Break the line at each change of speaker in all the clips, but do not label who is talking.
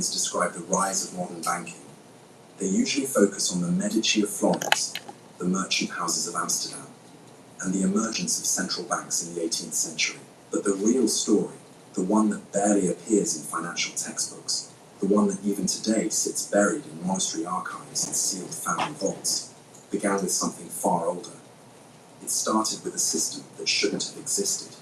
historians describe the rise of modern banking, they usually focus on the Medici of Florence, the merchant houses of Amsterdam, and the emergence of central banks in the 18th century. But the real story, the one that barely appears in financial textbooks, the one that even today sits buried in monastery archives and sealed family vaults, began with something far older. It started with a system that shouldn't have existed.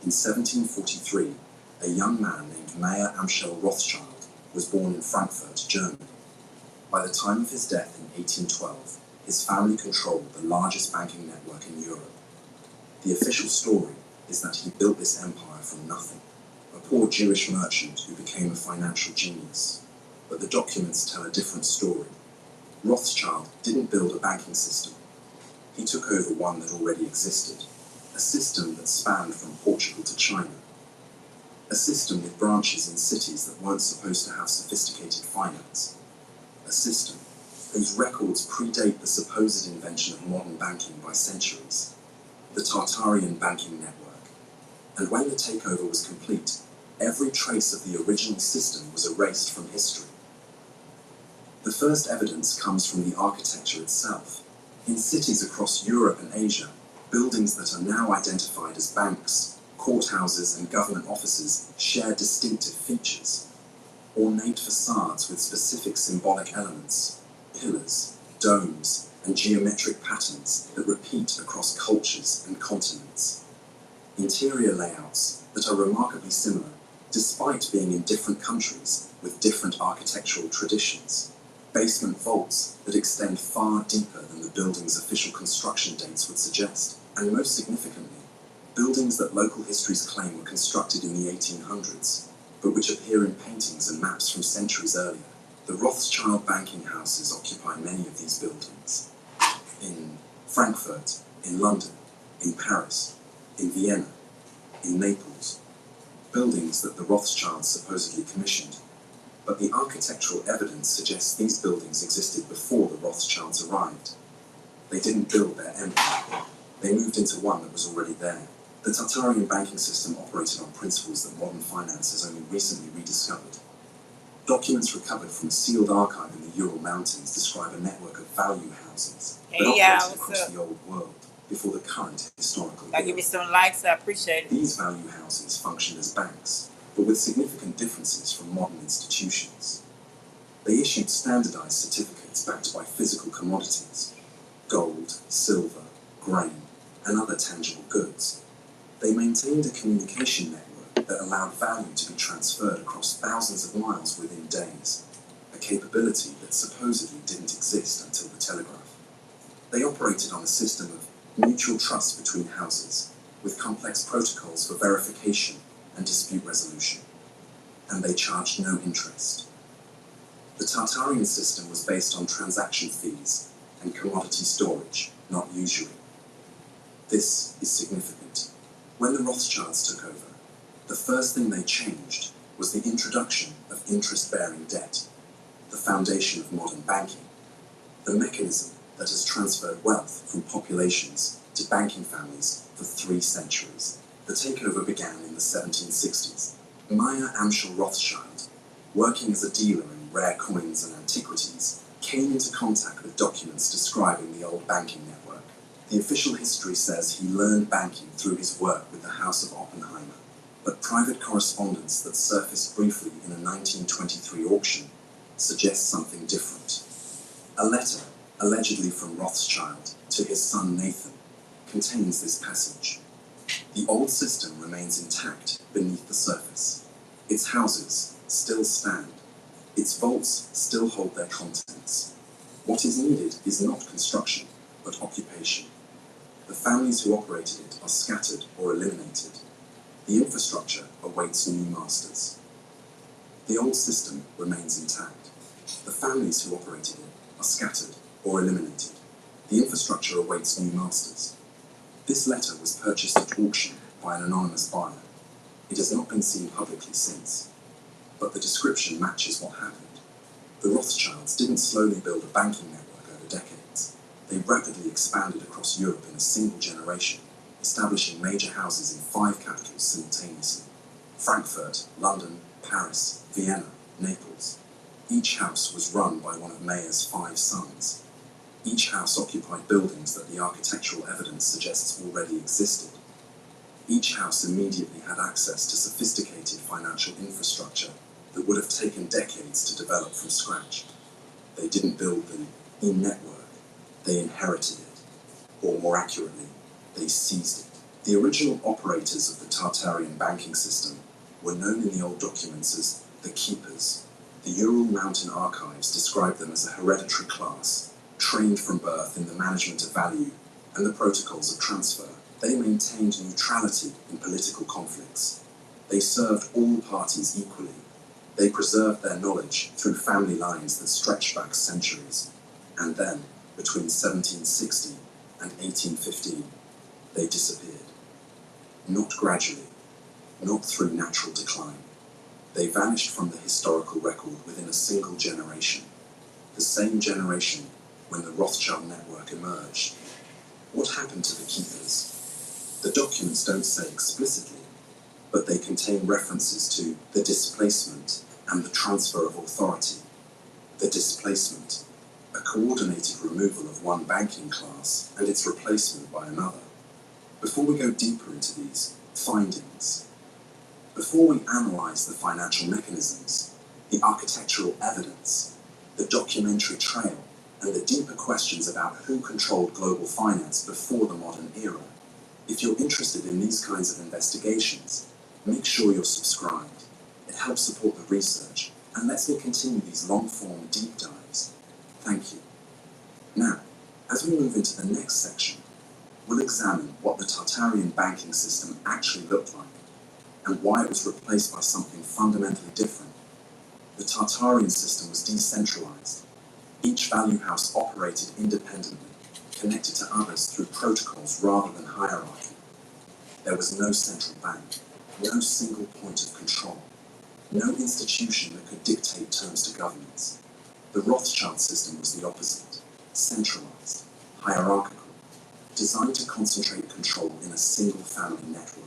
In 1743, a young man named Mayer Amschel Rothschild was born in Frankfurt, Germany. By the time of his death in 1812, his family controlled the largest banking network in Europe. The official story is that he built this empire from nothing, a poor Jewish merchant who became a financial genius. But the documents tell a different story. Rothschild didn't build a banking system. He took over one that already existed, a system that spanned from Portugal to China. A system with branches in cities that weren't supposed to have sophisticated finance. A system whose records predate the supposed invention of modern banking by centuries. The Tartarian banking network. And when the takeover was complete, every trace of the original system was erased from history. The first evidence comes from the architecture itself. In cities across Europe and Asia, buildings that are now identified as banks, courthouses, and government offices share distinctive features. Ornate facades with specific symbolic elements, pillars, domes, and geometric patterns that repeat across cultures and continents. Interior layouts that are remarkably similar, despite being in different countries with different architectural traditions. Basement vaults that extend far deeper than the building's official construction dates would suggest. And most significantly, buildings that local histories claim were constructed in the 1800s, but which appear in paintings and maps from centuries earlier. The Rothschild banking houses occupy many of these buildings. In Frankfurt, in London, in Paris, in Vienna, in Naples. Buildings that the Rothschilds supposedly commissioned. But the architectural evidence suggests these buildings existed before the Rothschilds arrived. They didn't build their empire. They moved into one that was already there. The Tartarian banking system operated on principles that modern finance has only recently rediscovered. Documents recovered from a sealed archive in the Ural Mountains describe a network of value houses that operated across the old world before the current historical era.
Give me some likes, I appreciate it.
These value houses functioned as banks, but with significant differences from modern institutions. They issued standardized certificates backed by physical commodities, gold, silver, grain, and other tangible goods. They maintained a communication network that allowed value to be transferred across thousands of miles within days, a capability that supposedly didn't exist until the telegraph. They operated on a system of mutual trust between houses, with complex protocols for verification and dispute resolution, and they charged no interest. The Tartarian system was based on transaction fees and commodity storage, not usury. This is significant. When the Rothschilds took over, the first thing they changed was the introduction of interest-bearing debt, the foundation of modern banking, the mechanism that has transferred wealth from populations to banking families for 3 centuries. The takeover began in the 1760s. Mayer Amschel Rothschild, working as a dealer in rare coins and antiquities, came into contact with documents describing the old banking network. The official history says he learned banking through his work with the House of Oppenheimer, but private correspondence that surfaced briefly in a 1923 auction suggests something different. A letter, allegedly from Rothschild to his son Nathan, contains this passage. The old system remains intact beneath the surface. Its houses still stand. Its vaults still hold their contents. What is needed is not construction, but occupation. The families who operated it are scattered or eliminated. The infrastructure awaits new masters. The old system remains intact. The families who operated it are scattered or eliminated. The infrastructure awaits new masters. This letter was purchased at auction by an anonymous buyer. It has not been seen publicly since, but the description matches what happened. The Rothschilds didn't slowly build a banking network over decades. They rapidly expanded across Europe in a single generation, establishing major houses in 5 capitals simultaneously: Frankfurt, London, Paris, Vienna, Naples. Each house was run by one of Mayor's 5 sons. Each house occupied buildings that the architectural evidence suggests already existed. Each house immediately had access to sophisticated financial infrastructure that would have taken decades to develop from scratch. They didn't build the network, they inherited it. Or more accurately, they seized it. The original operators of the Tartarian banking system were known in the old documents as the Keepers. The Ural Mountain archives describe them as a hereditary class, trained from birth in the management of value and the protocols of transfer. They maintained neutrality in political conflicts. They served all parties equally. They preserved their knowledge through family lines that stretched back centuries. And then, between 1760 and 1815, they disappeared. Not gradually, not through natural decline. They vanished from the historical record within a single generation, the same generation when the Rothschild network emerged. What happened to the Keepers? The documents don't say explicitly, but they contain references to the displacement and the transfer of authority. The displacement, a coordinated removal of one banking class and its replacement by another. Before we go deeper into these findings, before we analyse the financial mechanisms, the architectural evidence, the documentary trail, and the deeper questions about who controlled global finance before the modern era, if you're interested in these kinds of investigations, make sure you're subscribed. It helps support the research and lets me continue these long-form deep dives. Thank you. Now, as we move into the next section, we'll examine what the Tartarian banking system actually looked like and why it was replaced by something fundamentally different. The Tartarian system was decentralized. Each value house operated independently, connected to others through protocols rather than hierarchy. There was no central bank, no single point of control, no institution that could dictate terms to governments. The Rothschild system was the opposite, centralized, hierarchical, designed to concentrate control in a single family network.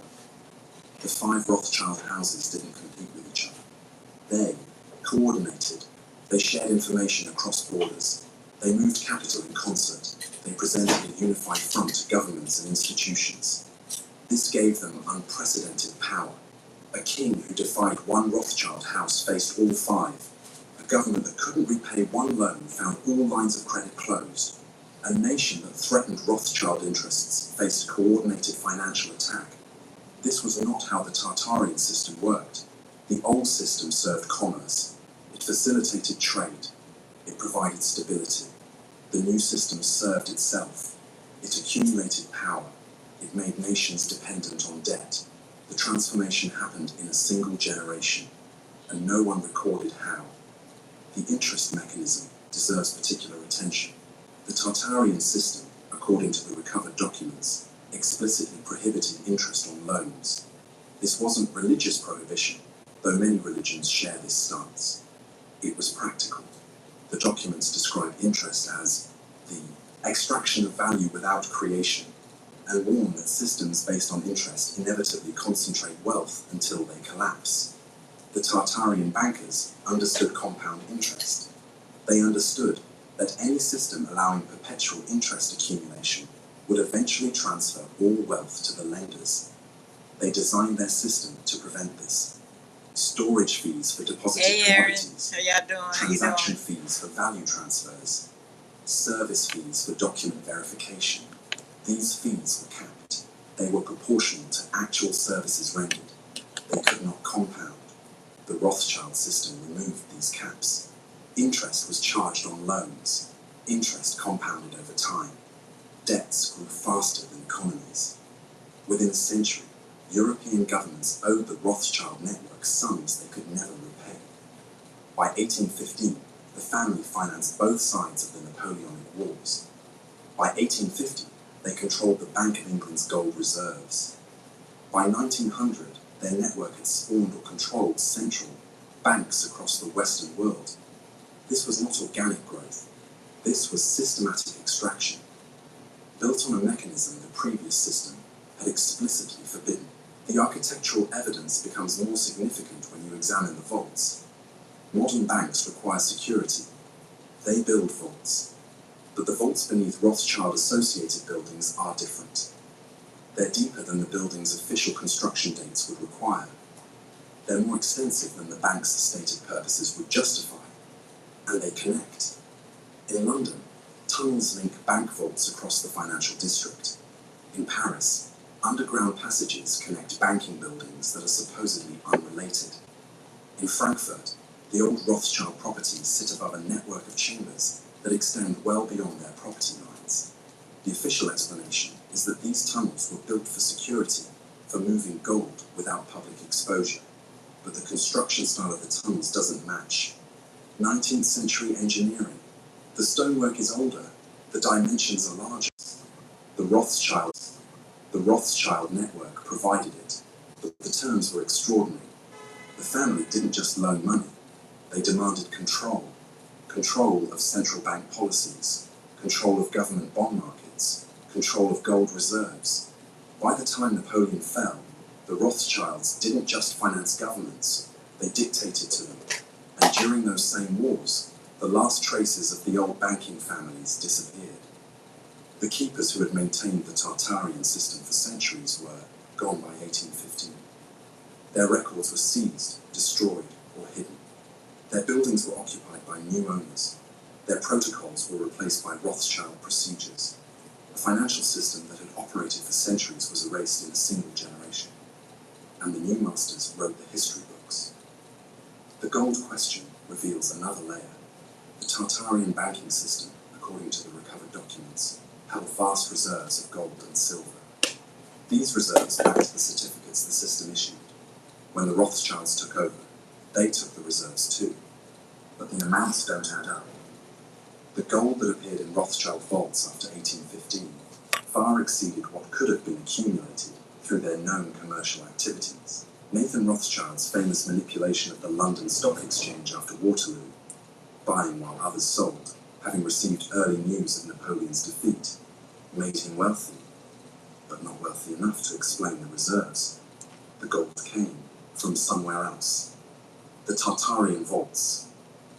The 5 Rothschild houses didn't compete with each other. They coordinated. They shared information across borders. They moved capital in concert. They presented a unified front to governments and institutions. This gave them unprecedented power. A king who defied one Rothschild house faced all 5. A government that couldn't repay one loan found all lines of credit closed. A nation that threatened Rothschild interests faced a coordinated financial attack. This was not how the Tartarian system worked. The old system served commerce. It facilitated trade. It provided stability. The new system served itself. It accumulated power. It made nations dependent on debt. The transformation happened in a single generation, and no one recorded how. The interest mechanism deserves particular attention. The Tartarian system, according to the recovered documents, explicitly prohibited interest on loans. This wasn't religious prohibition, though many religions share this stance. It was practical. The documents describe interest as the extraction of value without creation, and warn that systems based on interest inevitably concentrate wealth until they collapse. The Tartarian bankers understood compound interest. They understood that any system allowing perpetual interest accumulation would eventually transfer all wealth to the lenders. They designed their system to prevent this. Storage fees for deposited commodities, transaction fees for value transfers, service fees for document verification. These fees were capped. They were proportional to actual services rendered. They could not compound. The Rothschild system removed these caps. Interest was charged on loans. Interest compounded over time. Debts grew faster than economies. Within a century, European governments owed the Rothschild network sums they could never repay. By 1815, the family financed both sides of the Napoleonic Wars. By 1850, they controlled the Bank of England's gold reserves. By 1900, their network had spawned or controlled central banks across the Western world. This was not organic growth. This was systematic extraction, built on a mechanism the previous system had explicitly forbidden. The architectural evidence becomes more significant when you examine the vaults. Modern banks require security. They build vaults. But the vaults beneath Rothschild-associated buildings are different. They're deeper than the building's official construction dates would require. They're more extensive than the bank's stated purposes would justify. And they connect. In London, tunnels link bank vaults across the financial district. In Paris, underground passages connect banking buildings that are supposedly unrelated. In Frankfurt, the old Rothschild properties sit above a network of chambers that extend well beyond their property lines. The official explanation is that these tunnels were built for security, for moving gold without public exposure. But the construction style of the tunnels doesn't match. 19th century engineering. The stonework is older, the dimensions are larger. The Rothschild network provided it, but the terms were extraordinary. The family didn't just loan money, they demanded control. Control of central bank policies, control of government bond markets, control of gold reserves. By the time Napoleon fell, the Rothschilds didn't just finance governments, they dictated to them. And during those same wars, the last traces of the old banking families disappeared. The keepers who had maintained the Tartarian system for centuries were gone by 1815. Their records were seized, destroyed, or hidden. Their buildings were occupied by new owners. Their protocols were replaced by Rothschild procedures. A financial system that had operated for centuries was erased in a single generation. And the new masters wrote the history books. The gold question reveals another layer. The Tartarian banking system, according to the recovered documents, held vast reserves of gold and silver. These reserves backed the certificates the system issued. When the Rothschilds took over, they took the reserves too. But the amounts don't add up. The gold that appeared in Rothschild vaults after 1815 far exceeded what could have been accumulated through their known commercial activities. Nathan Rothschild's famous manipulation of the London Stock Exchange after Waterloo, buying while others sold, having received early news of Napoleon's defeat, made him wealthy, but not wealthy enough to explain the reserves. The gold came from somewhere else. The Tartarian vaults,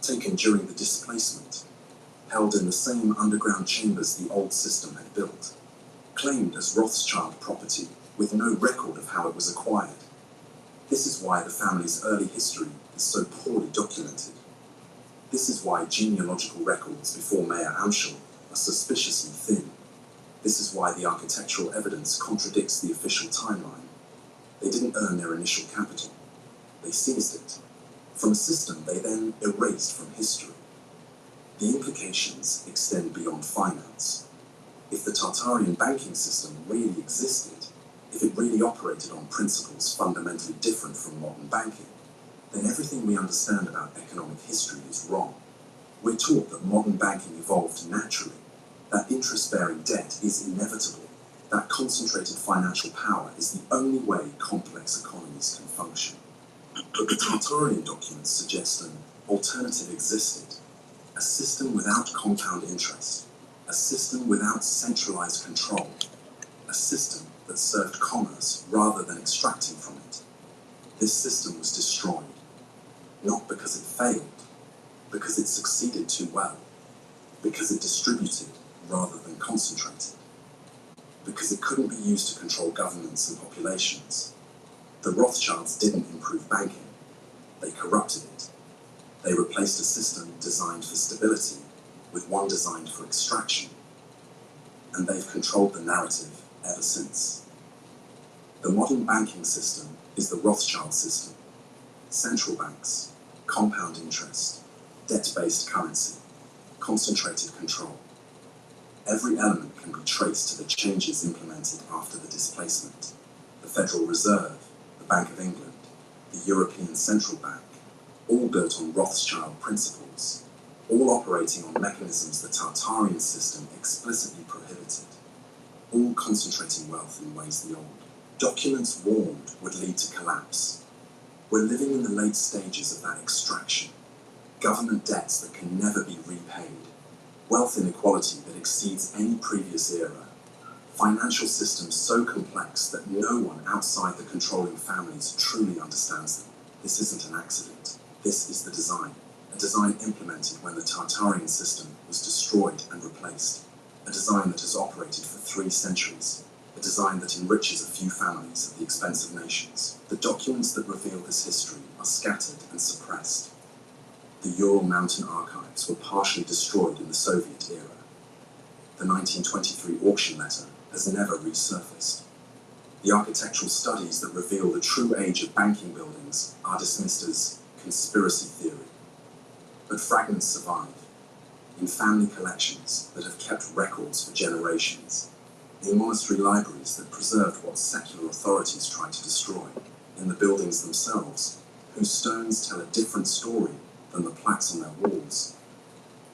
taken during the displacement, held in the same underground chambers the old system had built, claimed as Rothschild property with no record of how it was acquired. This is why the family's early history is so poorly documented. This is why genealogical records before Mayor Amschel are suspiciously thin. This is why the architectural evidence contradicts the official timeline. They didn't earn their initial capital. They seized it. From a system they then erased from history. The implications extend beyond finance. If the Tartarian banking system really existed, if it really operated on principles fundamentally different from modern banking, then everything we understand about economic history is wrong. We're taught that modern banking evolved naturally, that interest-bearing debt is inevitable, that concentrated financial power is the only way complex economies can function. But the Tartarian documents suggest an alternative existed, a system without compound interest, a system without centralized control, a system that served commerce rather than extracting from it. This system was destroyed, not because it failed, because it succeeded too well, because it distributed rather than concentrated, because it couldn't be used to control governments and populations. The Rothschilds didn't improve banking, they corrupted it. They replaced a system designed for stability with one designed for extraction, and they've controlled the narrative ever since. The modern banking system is the Rothschild system. Central banks, compound interest, debt-based currency, concentrated control. Every element can be traced to the changes implemented after the displacement. The Federal Reserve, the Bank of England, the European Central Bank, all built on Rothschild principles, all operating on mechanisms the Tartarian system explicitly prohibited, all concentrating wealth in ways the old documents warned would lead to collapse. We're living in the late stages of that extraction. Government debts that can never be repaid, wealth inequality that exceeds any previous era, financial systems so complex that no one outside the controlling families truly understands them. This isn't an accident. This is the design. a design implemented when the Tartarian system was destroyed and replaced, a design that has operated for 3 centuries, a design that enriches a few families at the expense of nations. The documents that reveal this history are scattered and suppressed. The Ural Mountain archives were partially destroyed in the Soviet era. The 1923 auction letter has never resurfaced. The architectural studies that reveal the true age of banking buildings are dismissed as conspiracy theory. But fragments survive in family collections that have kept records for generations, in monastery libraries that preserved what secular authorities tried to destroy, in the buildings themselves, whose stones tell a different story than the plaques on their walls.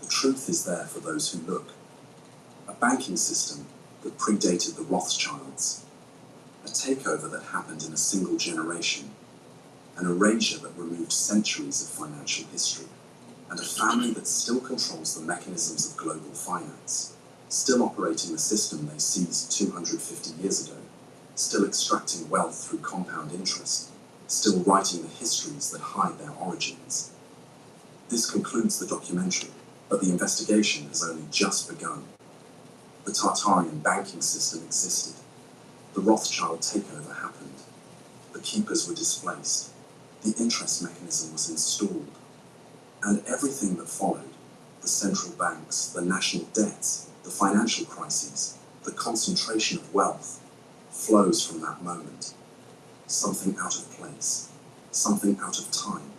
The truth is there for those who look. A banking system that predated the Rothschilds, a takeover that happened in a single generation, an erasure that removed centuries of financial history, and a family that still controls the mechanisms of global finance, still operating the system they seized 250 years ago, still extracting wealth through compound interest, still writing the histories that hide their origins. This concludes the documentary, but the investigation has only just begun. The Tartarian banking system existed. The Rothschild takeover happened. The keepers were displaced. The interest mechanism was installed. And everything that followed, the central banks, the national debts, the financial crises, the concentration of wealth, flows from that moment. Something out of place, something out of time.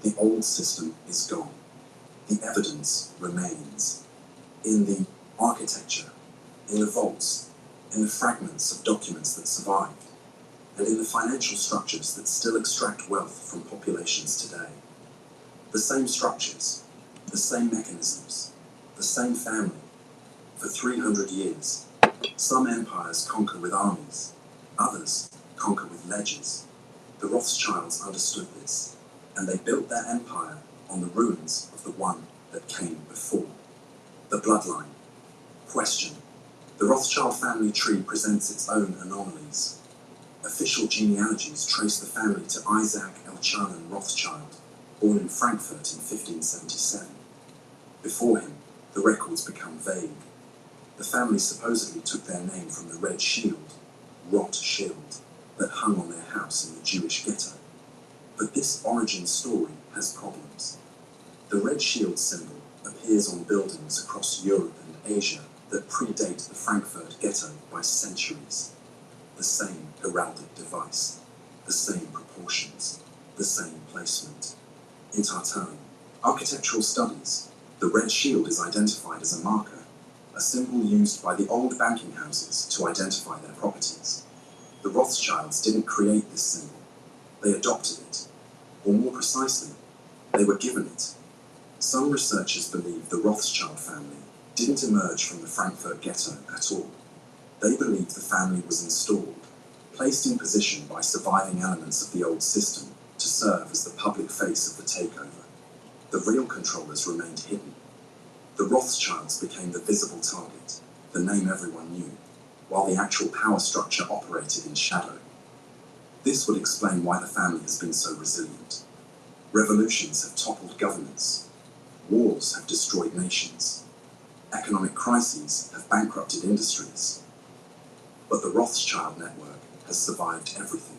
The old system is gone. The evidence remains. In the architecture, in the vaults, in the fragments of documents that survived, and in the financial structures that still extract wealth from populations today. The same structures, the same mechanisms, the same family. For 300 years, some empires conquer with armies, others conquer with ledgers. The Rothschilds understood this, and they built their empire on the ruins of the one that came before. The bloodline. Question. The Rothschild family tree presents its own anomalies. Official genealogies trace the family to Isaac Elchanan Rothschild, born in Frankfurt in 1577. Before him, the records become vague. The family supposedly took their name from the red shield, Rothschild, that hung on their house in the Jewish ghetto. But this origin story has problems. The red shield symbol appears on buildings across Europe and Asia that predate the Frankfurt ghetto by centuries. The same heraldic device, the same proportions, the same placement. In Tartarian architectural studies, the red shield is identified as a marker, a symbol used by the old banking houses to identify their properties. The Rothschilds didn't create this symbol, they adopted it, or more precisely, they were given it. Some researchers believe the Rothschild family didn't emerge from the Frankfurt ghetto at all. They believe the family was installed, placed in position by surviving elements of the old system to serve as the public face of the takeover. The real controllers remained hidden. The Rothschilds became the visible target, the name everyone knew, while the actual power structure operated in shadow. This would explain why the family has been so resilient. Revolutions have toppled governments. Wars have destroyed nations. Economic crises have bankrupted industries. But the Rothschild network has survived everything.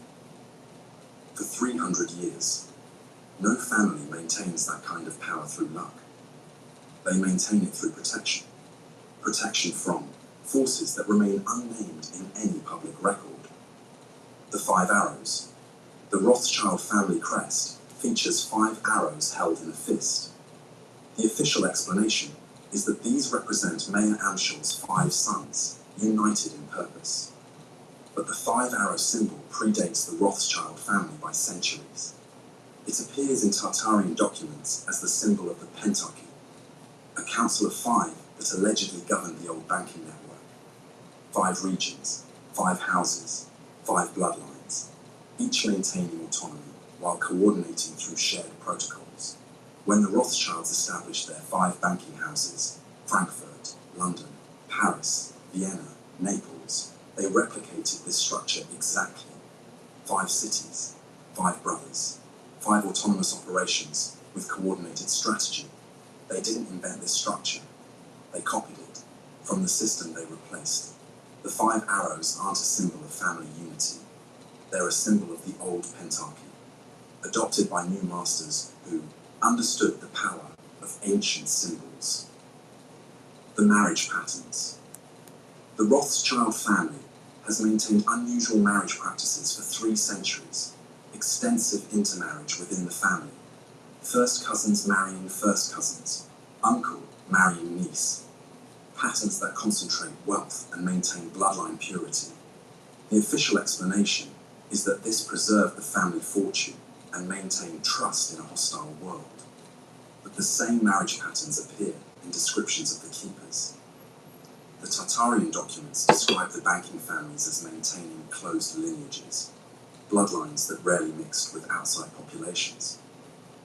For 300 years, no family maintains that kind of power through luck. They maintain it through protection. Protection from forces that remain unnamed in any public record. The 5 arrows. The Rothschild family crest features 5 arrows held in a fist. The official explanation is that these represent Mayor Amschel's 5 sons, united in purpose. But the 5-arrow symbol predates the Rothschild family by centuries. It appears in Tartarian documents as the symbol of the Pentarchy, a council of 5 that allegedly governed the old banking network. 5 regions, 5 houses, 5 bloodlines, each maintaining autonomy while coordinating through shared protocols. When the Rothschilds established their 5 banking houses, Frankfurt, London, Paris, Vienna, Naples, they replicated this structure exactly. 5 cities, 5 brothers, 5 autonomous operations, with coordinated strategy. They didn't invent this structure. They copied it from the system they replaced. The 5 arrows aren't a symbol of family unity. They're a symbol of the old pentarchy, adopted by new masters who understood the power of ancient symbols. The marriage patterns. The Rothschild family has maintained unusual marriage practices for 3 centuries. Extensive intermarriage within the family. First cousins marrying first cousins. Uncle marrying niece. Patterns that concentrate wealth and maintain bloodline purity. The official explanation is that this preserved the family fortune and maintained trust in a hostile world. But the same marriage patterns appear in descriptions of the keepers. The Tartarian documents describe the banking families as maintaining closed lineages, bloodlines that rarely mixed with outside populations.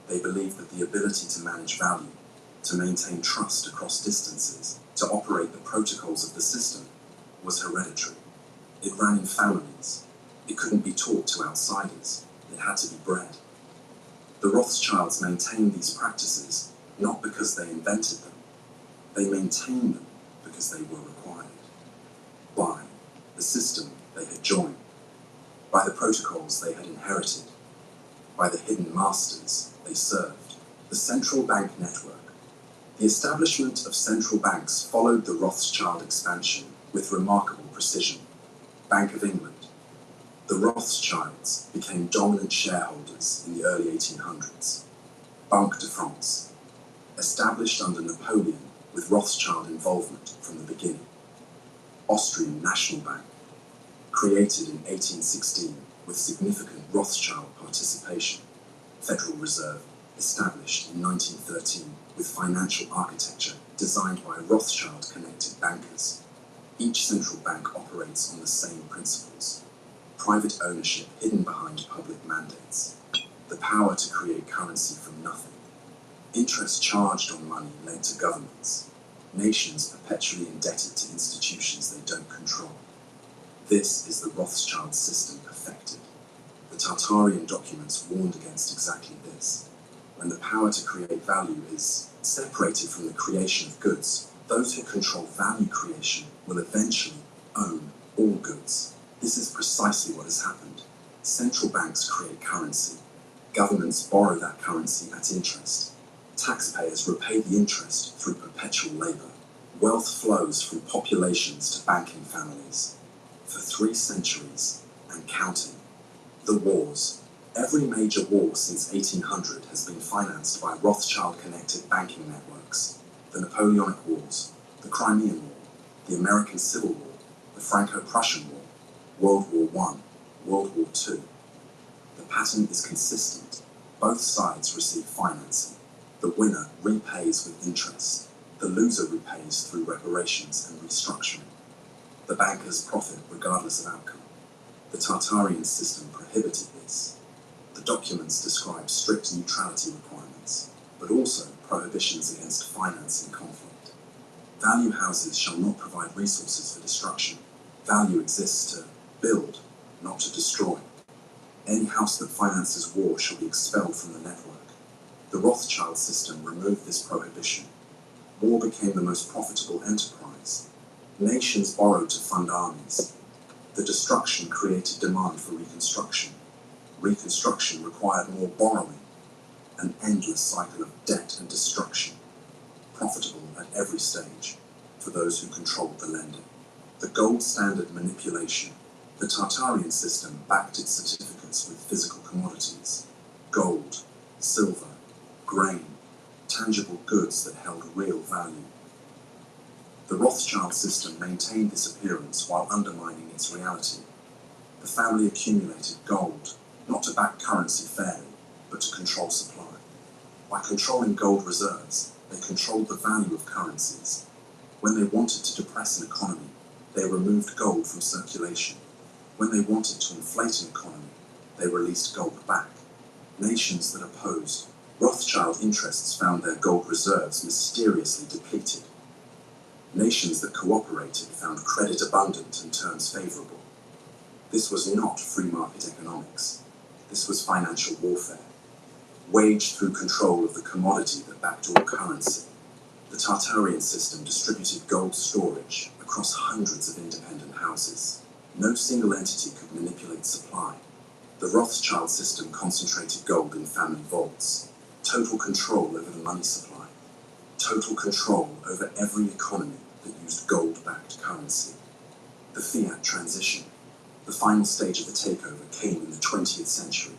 They believed that the ability to manage value, to maintain trust across distances, to operate the protocols of the system was hereditary. It ran in families. It couldn't be taught to outsiders. It had to be bred. The Rothschilds maintained these practices not because they invented them. They maintained them because they were required by the system they had joined, by the protocols they had inherited, by the hidden masters they served. The central bank network. The establishment of central banks followed the Rothschild expansion with remarkable precision. Bank of England. The Rothschilds became dominant shareholders in the early 1800s. Banque de France. Established under Napoleon with Rothschild involvement from the beginning. Austrian National Bank. Created in 1816 with significant Rothschild participation. Federal Reserve. Established in 1913 with financial architecture designed by Rothschild-connected bankers. Each central bank operates on the same principles. Private ownership hidden behind public mandates. The power to create currency from nothing. Interest charged on money lent to governments. Nations perpetually indebted to institutions they don't control. This is the Rothschild system perfected. The Tartarian documents warned against exactly this. When the power to create value is separated from the creation of goods, those who control value creation will eventually own all goods. This is precisely what has happened. Central banks create currency. Governments borrow that currency at interest. Taxpayers repay the interest through perpetual labor. Wealth flows from populations to banking families. For 3 centuries and counting. The wars. Every major war since 1800 has been financed by Rothschild-connected banking networks. The Napoleonic Wars, the Crimean War, the American Civil War, the Franco-Prussian War, World War I, World War II. The pattern is consistent. Both sides receive financing. The winner repays with interest. The loser repays through reparations and restructuring. The bankers profit regardless of outcome. The Tartarian system prohibited this. The documents describe strict neutrality requirements, but also prohibitions against financing conflict. Value houses shall not provide resources for destruction. Value exists to build, not to destroy. Any house that finances war shall be expelled from the network. The Rothschild system removed this prohibition. War became the most profitable enterprise. Nations borrowed to fund armies. The destruction created demand for reconstruction. Reconstruction required more borrowing, an endless cycle of debt and destruction, profitable at every stage for those who controlled the lending. The gold standard manipulation. The Tartarian system backed its certificates with physical commodities, gold, silver, grain, tangible goods that held real value. The Rothschild system maintained this appearance while undermining its reality. The family accumulated gold, not to back currency fairly, but to control supply. By controlling gold reserves, they controlled the value of currencies. When they wanted to depress an economy, they removed gold from circulation. When they wanted to inflate an economy, they released gold back. Nations that opposed Rothschild interests found their gold reserves mysteriously depleted. Nations that cooperated found credit abundant and terms favorable. This was not free market economics. This was financial warfare. waged through control of the commodity that backed all currency. The Tartarian system distributed gold storage across hundreds of independent houses. No single entity could manipulate supply. The Rothschild system concentrated gold in family vaults. Total control over the money supply. Total control over every economy that used gold-backed currency. The fiat transition, the final stage of the takeover, came in the 20th century.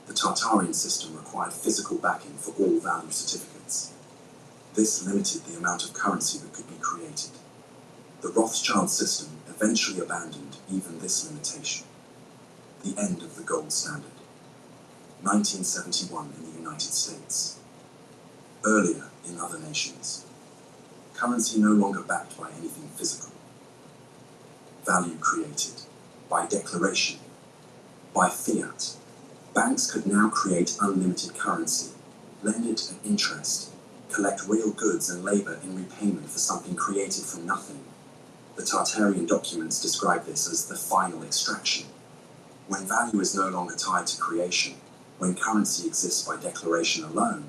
The Tartarian system required physical backing for all value certificates. This limited the amount of currency that could be created. The Rothschild system eventually abandoned even this limitation. The end of the gold standard. 1971 in the United States. Earlier in other nations. Currency no longer backed by anything physical. Value created by declaration, by fiat. Banks could now create unlimited currency, lend it at interest, collect real goods and labor in repayment for something created from nothing. The Tartarian documents describe this as the final extraction. When value is no longer tied to creation, when currency exists by declaration alone,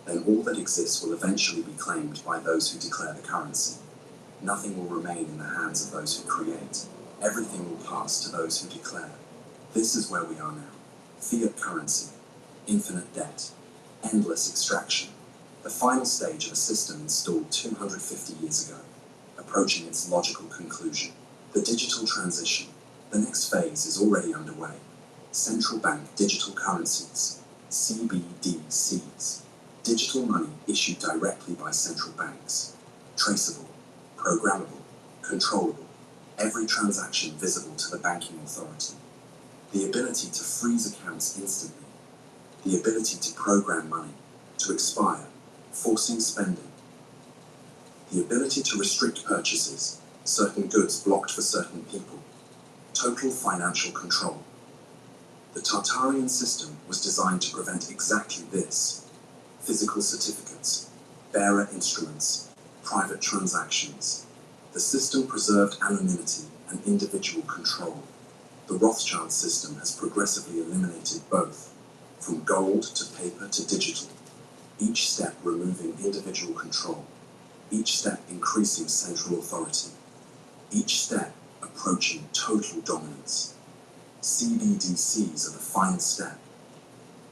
then all that exists will eventually be claimed by those who declare the currency. Nothing will remain in the hands of those who create. Everything will pass to those who declare. This is where we are now. Fiat currency, infinite debt, endless extraction, the final stage of a system installed 250 years ago, approaching its logical conclusion. The digital transition. The next phase is already underway. Central bank digital currencies, CBDCs. Digital money issued directly by central banks. Traceable, programmable, controllable. Every transaction visible to the banking authority. The ability to freeze accounts instantly. The ability to program money, to expire, forcing spending. The ability to restrict purchases, certain goods blocked for certain people. Total financial control. The Tartarian system was designed to prevent exactly this. Physical certificates, bearer instruments, private transactions. The system preserved anonymity and individual control. The Rothschild system has progressively eliminated both, from gold to paper to digital, each step removing individual control, each step increasing central authority, each step approaching total dominance. CBDCs are the final step.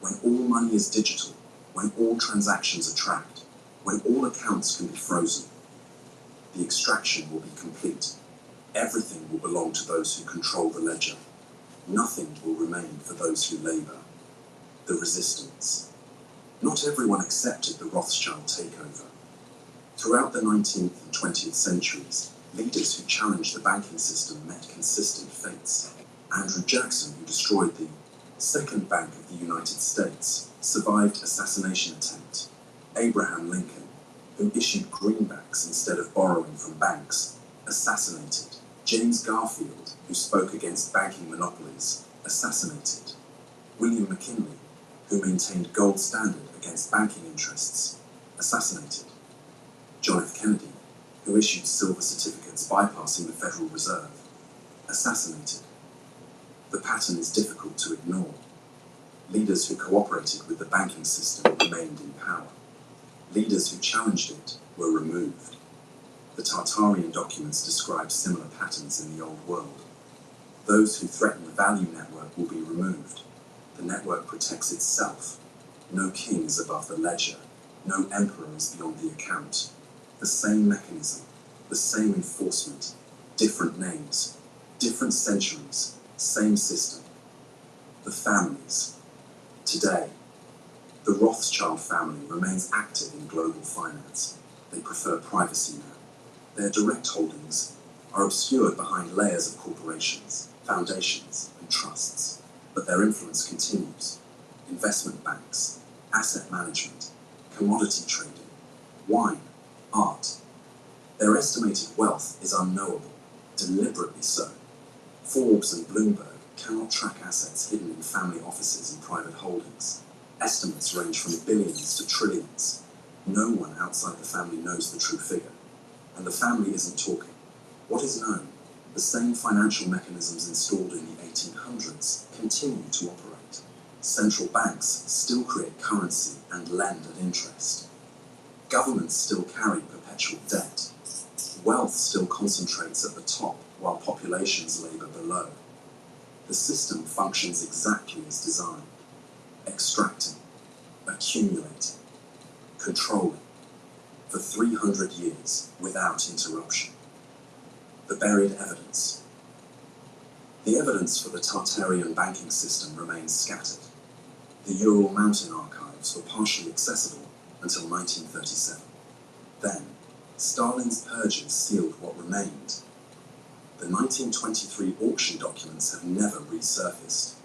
When all money is digital, when all transactions are tracked, when all accounts can be frozen, the extraction will be complete. Everything will belong to those who control the ledger. Nothing will remain for those who labor. The resistance. Not everyone accepted the Rothschild takeover. Throughout the 19th and 20th centuries, leaders who challenged the banking system met consistent fates. Andrew Jackson, who destroyed the Second Bank of the United States, survived assassination attempt. Abraham Lincoln, who issued greenbacks instead of borrowing from banks, assassinated. James Garfield, who spoke against banking monopolies, assassinated. William McKinley, who maintained gold standard against banking interests, assassinated. John F. Kennedy, who issued silver certificates bypassing the Federal Reserve, assassinated. The pattern is difficult to ignore. Leaders who cooperated with the banking system remained in power. Leaders who challenged it were removed. The Tartarian documents describe similar patterns in the Old World. Those who threaten the value network will be removed. The network protects itself. No king is above the ledger. No emperor is beyond the account. The same mechanism, the same enforcement, different names, different centuries, same system. The families. Today, the Rothschild family remains active in global finance. They prefer privacy now. Their direct holdings are obscured behind layers of corporations, foundations, and trusts. But their influence continues. Investment banks, asset management, commodity trading, wine, art. Their estimated wealth is unknowable, deliberately so. Forbes and Bloomberg cannot track assets hidden in family offices and private holdings. Estimates range from billions to trillions. No one outside the family knows the true figure. And the family isn't talking. What is known, the same financial mechanisms installed in the 1800s continue to operate. Central banks still create currency and lend at interest. Governments still carry perpetual debt. Wealth still concentrates at the top while populations labour below. The system functions exactly as designed, extracting, accumulating, controlling, for 300 years without interruption. The buried evidence. The evidence for the Tartarian banking system remains scattered. The Ural Mountain archives were partially accessible until 1937. Then, Stalin's purges sealed what remained. The 1923 auction documents have never resurfaced.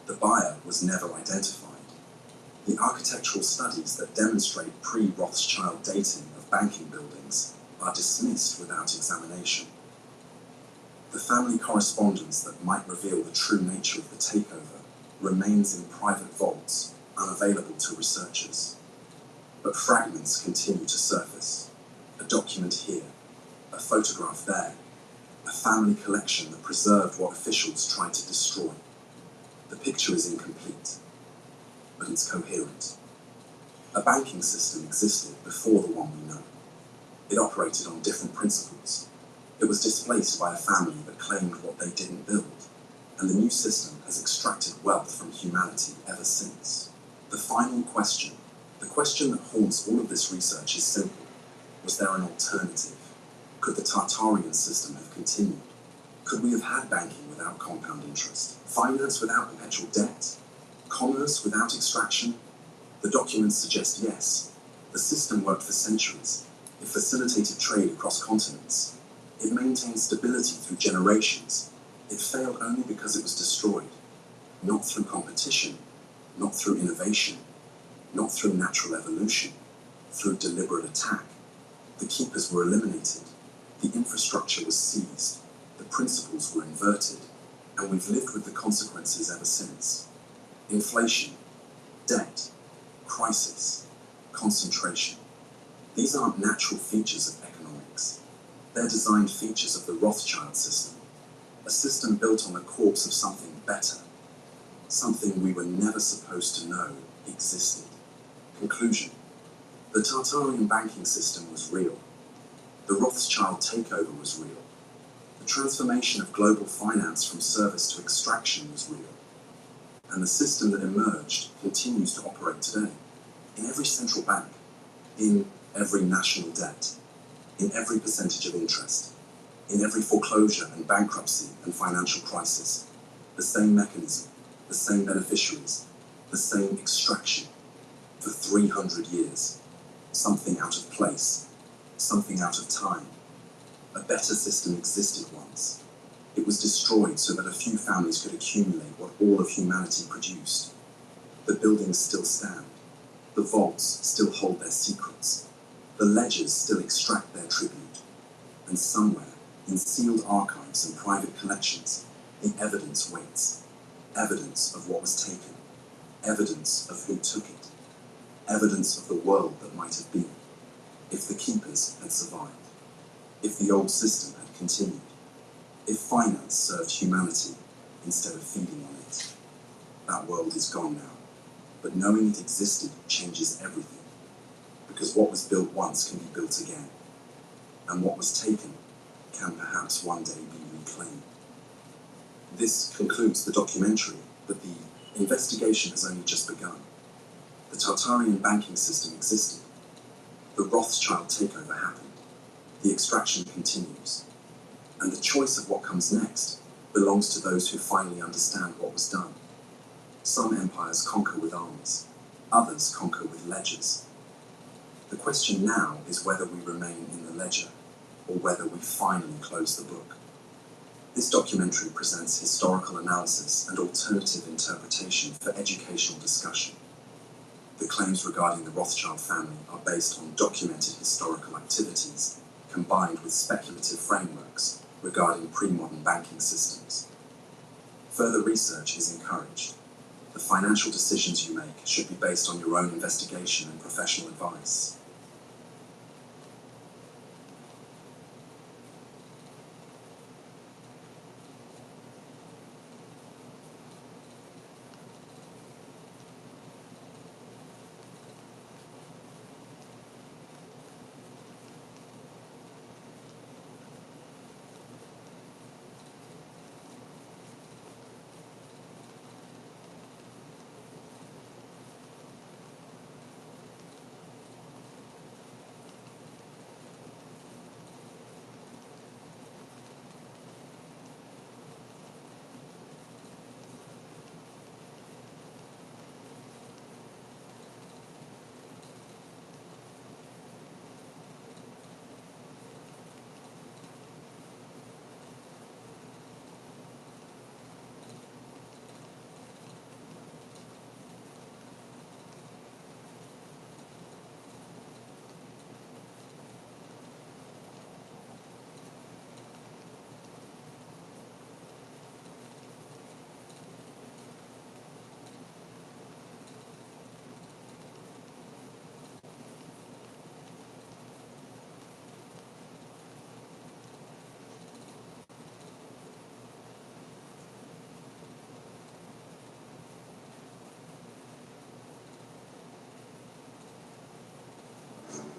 The buyer was never identified. The architectural studies that demonstrate pre-Rothschild dating of banking buildings are dismissed without examination. The family correspondence that might reveal the true nature of the takeover remains in private vaults, unavailable to researchers. But fragments continue to surface. A document here, a photograph there, a family collection that preserved what officials tried to destroy. The picture is incomplete, but it's coherent. A banking system existed before the one we know. It operated on different principles. It was displaced by a family that claimed what they didn't build, and the new system has extracted wealth from humanity ever since. The final question, the question that haunts all of this research, is simple. Was there an alternative? Could the Tartarian system have continued? Could we have had banking without compound interest? Finance without perpetual debt? Commerce without extraction? The documents suggest yes. The system worked for centuries. It facilitated trade across continents. It maintained stability through generations. It failed only because it was destroyed. Not through competition, not through innovation, not through natural evolution, through deliberate attack. The keepers were eliminated. The infrastructure was seized. The principles were inverted. And we've lived with the consequences ever since. Inflation, debt, crisis, concentration. These aren't natural features of economics. They're designed features of the Rothschild system, a system built on the corpse of something better, something we were never supposed to know existed. Conclusion. The Tartarian banking system was real. The Rothschild takeover was real. The transformation of global finance from service to extraction was real. And the system that emerged continues to operate today, in every central bank, in every national debt, in every percentage of interest, in every foreclosure and bankruptcy and financial crisis. The same mechanism, the same beneficiaries, the same extraction. For 300 years. Something out of place, something out of time. A better system existed once. It was destroyed so that a few families could accumulate what all of humanity produced. The buildings still stand. The vaults still hold their secrets. The ledgers still extract their tribute. And somewhere, in sealed archives and private collections, the evidence waits. Evidence of what was taken. Evidence of who took it. Evidence of the world that might have been, if the keepers had survived. If the old system had continued. If finance served humanity instead of feeding on it. That world is gone now. But knowing it existed changes everything. Because what was built once can be built again. And what was taken can perhaps one day be reclaimed. This concludes the documentary, but the investigation has only just begun. The Tartarian banking system existed. The Rothschild takeover happened. The extraction continues. And the choice of what comes next belongs to those who finally understand what was done. Some empires conquer with armies. Others conquer with ledgers. The question now is whether we remain in the ledger or whether we finally close the book. This documentary presents historical analysis and alternative interpretation for educational discussion. The claims regarding the Rothschild family are based on documented historical activities combined with speculative frameworks regarding pre-modern banking systems. Further research is encouraged. The financial decisions you make should be based on your own investigation and professional advice.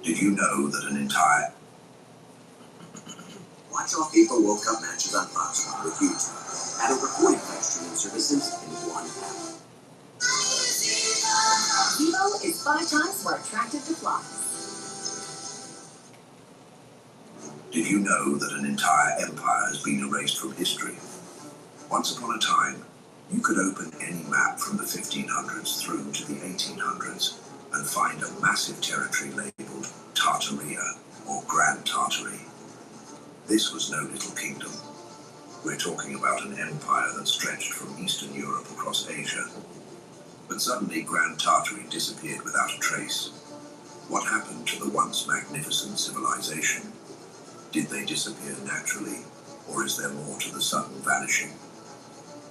Did you know that an entire...
Watch all FIFA World Cup matches on Fox with YouTube. Add over 45 streaming services in one app.
Vivo is 5 times more attractive to flies.
Did you know that an entire empire has been erased from history? Once upon a time, you could open any map from the 1500s through to the 1800s and find a massive territory labeled Tartaria or Grand Tartary. This was no little kingdom. We're talking about an empire that stretched from Eastern Europe across Asia. But suddenly Grand Tartary disappeared without a trace. What happened to the once magnificent civilization? Did they disappear naturally, or is there more to the sudden vanishing?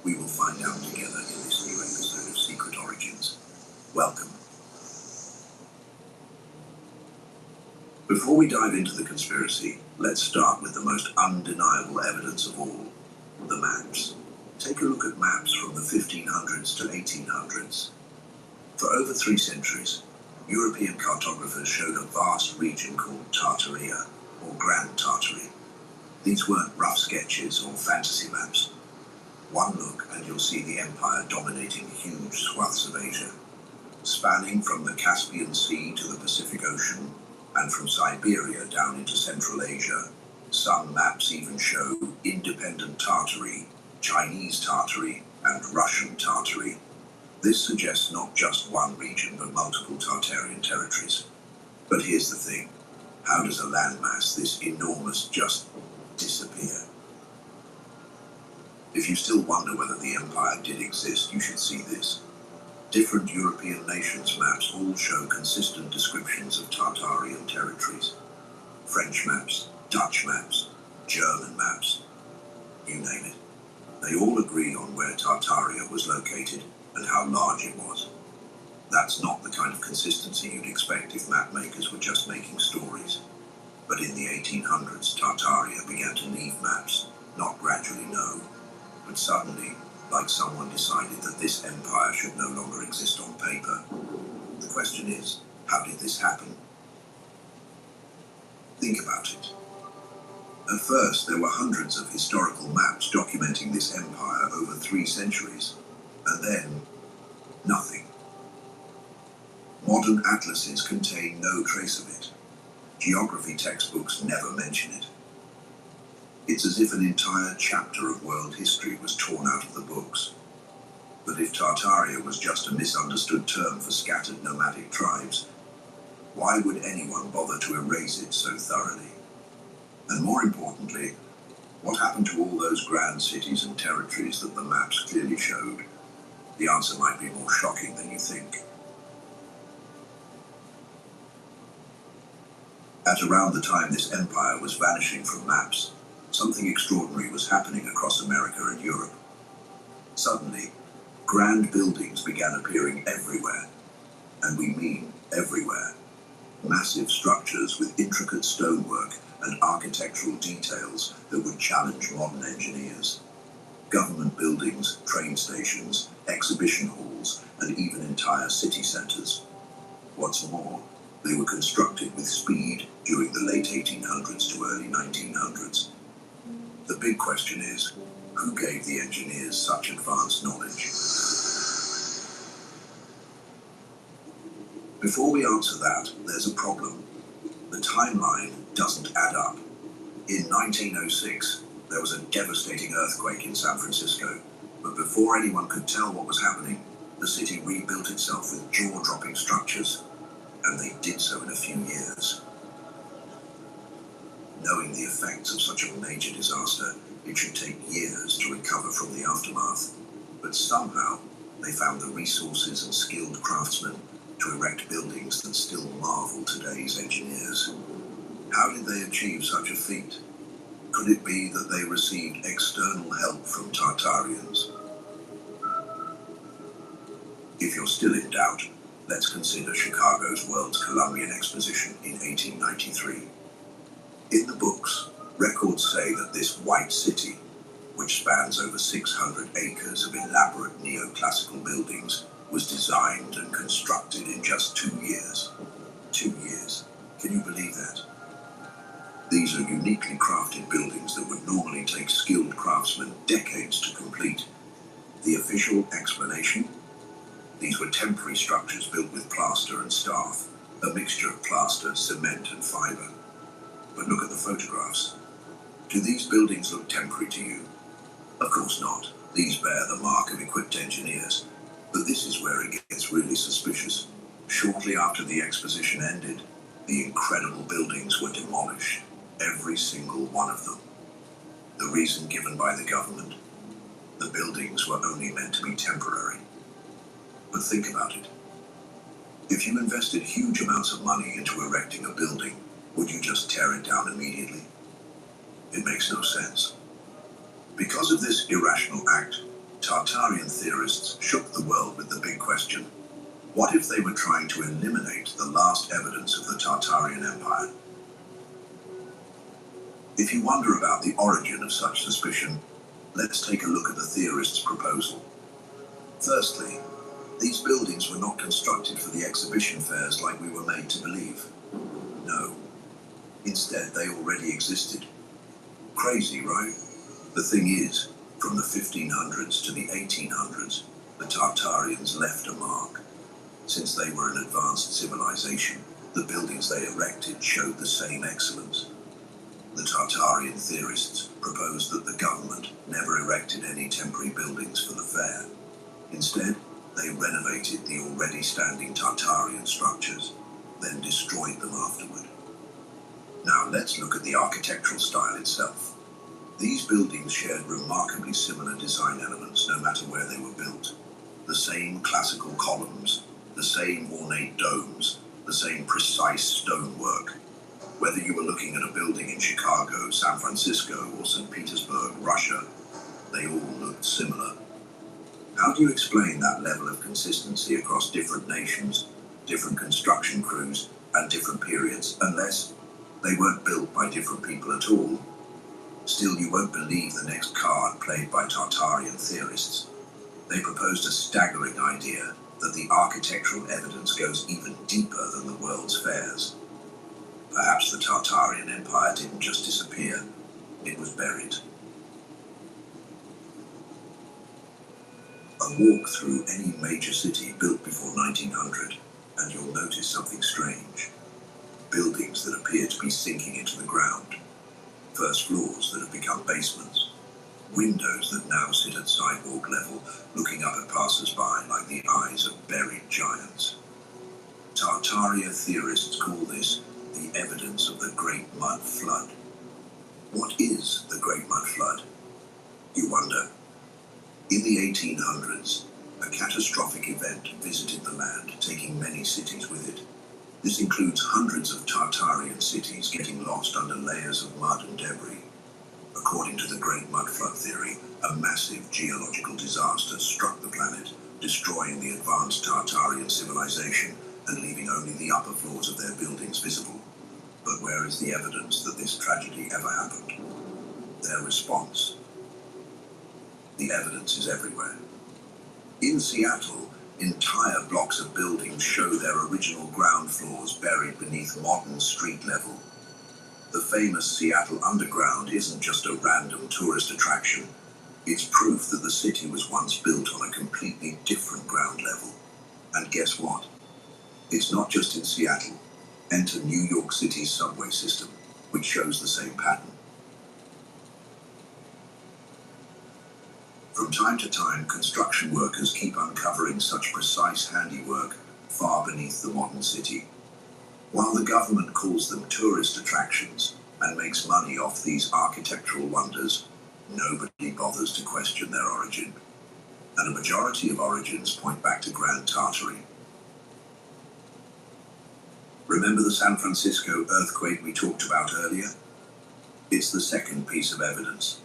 We will find out together in this new episode of Secret Origins. Welcome. Before we dive into the conspiracy, let's start with the most undeniable evidence of all, the maps. Take a look at maps from the 1500s to 1800s. For over 3 centuries, European cartographers showed a vast region called Tartaria, or Grand Tartary. These weren't rough sketches or fantasy maps. One look and you'll see the empire dominating huge swaths of Asia, spanning from the Caspian Sea to the Pacific Ocean, and from Siberia down into Central Asia. Some maps even show independent Tartary, Chinese Tartary, and Russian Tartary. This suggests not just one region, but multiple Tartarian territories. But here's the thing. How does a landmass this enormous just disappear? If you still wonder whether the empire did exist, you should see this. Different European nations' maps all show consistent descriptions of Tartarian territories. French maps, Dutch maps, German maps, you name it. They all agree on where Tartaria was located and how large it was. That's not the kind of consistency you'd expect if map makers were just making stories. But in the 1800s, Tartaria began to leave maps, not gradually no, but suddenly, like someone decided that this empire should no longer exist on paper. The question is, how did this happen? Think about it. At first, there were hundreds of historical maps documenting this empire over 3 centuries, and then nothing. Modern atlases contain no trace of it. Geography textbooks never mention it. It's as if an entire chapter of world history was torn out of the books. But if Tartaria was just a misunderstood term for scattered nomadic tribes, why would anyone bother to erase it so thoroughly? And more importantly, what happened to all those grand cities and territories that the maps clearly showed? The answer might be more shocking than you think. At around the time this empire was vanishing from maps, something extraordinary was happening across America and Europe. Suddenly, grand buildings began appearing everywhere, and we mean everywhere. Massive structures with intricate stonework and architectural details that would challenge modern engineers. Government buildings, train stations, exhibition halls, and even entire city centers. What's more, they were constructed with speed during the late 1800s to early 1900s. The big question is, who gave the engineers such advanced knowledge? Before we answer that, there's a problem. The timeline doesn't add up. In 1906, there was a devastating earthquake in San Francisco, but before anyone could tell what was happening, the city rebuilt itself with jaw-dropping structures, and they did so in a few years. Knowing the effects of such a major disaster, it should take years to recover from the aftermath, but somehow they found the resources and skilled craftsmen to erect buildings that still marvel today's engineers. How did they achieve such a feat? Could it be that they received external help from Tartarians? If you're still in doubt, let's consider Chicago's World's Columbian Exposition in 1893. In the books, records say that this white city, which spans over 600 acres of elaborate neoclassical buildings, was designed and constructed in just 2 years. 2 years.
Can you believe that? These are uniquely crafted buildings that would normally take skilled craftsmen decades to complete. The official explanation? These were temporary structures built with plaster and staff, a mixture of plaster, cement and fibre. But look at the photographs. Do these buildings look temporary to you? Of course not. These bear the mark of equipped engineers. But this is where it gets really suspicious. Shortly after the exposition ended, the incredible buildings were demolished. Every single one of them. The reason given by the government? The buildings were only meant to be temporary. But think about it. If you invested huge amounts of money into erecting a building, would you just tear it down immediately? It makes no sense. Because of this irrational act, Tartarian theorists shook the world with the big question: what if they were trying to eliminate the last evidence of the Tartarian Empire? If you wonder about the origin of such suspicion, let's take a look at the theorists' proposal. Firstly, these buildings were not constructed for the exhibition fairs like we were made to believe. No. Instead, they already existed. Crazy, right? The thing is, from the 1500s to the 1800s, the Tartarians left a mark. Since they were an advanced civilization, the buildings they erected showed the same excellence. The Tartarian theorists proposed that the government never erected any temporary buildings for the fair. Instead, they renovated the already standing Tartarian structures, then destroyed them afterward. Now let's look at the architectural style itself. These buildings shared remarkably similar design elements no matter where they were built. The same classical columns, the same ornate domes, the same precise stonework. Whether you were looking at a building in Chicago, San Francisco, or St. Petersburg, Russia, they all looked similar. How do you explain that level of consistency across different nations, different construction crews, and different periods, unless they weren't built by different people at all? Still, you won't believe the next card played by Tartarian theorists. They proposed a staggering idea that the architectural evidence goes even deeper than the world's fairs. Perhaps the Tartarian Empire didn't just disappear, it was buried. A walk through any major city built before 1900, and you'll notice something strange. Buildings that appear to be sinking into the ground. First floors that have become basements. Windows that now sit at sidewalk level, looking up at passers-by like the eyes of buried giants. Tartaria theorists call this the evidence of the Great Mud Flood. What is the Great Mud Flood? You wonder. In the 1800s, a catastrophic event visited the land, taking many cities with it. This includes hundreds of Tartarian cities getting lost under layers of mud and debris. According to the Great Mud Flood theory, a massive geological disaster struck the planet, destroying the advanced Tartarian civilization and leaving only the upper floors of their buildings visible. But where is the evidence that this tragedy ever happened? Their response. The evidence is everywhere. In Seattle, entire blocks of buildings show their original ground floors buried beneath modern street level. The famous Seattle Underground isn't just a random tourist attraction. It's proof that the city was once built on a completely different ground level. And guess what? It's not just in Seattle. Enter New York City's subway system, which shows the same pattern. From time to time, construction workers keep uncovering such precise handiwork far beneath the modern city. While the government calls them tourist attractions and makes money off these architectural wonders, nobody bothers to question their origin. And a majority of origins point back to Grand Tartary. Remember the San Francisco earthquake we talked about earlier? It's the second piece of evidence.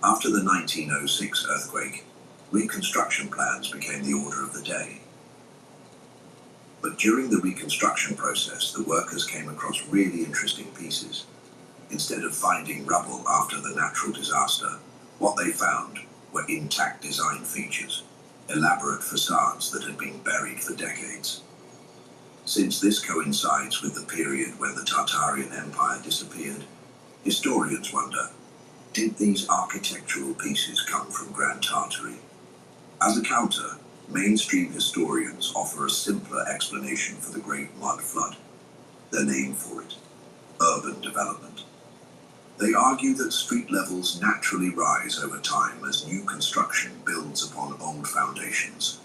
After the 1906 earthquake, reconstruction plans became the order of the day. But during the reconstruction process, the workers came across really interesting pieces. Instead of finding rubble after the natural disaster, what they found were intact design features, elaborate facades that had been buried for decades. Since this coincides with the period when the Tartarian Empire disappeared, historians wonder, did these architectural pieces come from Grand Tartary? As a counter, mainstream historians offer a simpler explanation for the Great Mud Flood. Their name for it: urban development. They argue that street levels naturally rise over time as new construction builds upon old foundations.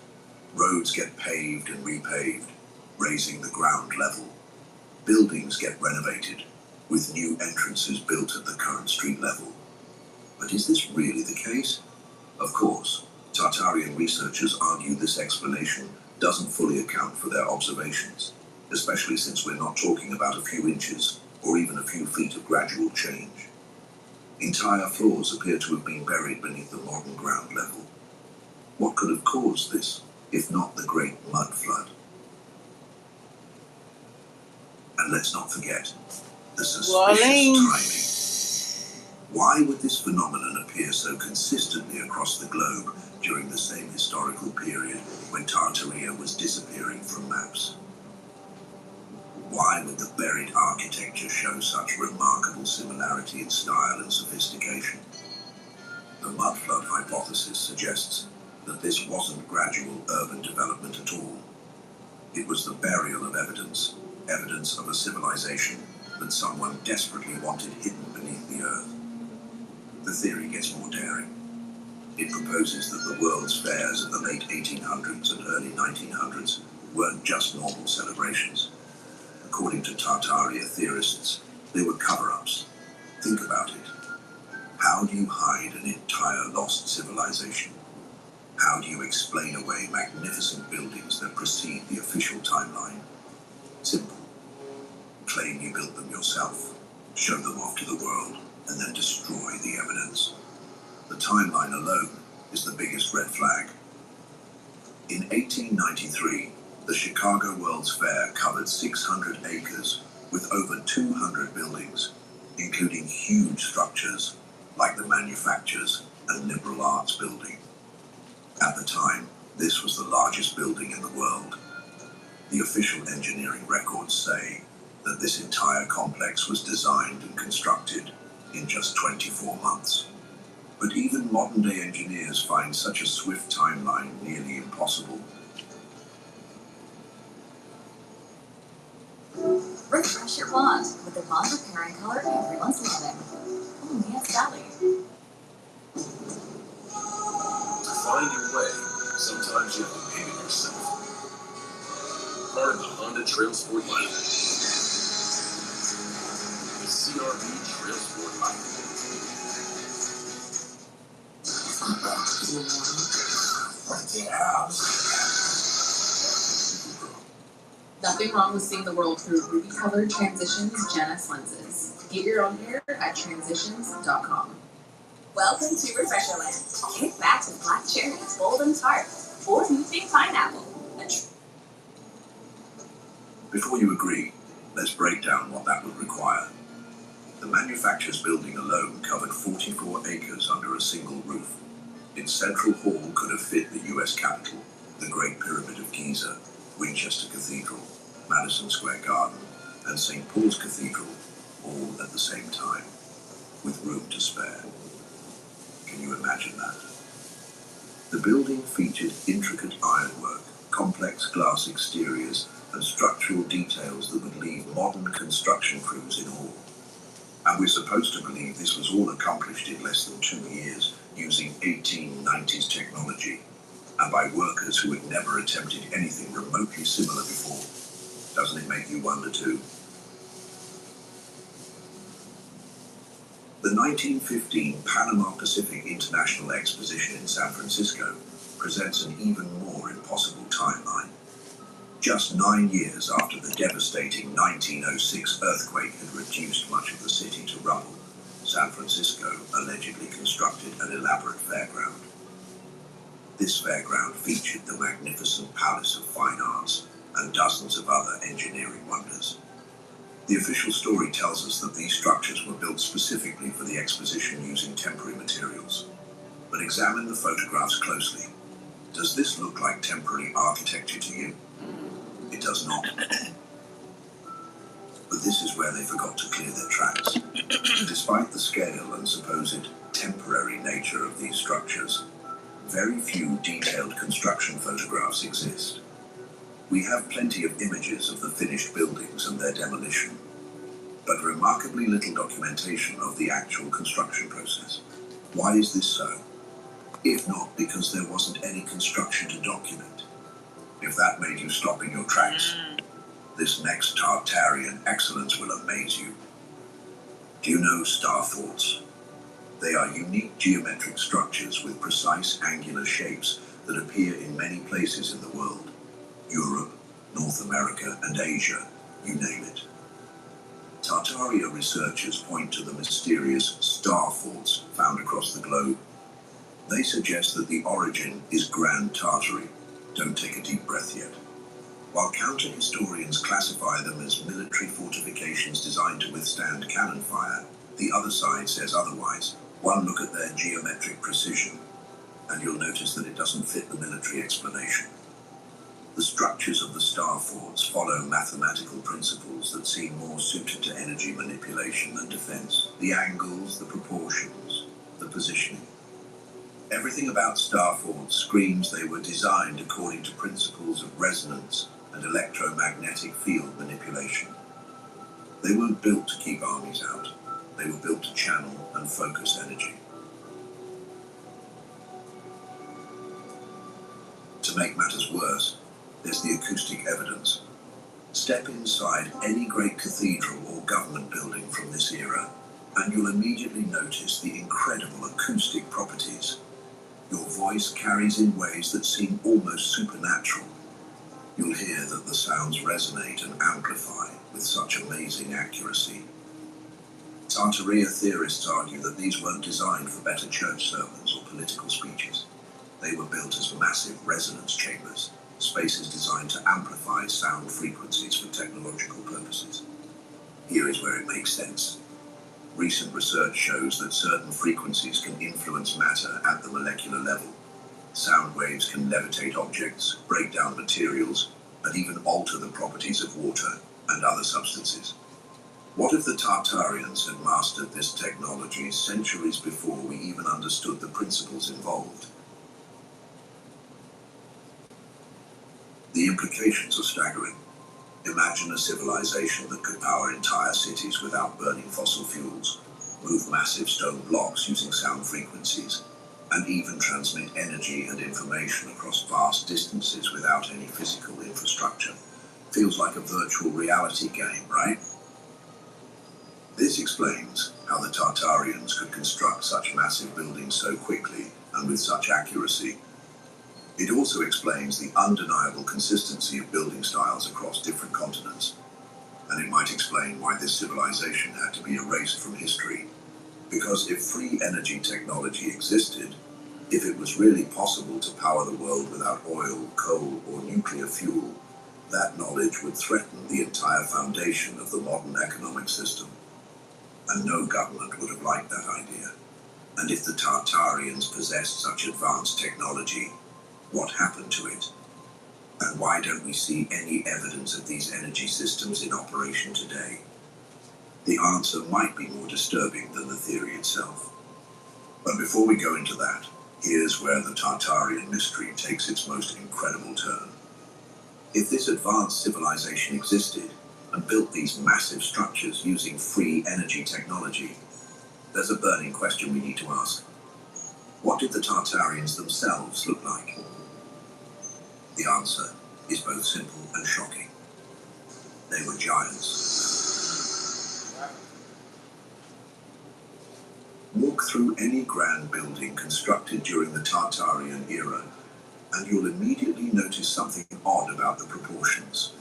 Roads get paved and repaved, raising the ground level. Buildings get renovated, with new entrances built at the current street level. But is this really the case? Of course, Tartarian researchers argue this explanation doesn't fully account for their observations, especially since we're not talking about a few inches or even a few feet of gradual change. Entire floors appear to have been buried beneath the modern ground level. What could have caused this, if not the Great Mud Flood? And let's not forget the suspicious timing. Why would this phenomenon appear so consistently across the globe during the same historical period when Tartaria was disappearing from maps? Why would the buried architecture show such remarkable similarity in style and sophistication? The mud flood hypothesis suggests that this wasn't gradual urban development at all. It was the burial of evidence of a civilization that someone desperately wanted hidden beneath the earth. The theory gets more daring. It proposes that the world's fairs of the late 1800s and early 1900s weren't just normal celebrations. According to Tartaria theorists, they were cover-ups. Think about it. How do you hide an entire lost civilization? How do you explain away magnificent buildings that precede the official timeline? Simple. Claim you built them yourself, show them off to the world, and then destroy the evidence. The timeline alone is the biggest red flag. In 1893, the Chicago World's Fair covered 600 acres with over 200 buildings, including huge structures like the Manufactures and Liberal Arts Building. At the time, this was the largest building in the world. The official engineering records say that this entire complex was designed and constructed in just 24 months. But even modern-day engineers find such a swift timeline nearly impossible.
Refresh your blonde with the blonde repairing color everyone's loving. Only at Sally.
To find your way, sometimes you have to pave it yourself. Part of the Honda Trail Sport lineup. The CRV Trail Sport lineup.
Nothing wrong with seeing the world through ruby-colored Transitions Janus lenses. Get your own pair at transitions.com.
Welcome to Refresherland. Kick back with black cherries, bold and tart, or pink pineapple.
Before you agree, let's break down what that would require. The Manufactures building alone covered 44 acres under a single roof. Its central hall could have fit the US Capitol, the Great Pyramid of Giza, Winchester Cathedral, Madison Square Garden, and St. Paul's Cathedral, all at the same time, with room to spare. Can you imagine that? The building featured intricate ironwork, complex glass exteriors, and structural details that would leave modern construction crews in awe. And we're supposed to believe this was all accomplished in less than 2 years using 1890s technology, and by workers who had never attempted anything remotely similar before. Doesn't it make you wonder too? The 1915 Panama Pacific International Exposition in San Francisco presents an even more impossible timeline. Just 9 years after the devastating 1906 earthquake had reduced much of the city to rubble, San Francisco allegedly constructed an elaborate fairground. This fairground featured the magnificent Palace of Fine Arts and dozens of other engineering wonders. The official story tells us that these structures were built specifically for the exposition using temporary materials. But examine the photographs closely. Does this look like temporary architecture to you? It It does not. But this is where they forgot to clear their tracks. Despite the scale and supposed temporary nature of these structures, very few detailed construction photographs exist. We have plenty of images of the finished buildings and their demolition, but remarkably little documentation of the actual construction process. Why is this so? If not because there wasn't any construction to document. If that made you stop in your tracks, this next Tartarian excellence will amaze you. Do you know star forts? They are unique geometric structures with precise angular shapes that appear in many places in the world. Europe, North America, and Asia, you name it. Tartaria researchers point to the mysterious star forts found across the globe. They suggest that the origin is Grand Tartary. Don't take a deep breath yet. While counter-historians classify them as military fortifications designed to withstand cannon fire, the other side says otherwise. One look at their geometric precision, and you'll notice that it doesn't fit the military explanation. The structures of the star forts follow mathematical principles that seem more suited to energy manipulation than defense. The angles, the proportions, the positioning. Everything about star forts screams they were designed according to principles of resonance and electromagnetic field manipulation. They weren't built to keep armies out. They were built to channel and focus energy. To make matters worse, there's the acoustic evidence. Step inside any great cathedral or government building from this era, and you'll immediately notice the incredible acoustic properties. Your voice carries in ways that seem almost supernatural. You'll hear that the sounds resonate and amplify with such amazing accuracy. Tartaria theorists argue that these weren't designed for better church sermons or political speeches. They were built as massive resonance chambers, spaces designed to amplify sound frequencies for technological purposes. Here is where it makes sense. Recent research shows that certain frequencies can influence matter at the molecular level. Sound waves can levitate objects, break down materials, and even alter the properties of water and other substances. What if the Tartarians had mastered this technology centuries before we even understood the principles involved? The implications are staggering. Imagine a civilization that could power entire cities without burning fossil fuels, move massive stone blocks using sound frequencies, and even transmit energy and information across vast distances without any physical infrastructure. Feels like a virtual reality game, right? This explains how the Tartarians could construct such massive buildings so quickly and with such accuracy. It also explains the undeniable consistency of building styles across different continents. And it might explain why this civilization had to be erased from history. Because if free energy technology existed, if it was really possible to power the world without oil, coal, or nuclear fuel, that knowledge would threaten the entire foundation of the modern economic system. And no government would have liked that idea. And if the Tartarians possessed such advanced technology, what happened to it? And why don't we see any evidence of these energy systems in operation today? The answer might be more disturbing than the theory itself. But before we go into that, here's where the Tartarian mystery takes its most incredible turn. If this advanced civilization existed and built these massive structures using free energy technology, there's a burning question we need to ask. What did the Tartarians themselves look like? The answer is both simple and shocking. They were giants. Walk through any grand building constructed during the Tartarian era, and you'll immediately notice something odd about the proportions.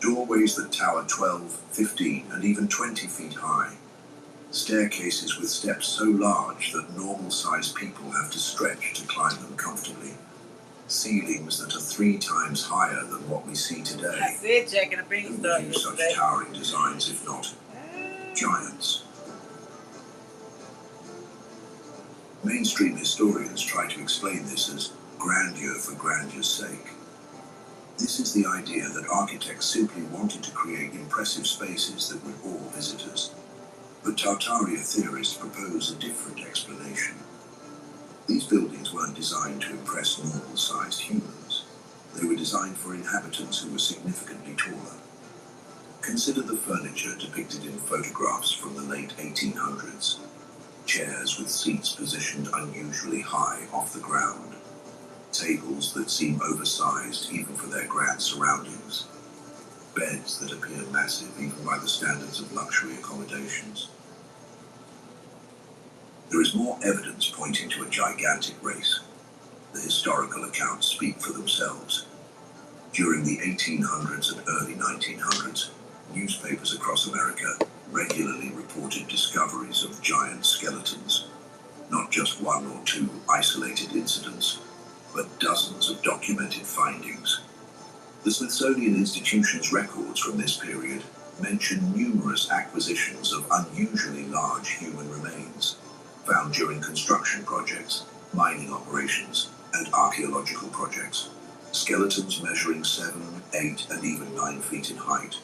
Doorways that tower 12, 15, and even 20 feet high. Staircases with steps so large that normal-sized people have to stretch to climb them comfortably. Ceilings that are 3 times higher than what we see today.
I said Jack and the
Who
Beanstalk
would use such
yesterday.
towering designs if not giants? Mainstream historians try to explain this as grandeur for grandeur's sake. This is the idea that architects simply wanted to create impressive spaces that would awe visitors. But Tartaria theorists propose a different explanation. These buildings weren't designed to impress normal-sized humans. They were designed for inhabitants who were significantly taller. Consider the furniture depicted in photographs from the late 1800s. Chairs with seats positioned unusually high off the ground. Tables that seem oversized even for their grand surroundings. Beds that appear massive even by the standards of luxury accommodations. There is more evidence pointing to a gigantic race. The historical accounts speak for themselves. During the 1800s and early 1900s, newspapers across America regularly reported discoveries of giant skeletons. Not just one or two isolated incidents, but dozens of documented findings. The Smithsonian Institution's records from this period mention numerous acquisitions of unusually large human remains, found during construction projects, mining operations, and archaeological projects. Skeletons measuring 7, 8, and even 9 feet in height,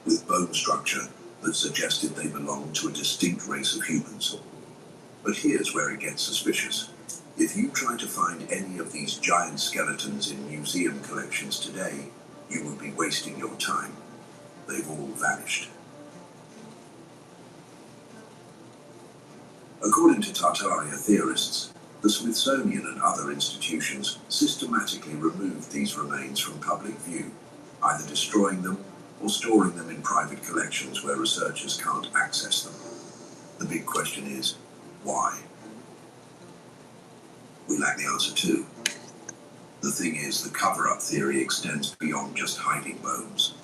with bone structure that suggested they belonged to a distinct race of humans. But here's where it gets suspicious. If you try to find any of these giant skeletons in museum collections today, you would be wasting your time. They've all vanished. According to Tartaria theorists, the Smithsonian and other institutions systematically removed these remains from public view, either destroying them or storing them in private collections where researchers can't access them. The big question is, why? We lack the answer too. The thing is, the cover-up theory extends beyond just hiding bones.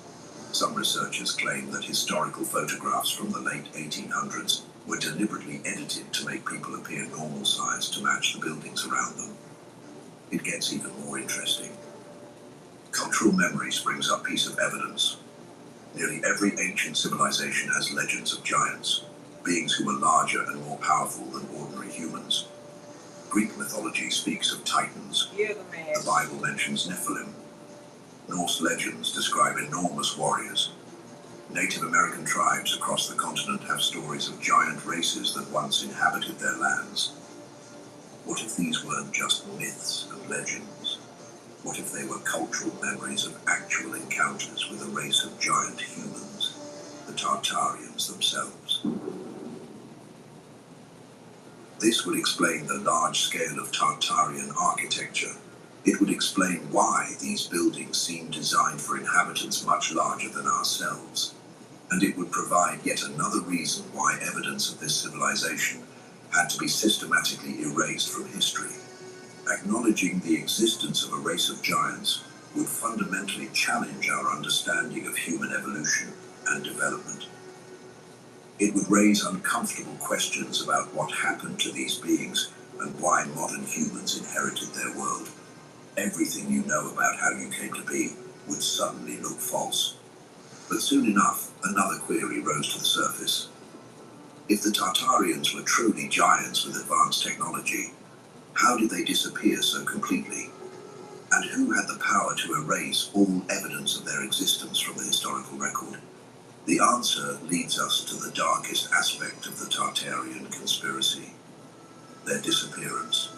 Some researchers claim that historical photographs from the late 1800s were deliberately edited to make people appear normal-sized to match the buildings around them. It gets even more interesting. Cultural memory springs up piece of evidence. Nearly every ancient civilization has legends of giants, beings who were larger and more powerful than ordinary humans. Greek mythology speaks of titans. The Bible mentions Nephilim. Norse legends describe enormous warriors. Native American tribes across the continent have stories of giant races that once inhabited their lands. What if these weren't just myths and legends? What if they were cultural memories of actual encounters with a race of giant humans, the Tartarians themselves? This would explain the large scale of Tartarian architecture. It would explain why these buildings seem designed for inhabitants much larger than ourselves. And it would provide yet another reason why evidence of this civilization had to be systematically erased from history. Acknowledging the existence of a race of giants would fundamentally challenge our understanding of human evolution and development. It would raise uncomfortable questions about what happened to these beings and why modern humans inherited their world. Everything you know about how you came to be would suddenly look false. But soon enough, another query rose to the surface. If the Tartarians were truly giants with advanced technology, how did they disappear so completely? And who had the power to erase all evidence of their existence from the historical record? The answer leads us to the darkest aspect of the Tartarian conspiracy: their disappearance.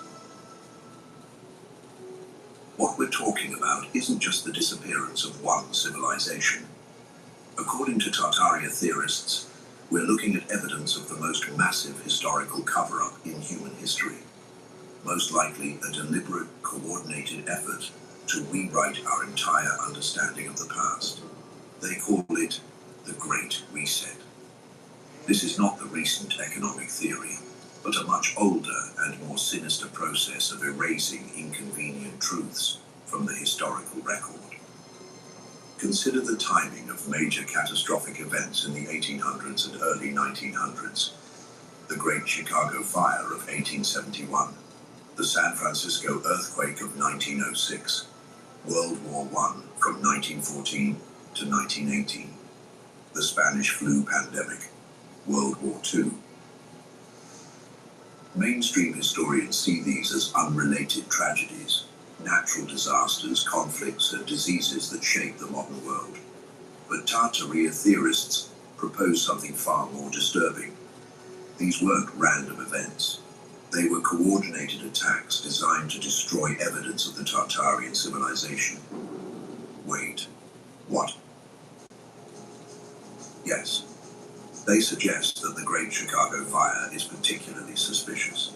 What we're talking about isn't just the disappearance of one civilization. According to Tartaria theorists, we're looking at evidence of the most massive historical cover-up in human history. Most likely a deliberate, coordinated effort to rewrite our entire understanding of the past. They call it the Great Reset. This is not the recent economic theory, but a much older and more sinister process of erasing inconvenient truths from the historical record. Consider the timing of major catastrophic events in the 1800s and early 1900s. The Great Chicago Fire of 1871, the San Francisco earthquake of 1906, World War I from 1914 to 1918, the Spanish flu pandemic, World War II. Mainstream historians see these as unrelated tragedies, natural disasters, conflicts, and diseases that shape the modern world. But Tartaria theorists propose something far more disturbing. These weren't random events. They were coordinated attacks designed to destroy evidence of the Tartarian civilization. Wait, what? Yes. They suggest that the Great Chicago Fire is particularly suspicious.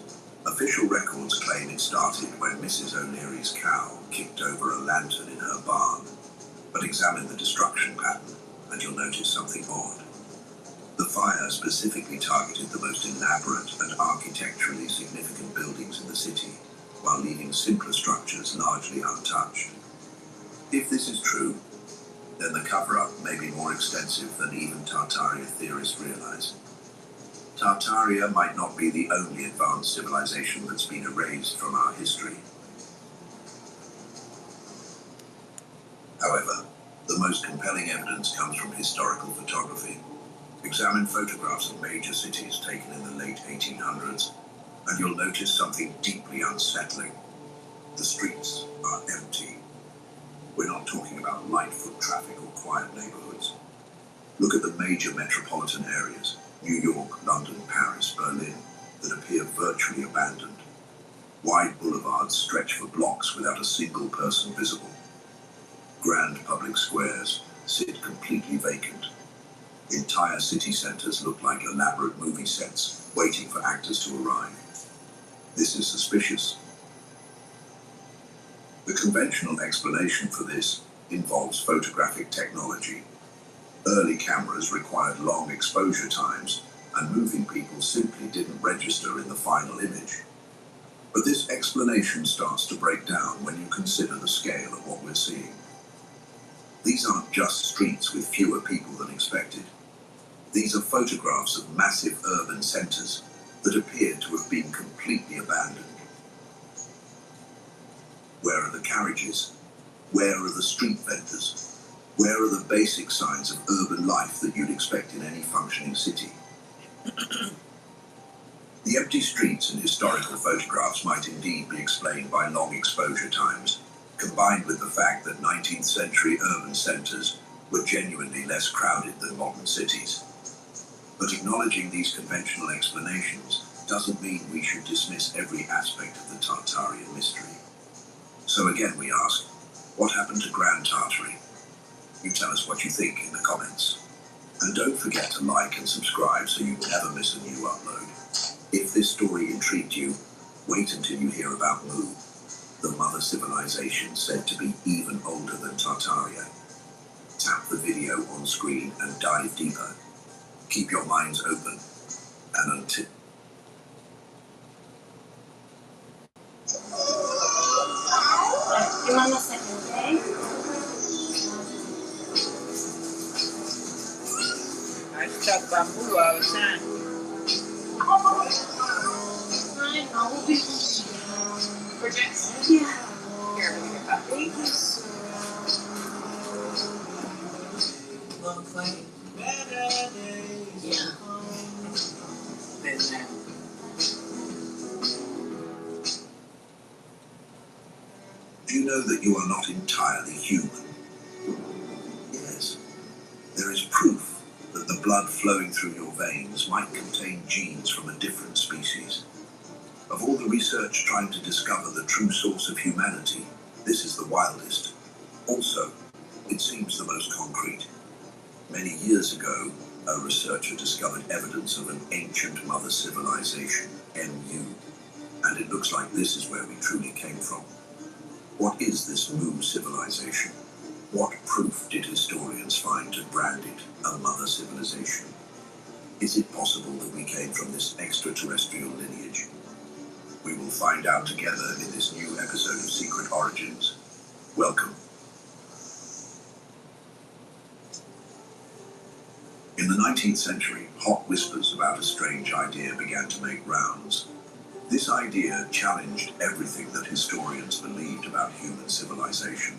Official records claim it started when Mrs. O'Leary's cow kicked over a lantern in her barn. But examine the destruction pattern, and you'll notice something odd. The fire specifically targeted the most elaborate and architecturally significant buildings in the city, while leaving simpler structures largely untouched. If this is true, then the cover-up may be more extensive than even Tartaria theorists realize. Tartaria might not be the only advanced civilization that's been erased from our history. However, the most compelling evidence comes from historical photography. Examine photographs of major cities taken in the late 1800s, and you'll notice something deeply unsettling. The streets are empty. We're not talking about light foot traffic or quiet neighborhoods. Look at the major metropolitan areas, New York, London, Paris, Berlin, that appear virtually abandoned. Wide boulevards stretch for blocks without a single person visible. Grand public squares sit completely vacant. Entire city centers look like elaborate movie sets, waiting for actors to arrive. This is suspicious. The conventional explanation for this involves photographic technology. Early cameras required long exposure times, and moving people simply didn't register in the final image. But this explanation starts to break down when you consider the scale of what we're seeing. These aren't just streets with fewer people than expected. These are photographs of massive urban centers that appear to have been completely abandoned. Where are the carriages? Where are the street vendors? Where are the basic signs of urban life that you'd expect in any functioning city? The empty streets in historical photographs might indeed be explained by long exposure times, combined with the fact that 19th century urban centers were genuinely less crowded than modern cities. But acknowledging these conventional explanations doesn't mean we should dismiss every aspect of the Tartarian mystery. So again we ask, what happened to Grand Tartary? You tell us what you think in the comments. And don't forget to like and subscribe so you never miss a new upload. If this story intrigued you, wait until you hear about Mu, the mother civilization said to be even older than Tartaria. Tap the video on screen and dive deeper. Keep your minds open, and until...
Give Mom a second, okay?
I talk about Moo all the time.
I know.
Projects.
Yeah.
Here, let me get that.
Thank you.
Little clay. Yeah.
Then now.
Do you know that you are not entirely human? Yes. There is proof that the blood flowing through your veins might contain genes from a different species. Of all the research trying to discover the true source of humanity, this is the wildest. Also, it seems the most concrete. Many years ago, a researcher discovered evidence of an ancient mother civilization, MU, and it looks like this is where we truly came from. What is this Mu civilization? What proof did historians find to brand it a mother civilization? Is it possible that we came from this extraterrestrial lineage? We will find out together in this new episode of Secret Origins. Welcome. In the 19th century, hot whispers about a strange idea began to make rounds. This idea challenged everything that historians believed about human civilization.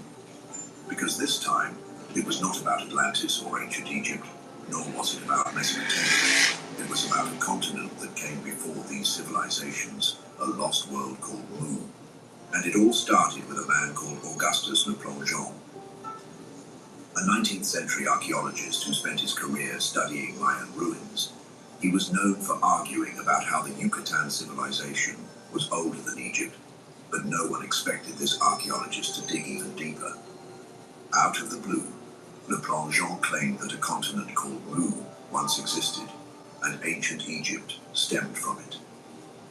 Because this time, it was not about Atlantis or ancient Egypt, nor was it about Mesopotamia. It was about a continent that came before these civilizations, a lost world called Mu. And it all started with a man called Augustus Le Plongeon, a 19th century archaeologist who spent his career studying Mayan ruins. He was known for arguing about how the Yucatan civilization was older than Egypt, but no one expected this archaeologist to dig even deeper. Out of the blue, Le Plongeon claimed that a continent called Mu once existed, and ancient Egypt stemmed from it.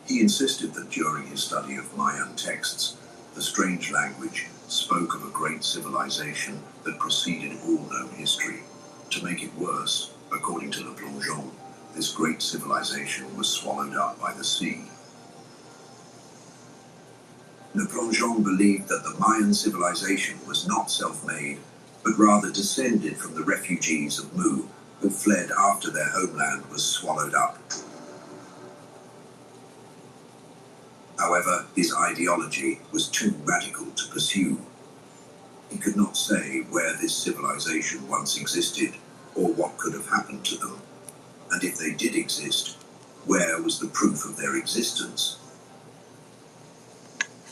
He insisted that during his study of Mayan texts, the strange language spoke of a great civilization that preceded all known history. To make it worse, according to Le Plongeon, this great civilization was swallowed up by the sea. Le Plongeon believed that the Mayan civilization was not self-made, but rather descended from the refugees of Mu who fled after their homeland was swallowed up. However, his ideology was too radical to pursue. He could not say where this civilization once existed or what could have happened to them. And if they did exist, where was the proof of their existence?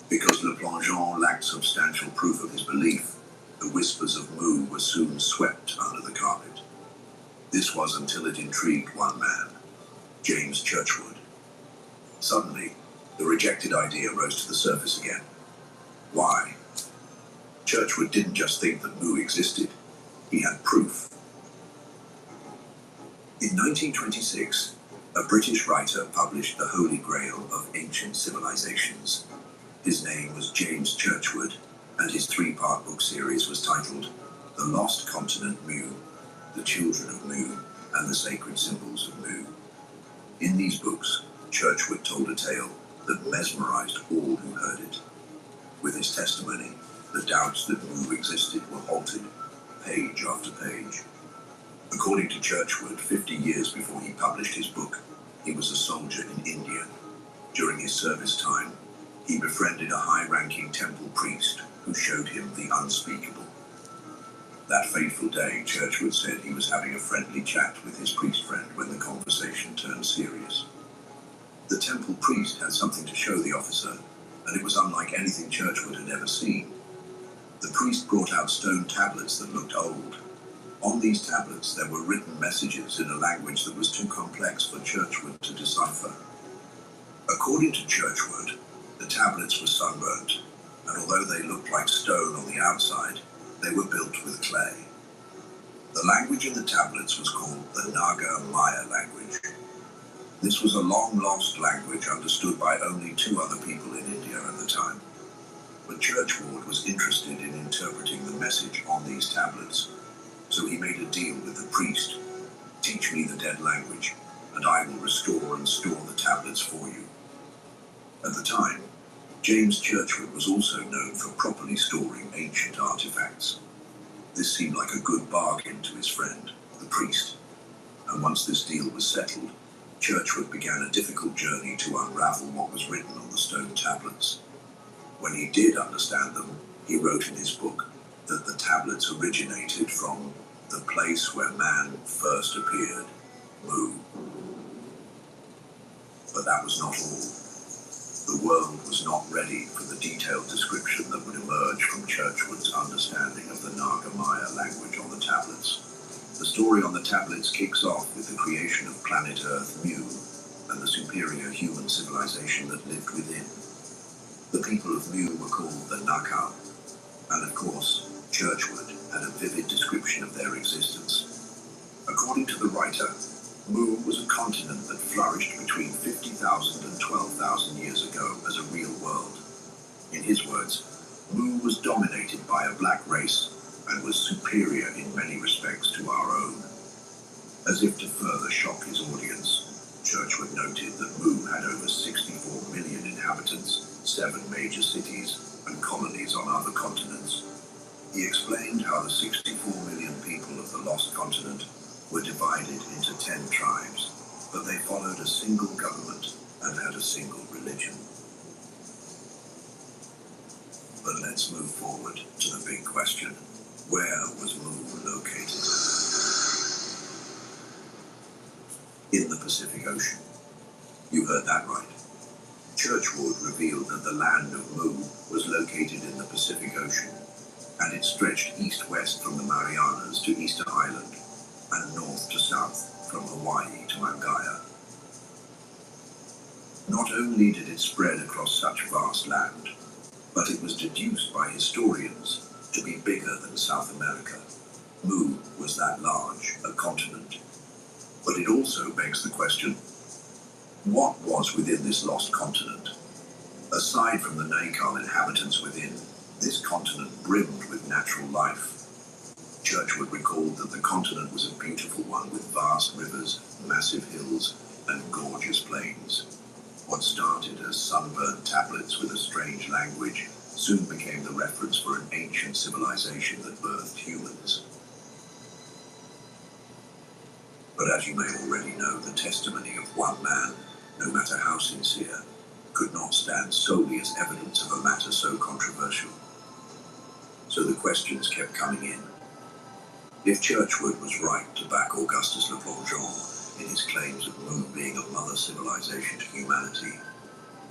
Because Le Plongeon lacked substantial proof of his belief, the whispers of Mu were soon swept under the carpet. This was until it intrigued one man, James Churchward. Suddenly, the rejected idea rose to the surface again. Why? Churchward didn't just think that Mu existed, he had proof. In 1926, a British writer published the Holy Grail of Ancient Civilizations. His name was James Churchward, and his three-part book series was titled The Lost Continent Mu, The Children of Mu, and the Sacred Symbols of Mu. In these books, Churchward told a tale that mesmerized all who heard it. With his testimony, the doubts that Mu existed were halted, page after page. According to Churchward, 50 years before he published his book, he was a soldier in India. During his service time, he befriended a high-ranking temple priest who showed him the unspeakable. That fateful day, Churchward said he was having a friendly chat with his priest friend when the conversation turned serious. The temple priest had something to show the officer, and it was unlike anything Churchward had ever seen. The priest brought out stone tablets that looked old. On these tablets there were written messages in a language that was too complex for Churchward to decipher. According to Churchward, the tablets were sunburnt, and although they looked like stone on the outside, they were built with clay. The language in the tablets was called the Naga Maya language. This was a long-lost language understood by only 2 other people in India at the time. But Churchward was interested in interpreting the message on these tablets, so he made a deal with the priest. Teach me the dead language, and I will restore and store the tablets for you. At the time, James Churchward was also known for properly storing ancient artifacts. This seemed like a good bargain to his friend, the priest, and once this deal was settled, Churchward began a difficult journey to unravel what was written on the stone tablets. When he did understand them, he wrote in his book that the tablets originated from the place where man first appeared, Mu. But that was not all. The world was not ready for the detailed description that would emerge from Churchward's understanding of the Naga Maya language on the tablets. The story on the tablets kicks off with the creation of planet Earth Mu and the superior human civilization that lived within. The people of Mu were called the Naka, and of course, Churchward had a vivid description of their existence. According to the writer, Mu was a continent that flourished between 50,000 and 12,000 years ago as a real world. In his words, Mu was dominated by a black race and was superior in many respects to our own. As if to further shock his audience, Churchward noted that Mu had over 64 million inhabitants, 7 major cities, and colonies on other continents. He explained how the 64 million people of the lost continent were divided into 10 tribes, but they followed a single government and had a single religion. But let's move forward to the big question. Where was Mu located? In the Pacific Ocean. You heard that right. Churchwood revealed that the land of Mu was located in the Pacific Ocean, and it stretched east-west from the Marianas to Easter Island, and north to south from Hawaii to Mangaia. Not only did it spread across such vast land, but it was deduced by historians to be bigger than South America. Mu was that large, a continent. But it also begs the question, what was within this lost continent? Aside from the Nacal inhabitants within, this continent brimmed with natural life. Churchwood recalled that the continent was a beautiful one with vast rivers, massive hills, and gorgeous plains. What started as sunburned tablets with a strange language soon became the reference for an ancient civilization that birthed humans. But as you may already know, the testimony of one man, no matter how sincere, could not stand solely as evidence of a matter so controversial. So the questions kept coming in. If Churchwood was right to back Augustus Le Plongeon in his claims of Mu being a mother civilization to humanity,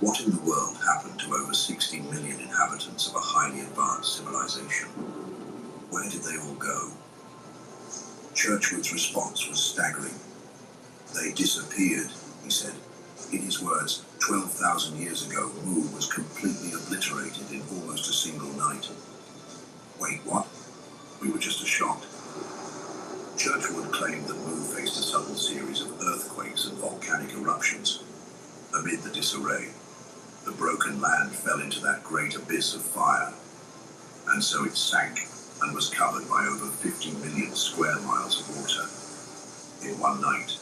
what in the world happened to over 60 million inhabitants of a highly advanced civilization? Where did they all go? Churchwood's response was staggering. They disappeared, he said. In his words, 12,000 years ago, Mu was completely obliterated in almost a single night. Wait, what? We were just as shocked. Churchwood claimed that Mu faced a sudden series of earthquakes and volcanic eruptions. Amid the disarray, the broken land fell into that great abyss of fire, and so it sank and was covered by over 50 million square miles of water. In one night,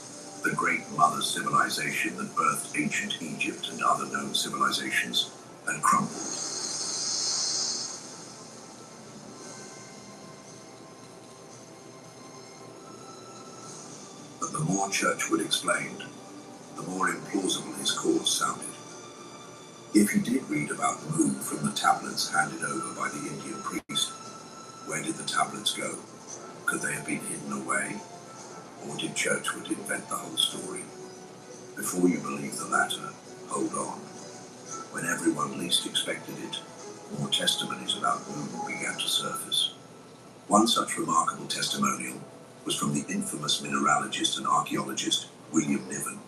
the great mother civilization that birthed ancient Egypt and other known civilizations had crumbled. But the more Churchwood explained, the more implausible his cause sounded. If he did read about the Mu from the tablets handed over by the Indian priest, where did the tablets go? Could they have been hidden away? Or did Churchwood invent the whole story? Before you believe the latter, hold on. When everyone least expected it, more testimonies about Mu began to surface. One such remarkable testimonial was from the infamous mineralogist and archaeologist William Niven.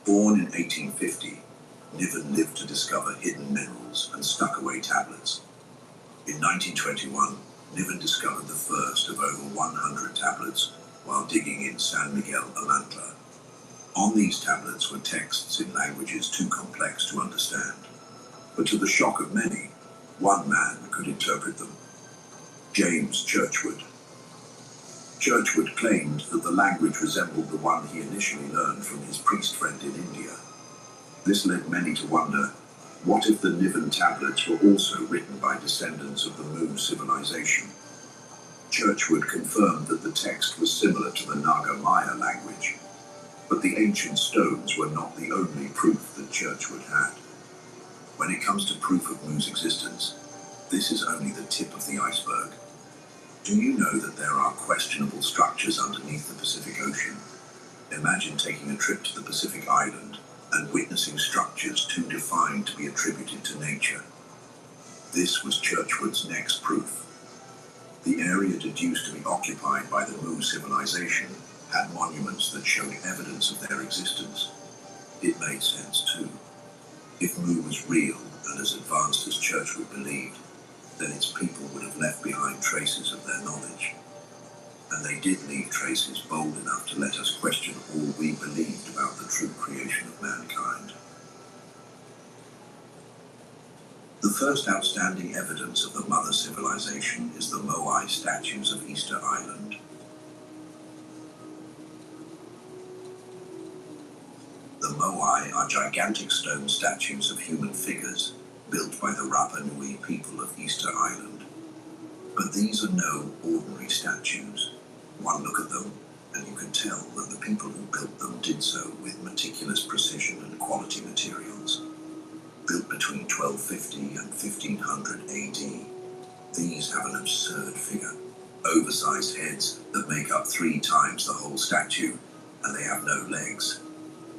Born in 1850, Niven lived to discover hidden minerals and stuck away tablets. In 1921, Niven discovered the first of over 100 tablets while digging in San Miguel Amantla. On these tablets were texts in languages too complex to understand, but to the shock of many, one man could interpret them: James Churchwood. Churchwood claimed that the language resembled the one he initially learned from his priest friend in India. This led many to wonder, what if the Niven tablets were also written by descendants of the Mu civilization? Churchwood confirmed that the text was similar to the Naga Maya language, but the ancient stones were not the only proof that Churchwood had. When it comes to proof of Mu's existence, this is only the tip of the iceberg. Do you know that there are questionable structures underneath the Pacific Ocean? Imagine taking a trip to the Pacific Island and witnessing structures too defined to be attributed to nature. This was Churchwood's next proof. The area deduced to be occupied by the Mu civilization had monuments that showed evidence of their existence. It made sense too. If Mu was real and as advanced as Churchwood believed, then its people would have left behind traces of their knowledge. And they did leave traces bold enough to let us question all we believed about the true creation of mankind. The first outstanding evidence of the mother civilization is the Moai statues of Easter Island. The Moai are gigantic stone statues of human figures built by the Rapa Nui people of Easter Island. But these are no ordinary statues. One look at them, and you can tell that the people who built them did so with meticulous precision and quality materials. Built between 1250 and 1500 AD, these have an absurd figure. Oversized heads that make up 3 times the whole statue, and they have no legs.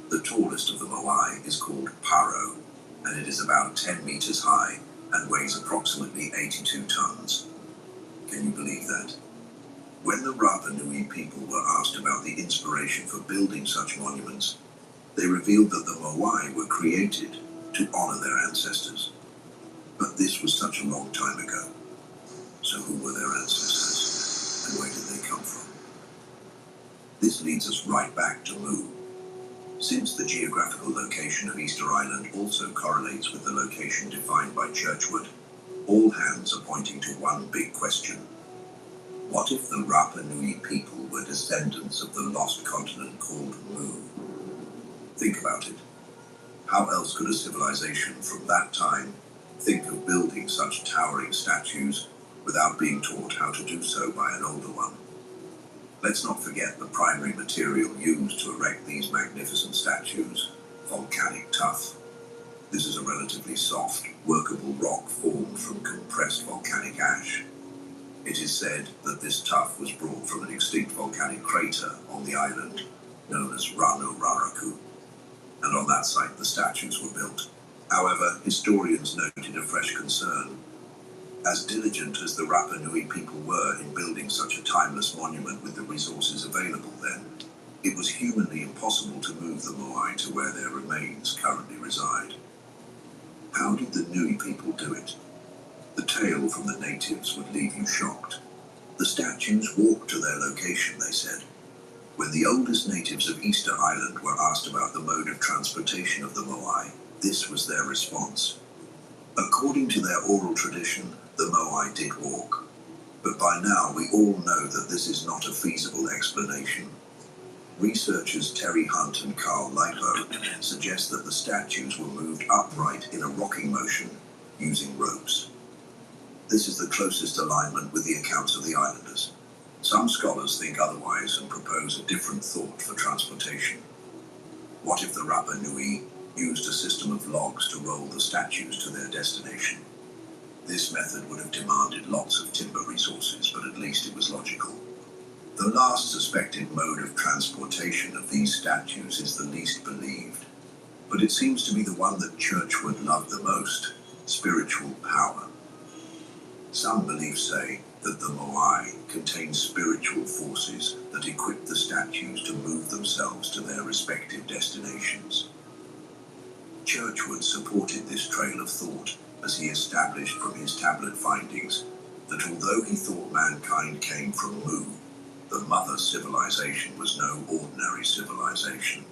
The tallest of the Moai is called Paro, and it is about 10 meters high and weighs approximately 82 tons. Can you believe that? When the Rapa Nui people were asked about the inspiration for building such monuments, they revealed that the Moai were created to honor their ancestors. But this was such a long time ago. So who were their ancestors, and where did they come from? This leads us right back to Mu. Since the geographical location of Easter Island also correlates with the location defined by Churchward, all hands are pointing to one big question. What if the Rapa Nui people were descendants of the lost continent called Mu? Think about it. How else could a civilization from that time think of building such towering statues without being taught how to do so by an older one? Let's not forget the primary material used to erect these magnificent statues, volcanic tuff. This is a relatively soft, workable rock formed from compressed volcanic ash. It is said that this tuff was brought from an extinct volcanic crater on the island, known as Rano Raraku, and on that site the statues were built. However, historians noted a fresh concern. As diligent as the Rapa Nui people were in building such a timeless monument with the resources available then, it was humanly impossible to move the Moai to where their remains currently reside. How did the Nui people do it? The tale from the natives would leave you shocked. The statues walked to their location, they said. When the oldest natives of Easter Island were asked about the mode of transportation of the Moai, this was their response. According to their oral tradition, the Moai did walk. But by now we all know that this is not a feasible explanation. Researchers Terry Hunt and Carl Lightlow suggest that the statues were moved upright in a rocking motion using ropes. This is the closest alignment with the accounts of the islanders. Some scholars think otherwise and propose a different thought for transportation. What if the Rapa Nui used a system of logs to roll the statues to their destination? This method would have demanded lots of timber resources, but at least it was logical. The last suspected mode of transportation of these statues is the least believed, but it seems to be the one that Churchward loved the most: spiritual power. Some beliefs say that the Moai contain spiritual forces that equip the statues to move themselves to their respective destinations. Churchward supported this trail of thought as he established from his tablet findings that although he thought mankind came from Mu, the mother civilization was no ordinary civilization.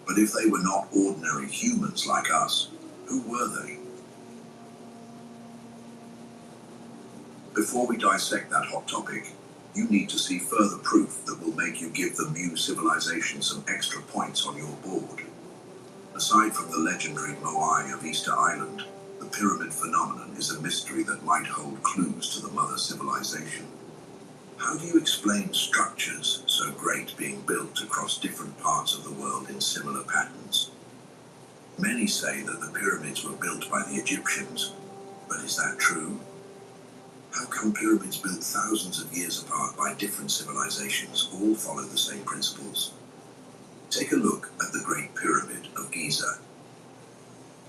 But if they were not ordinary humans like us, who were they? Before we dissect that hot topic, you need to see further proof that will make you give the Mu civilization some extra points on your board. Aside from the legendary Moai of Easter Island, the pyramid phenomenon is a mystery that might hold clues to the mother civilization. How do you explain structures so great being built across different parts of the world in similar patterns? Many say that the pyramids were built by the Egyptians, but is that true? How come pyramids built thousands of years apart by different civilizations all follow the same principles? Take a look at the Great Pyramid of Giza.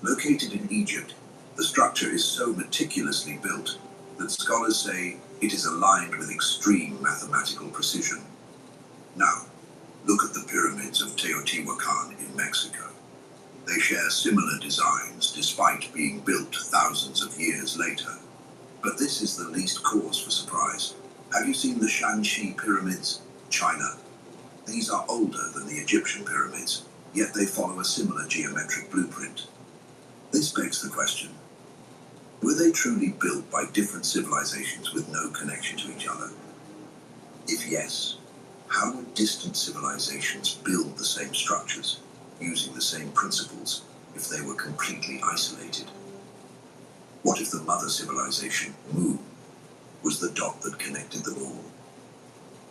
Located in Egypt, the structure is so meticulously built that scholars say it is aligned with extreme mathematical precision. Now, look at the pyramids of Teotihuacan in Mexico. They share similar designs despite being built thousands of years later. But this is the least cause for surprise. Have you seen the Shanxi pyramids, China? These are older than the Egyptian pyramids, yet they follow a similar geometric blueprint. This begs the question, were they truly built by different civilizations with no connection to each other? If yes, how would distant civilizations build the same structures, using the same principles, if they were completely isolated? What if the mother civilization, Mu, was the dot that connected them all?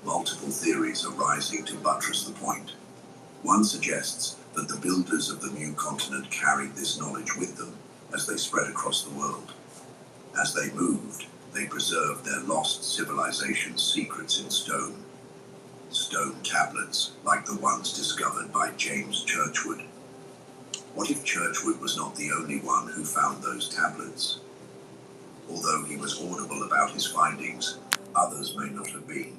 Multiple theories are rising to buttress the point. One suggests that the builders of the new continent carried this knowledge with them as they spread across the world. As they moved, they preserved their lost civilization's secrets in stone. Stone tablets like the ones discovered by James Churchward. What if Churchward was not the only one who found those tablets? Although he was audible about his findings, others may not have been.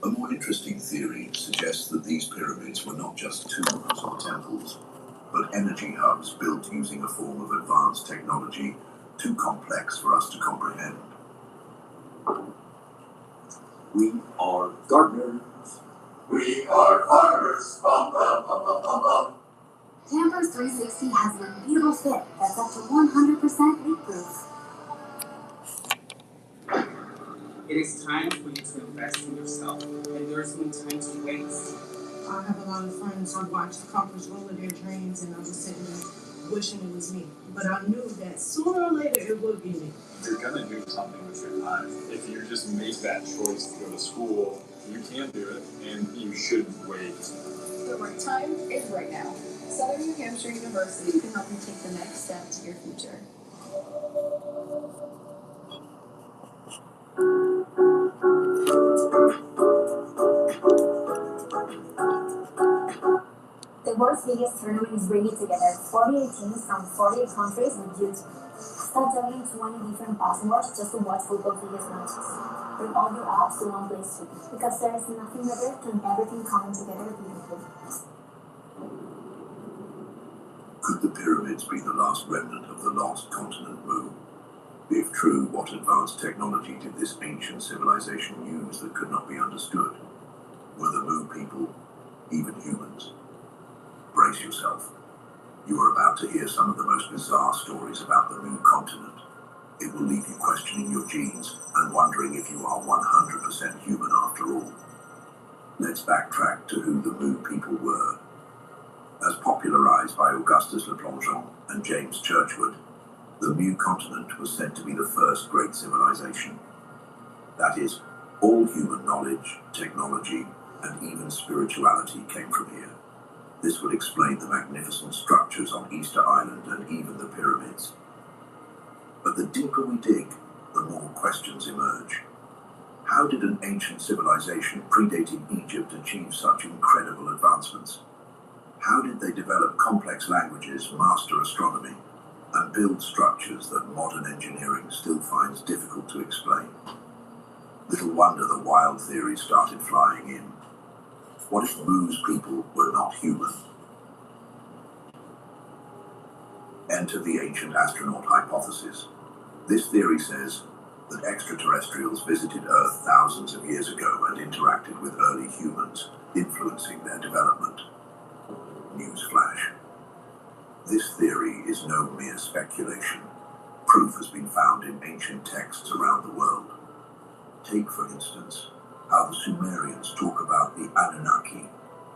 A more interesting theory suggests that these pyramids were not just tombs or temples, but energy hubs built using a form of advanced technology too complex for us to comprehend.
We are gardeners.
We are farmers. Bum, bum, bum, bum, bum, bum.
Campers 360 has an unbeatable fit that's up to 100% leak-proof.
It is time for you to invest in yourself, and there is no time to waste.
I have a lot of friends who watched couples roll their dreams, and I was sitting there wishing it was me. But I knew that sooner or later it would be me.
You're gonna do something with your time. If you just make that choice to go to school, you can do it, and you shouldn't wait.
The right time is right now. Southern New Hampshire University can help you take the next step to your future.
The world's biggest tournament is bringing together 48 teams from 48 countries with youth. Start juggling 20 different passwords just to watch football biggest matches. Bring all your apps to one place too, because there is nothing better than everything coming together beautifully.
Could the pyramids be the last remnant of the lost continent Mu? If true, what advanced technology did this ancient civilization use that could not be understood? Were the Mu people even humans? Brace yourself. You are about to hear some of the most bizarre stories about the Mu continent. It will leave you questioning your genes and wondering if you are 100% human after all. Let's backtrack to who the Mu people were. As popularized by Augustus Le Plongeon and James Churchward, the Mu continent was said to be the first great civilization. That is, all human knowledge, technology, and even spirituality came from here. This would explain the magnificent structures on Easter Island and even the pyramids. But the deeper we dig, the more questions emerge. How did an ancient civilization predating Egypt achieve such incredible advancements? How did they develop complex languages, master astronomy, and build structures that modern engineering still finds difficult to explain? Little wonder the wild theories started flying in. What if Mu's people were not human? Enter the ancient astronaut hypothesis. This theory says that extraterrestrials visited Earth thousands of years ago and interacted with early humans, influencing their development. Newsflash. This theory is no mere speculation. Proof has been found in ancient texts around the world. Take, for instance, how the Sumerians talk about the Anunnaki,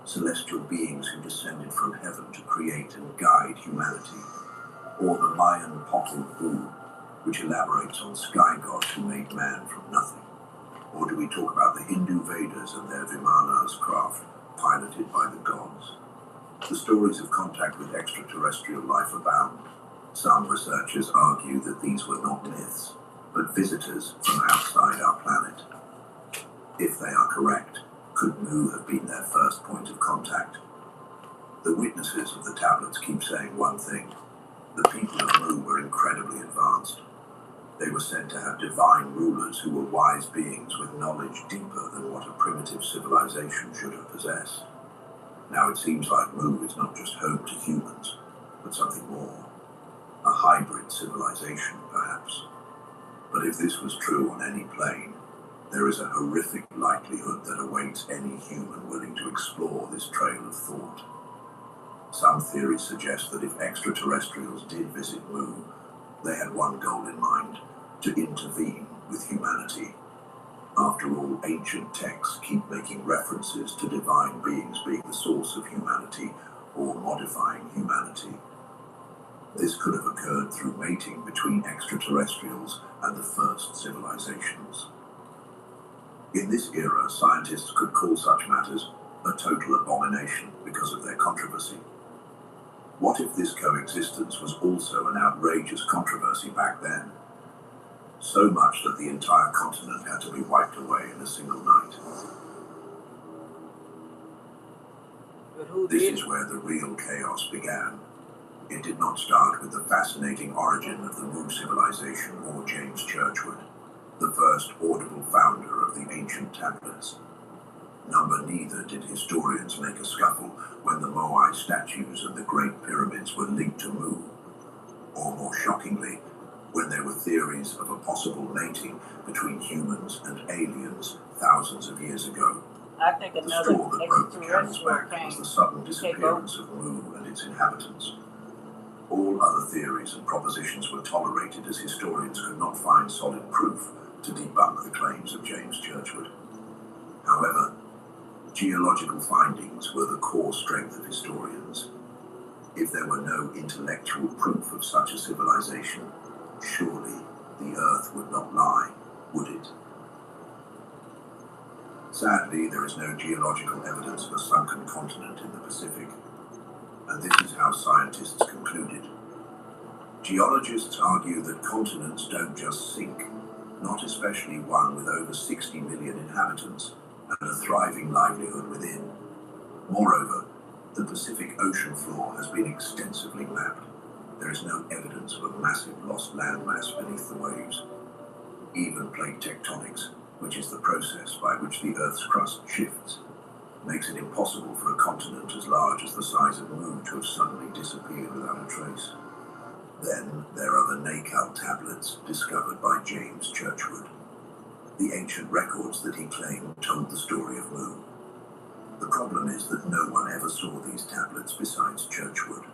celestial beings who descended from heaven to create and guide humanity, or the Mayan Popol Vuh, which elaborates on sky gods who made man from nothing. Or do we talk about the Hindu Vedas and their Vimanas craft, piloted by the gods? The stories of contact with extraterrestrial life abound. Some researchers argue that these were not myths, but visitors from outside our planet. If they are correct, could Mu have been their first point of contact? The witnesses of the tablets keep saying one thing. The people of Mu were incredibly advanced. They were said to have divine rulers who were wise beings with knowledge deeper than what a primitive civilization should have possessed. Now it seems like Mu is not just home to humans, but something more. A hybrid civilization, perhaps. But if this was true on any plane, there is a horrific likelihood that awaits any human willing to explore this trail of thought. Some theories suggest that if extraterrestrials did visit Mu, they had one goal in mind: to intervene with humanity. After all, ancient texts keep making references to divine beings being the source of humanity or modifying humanity. This could have occurred through mating between extraterrestrials and the first civilizations. In this era, scientists could call such matters a total abomination because of their controversy. What if this coexistence was also an outrageous controversy back then? So much that the entire continent had to be wiped away in a single night.
But who
This
did
is where the real chaos began. It did not start with the fascinating origin of the Mu civilization or James Churchward, the first audible founder of the ancient tablets. Neither did historians make a scuffle when the Moai statues and the Great Pyramids were linked to Mu, or more shockingly, when there were theories of a possible mating between humans and aliens thousands of years ago.
I think
The
another
straw that broke the camel's
extraterrestrial
back was
came.
the sudden disappearance of Mu and its inhabitants. All other theories and propositions were tolerated as historians could not find solid proof to debunk the claims of James Churchward. However, geological findings were the core strength of historians. If there were no intellectual proof of such a civilization, surely the Earth would not lie, would it? Sadly, there is no geological evidence of a sunken continent in the Pacific, and this is how scientists concluded. Geologists argue that continents don't just sink, not especially one with over 60 million inhabitants and a thriving livelihood within. Moreover, the Pacific ocean floor has been extensively mapped. There is no evidence of a massive lost landmass beneath the waves. Even plate tectonics, which is the process by which the Earth's crust shifts, makes it impossible for a continent as large as the size of Mu to have suddenly disappeared without a trace. Then there are the Nakal tablets discovered by James Churchward. The ancient records that he claimed told the story of Mu. The problem is that no one ever saw these tablets besides Churchward.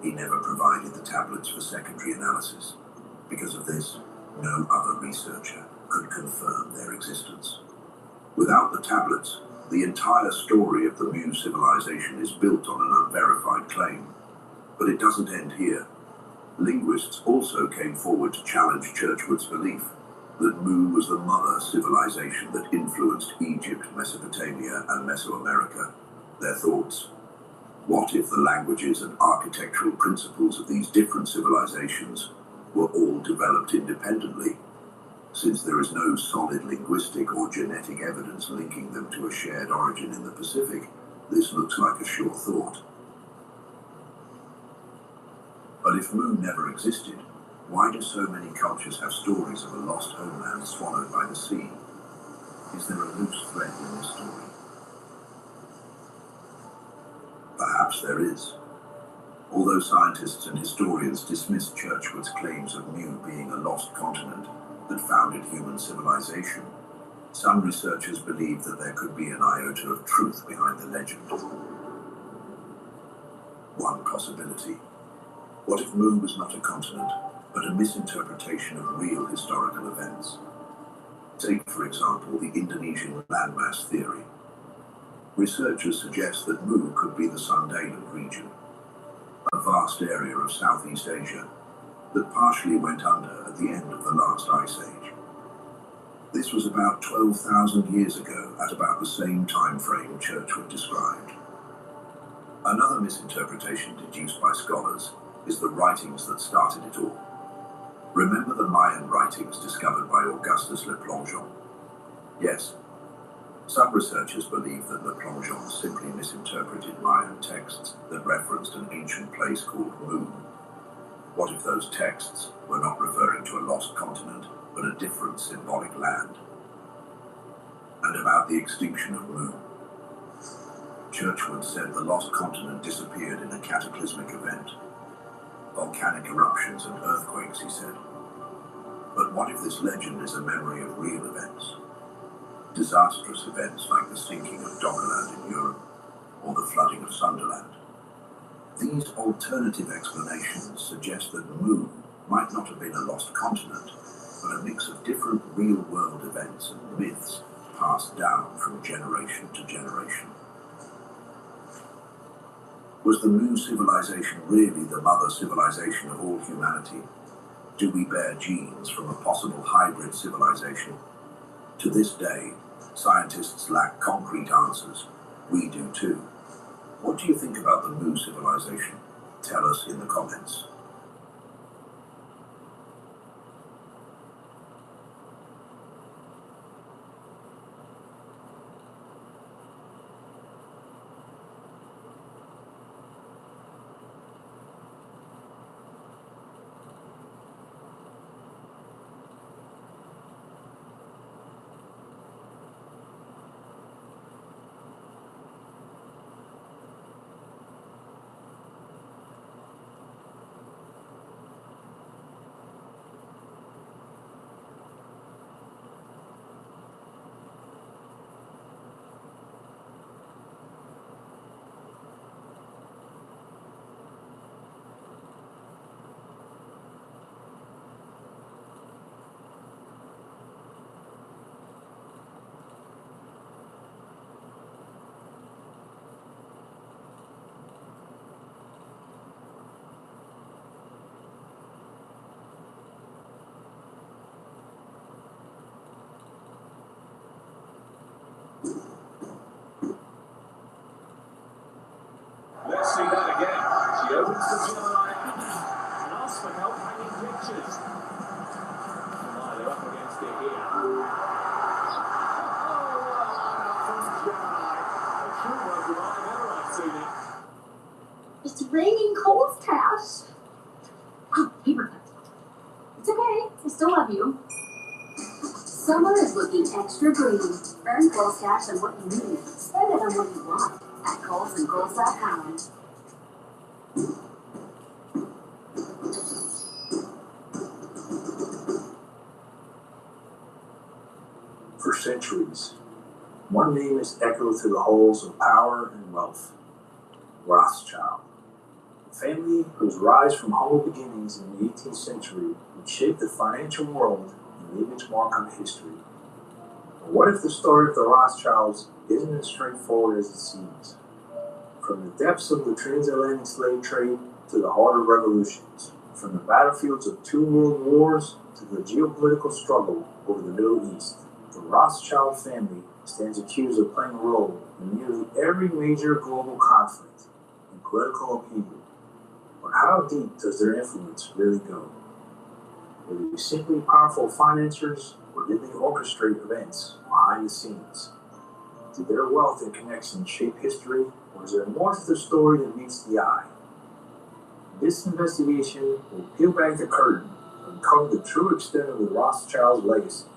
He never provided the tablets for secondary analysis. Because of this, no other researcher could confirm their existence. Without the tablets, the entire story of the Mu civilization is built on an unverified claim. But it doesn't end here. Linguists also came forward to challenge Churchward's belief that Mu was the mother civilization that influenced Egypt, Mesopotamia, and Mesoamerica. Their thoughts: what if the languages and architectural principles of these different civilizations were all developed independently? Since there is no solid linguistic or genetic evidence linking them to a shared origin in the Pacific, this looks like a sure thought. But if Mu never existed, why do so many cultures have stories of a lost homeland swallowed by the sea? Is there a loose thread in this story? Perhaps there is. Although scientists and historians dismiss Churchward's claims of Mu being a lost continent that founded human civilization, some researchers believe that there could be an iota of truth behind the legend. One possibility: what if Mu was not a continent, but a misinterpretation of real historical events? Take, for example, the Indonesian landmass theory. Researchers suggest that Mu could be the Sundaland region, a vast area of Southeast Asia that partially went under at the end of the last ice age. This was about 12,000 years ago, at about the same time frame Churchward described. Another misinterpretation deduced by scholars is the writings that started it all. Remember the Mayan writings discovered by Augustus Le Plongeon? Yes. Some researchers believe that Le Plongeon simply misinterpreted Mayan texts that referenced an ancient place called Mu. What if those texts were not referring to a lost continent, but a different symbolic land? And about the extinction of Mu. Churchward said the lost continent disappeared in a cataclysmic event. Volcanic eruptions and earthquakes, he said. But what if this legend is a memory of real events? Disastrous events like the sinking of Doggerland in Europe, or the flooding of Sunderland. These alternative explanations suggest that Mu might not have been a lost continent, but a mix of different real-world events and myths passed down from generation to generation. Was the Mu civilization really the mother civilization of all humanity? Do we bear genes from a possible hybrid civilization? To this day, scientists lack concrete answers. We do too. What do you think about the Mu civilization? Tell us in the comments.
Blaming Cole's cash. Oh, paper cut. It's okay. I still love you. Summer is looking extra green. Earn Kohl's cash on what you need. Spend it on what you want at Kohl's and Kohl's.com.
For centuries, one name has echoed through the halls of power and wealth: Rothschild. A family whose rise from humble beginnings in the 18th century would shape the financial world and leave its mark on history. But what if the story of the Rothschilds isn't as straightforward as it seems? From the depths of the transatlantic slave trade to the heart of revolutions, from the battlefields of 2 world wars to the geopolitical struggle over the Middle East, the Rothschild family stands accused of playing a role in nearly every major global conflict and political upheaval. But how deep does their influence really go? Were they simply powerful financiers, or did they orchestrate events behind the scenes? Did their wealth and connections shape history, or is there more to the story than meets the eye? This investigation will peel back the curtain and uncover the true extent of the Rothschilds' legacy.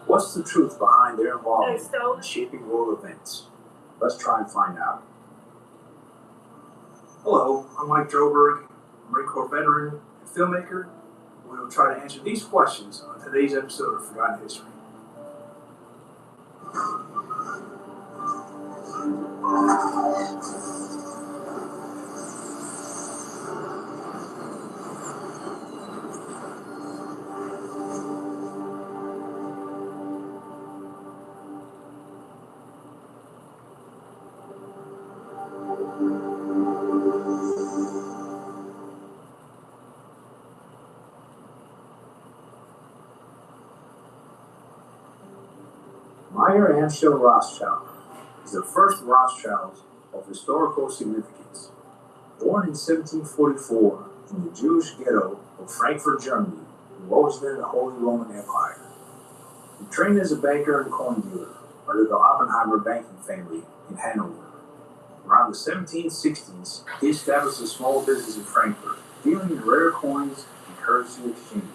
What's the truth behind their involvement in shaping world events? Let's try and find out. Hello, I'm Mike Droberg, Marine Corps veteran and filmmaker. We will try to answer these questions on today's episode of Forgotten History. Meyer Amschel Rothschild is the first Rothschild of historical significance. Born in 1744 in the Jewish ghetto of Frankfurt, Germany, in what was then the Holy Roman Empire. He trained as a banker and coin dealer under the Oppenheimer banking family in Hanover. Around the 1760s, he established a small business in Frankfurt, dealing in rare coins and currency exchange.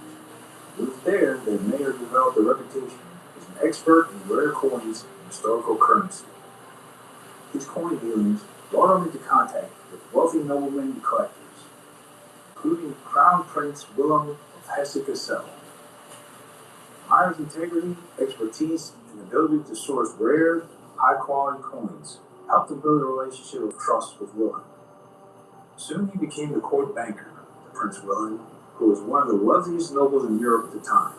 It was there that Meyer developed a reputation as an expert in rare coins and historical currency. His coin dealings brought him into contact with wealthy noblemen and collectors, including Crown Prince Wilhelm of Hesse-Kassel. Meyer's integrity, expertise, and ability to source rare, high-quality coins helped him build a relationship of trust with Wilhelm. Soon he became the court banker to Prince Wilhelm, who was one of the wealthiest nobles in Europe at the time.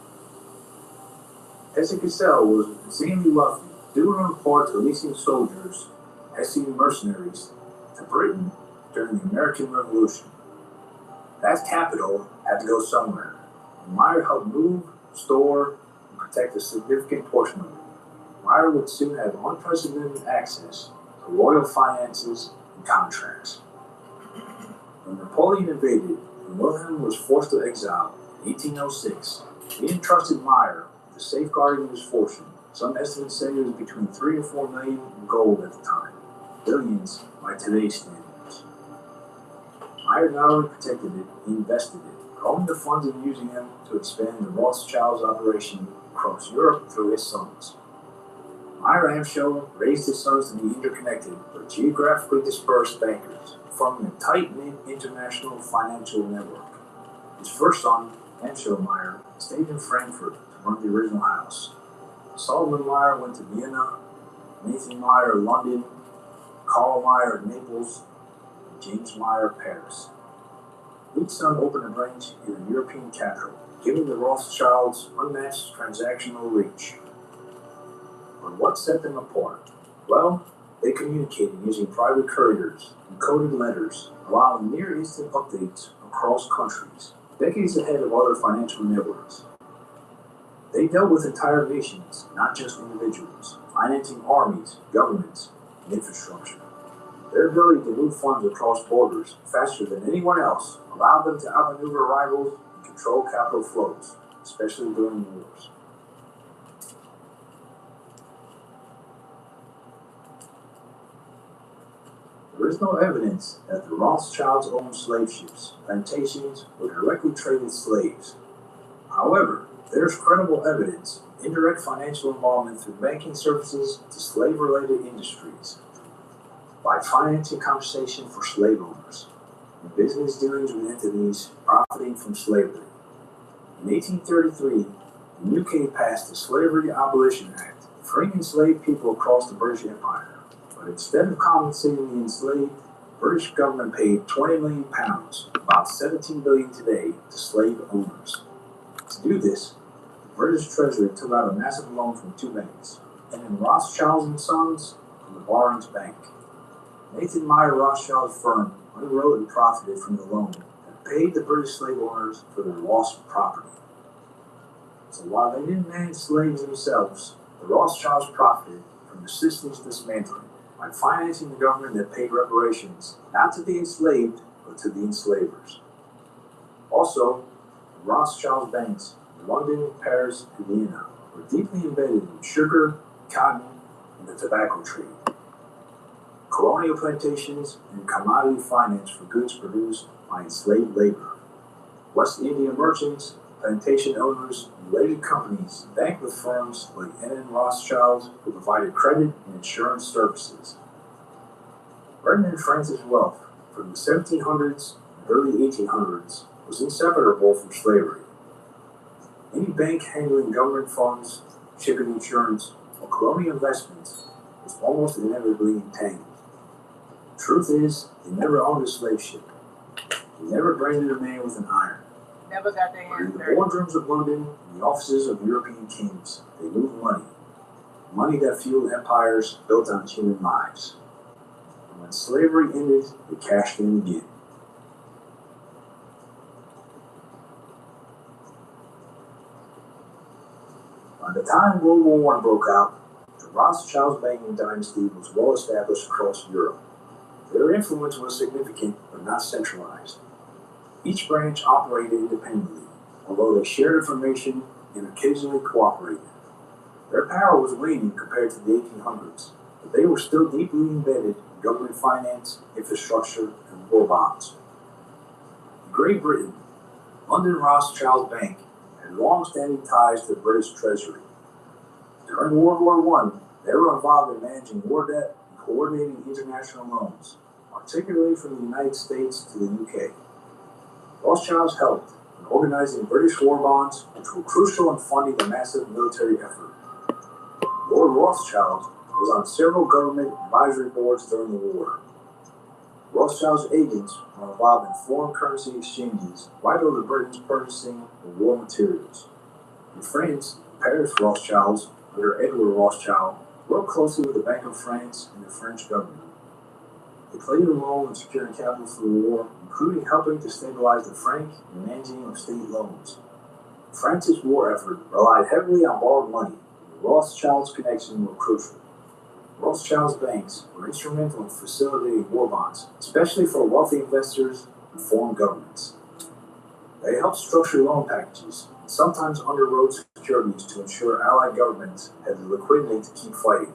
Hesse-Kassel was insanely wealthy, due in part to leasing soldiers, Hessian mercenaries, to Britain during the American Revolution. That capital had to go somewhere, and Meyer helped move, store, and protect a significant portion of it. Meyer would soon have unprecedented access to royal finances and contracts. When Napoleon invaded and Wilhelm was forced to exile in 1806, he entrusted Meyer with safeguarding his fortune. Some estimates say it was between 3 and 4 million in gold at the time, billions by today's standards. Meyer not only protected it, he invested it, growing the funds and using them to expand the Rothschilds' operation across Europe through his sons. Meyer Amschel raised his sons to be interconnected but geographically dispersed bankers, forming a tight-knit international financial network. His first son, Amschel Meyer, stayed in Frankfurt to run the original house. Solomon Meyer went to Vienna, Nathan Meyer London, Karl Meyer Naples, and James Meyer Paris. Each son opened a branch in a European capital, giving the Rothschilds unmatched transactional reach. But what set them apart? Well, they communicated using private couriers and coded letters, allowing near-instant updates across countries, decades ahead of other financial networks. They dealt with entire nations, not just individuals, financing armies, governments, and infrastructure. Their ability to move funds across borders faster than anyone else allowed them to outmaneuver rivals and control capital flows, especially during wars. The There is no evidence that the Rothschilds owned slave ships, plantations, or directly traded slaves. However, there is credible evidence of indirect financial involvement through banking services to slave-related industries, like financing compensation for slave owners, and business dealings with entities profiting from slavery. In 1833, the UK passed the Slavery Abolition Act, freeing enslaved people across the British Empire. But instead of compensating the enslaved, the British government paid £20 million, about $17 billion today, to slave owners. To do this, the British Treasury took out a massive loan from two banks, and then Rothschilds and Sons from the Barings Bank. Nathan Meyer Rothschild's firm underwrote and profited from the loan and paid the British slave owners for their lost property. So while they didn't manage slaves themselves, the Rothschilds profited from the system's dismantling by financing the government that paid reparations not to the enslaved, but to the enslavers. Also, the Rothschild banks in London, Paris, and Vienna were deeply embedded in sugar, cotton, and the tobacco trade, colonial plantations, and commodity finance for goods produced by enslaved labor. West India merchants, plantation owners, and related companies banked with firms like N.N. Rothschild, who provided credit and insurance services. Britain and France's wealth from the 1700s and early 1800s was inseparable from slavery. Any bank handling government funds, shipping insurance, or colonial investments was almost inevitably entangled. The truth is, they never owned a slave ship. They never branded a man with an iron.
Never got their
But
hands
in the
dirty.
boardrooms of London and the offices of European kings, they moved money. Money that fueled empires built on human lives. And when slavery ended, they cashed in again. By the time World War I broke out, the Rothschilds banking dynasty was well established across Europe. Their influence was significant, but not centralized. Each branch operated independently, although they shared information and occasionally cooperated. Their power was waning compared to the 1800s, but they were still deeply embedded in government finance, infrastructure, and war bonds. In Great Britain, London Rothschild Bank had long-standing ties to the British Treasury. During World War I, they were involved in managing war debt and coordinating international loans, particularly from the United States to the UK. Rothschilds helped in organizing British war bonds, which were crucial in funding the massive military effort. Lord Rothschild was on several government advisory boards during the war. Rothschild's agents were involved in foreign currency exchanges, vital to Britain's purchasing of war materials. In France, Paris Rothschilds, under Edward Rothschild, worked closely with the Bank of France and the French government. They played a role in securing capital for the war, including helping to stabilize the franc and managing of state loans. France's war effort relied heavily on borrowed money, and the Rothschilds' connection were crucial. Rothschild's banks were instrumental in facilitating war bonds, especially for wealthy investors and foreign governments. They helped structure loan packages and sometimes underwrote securities to ensure allied governments had the liquidity to keep fighting.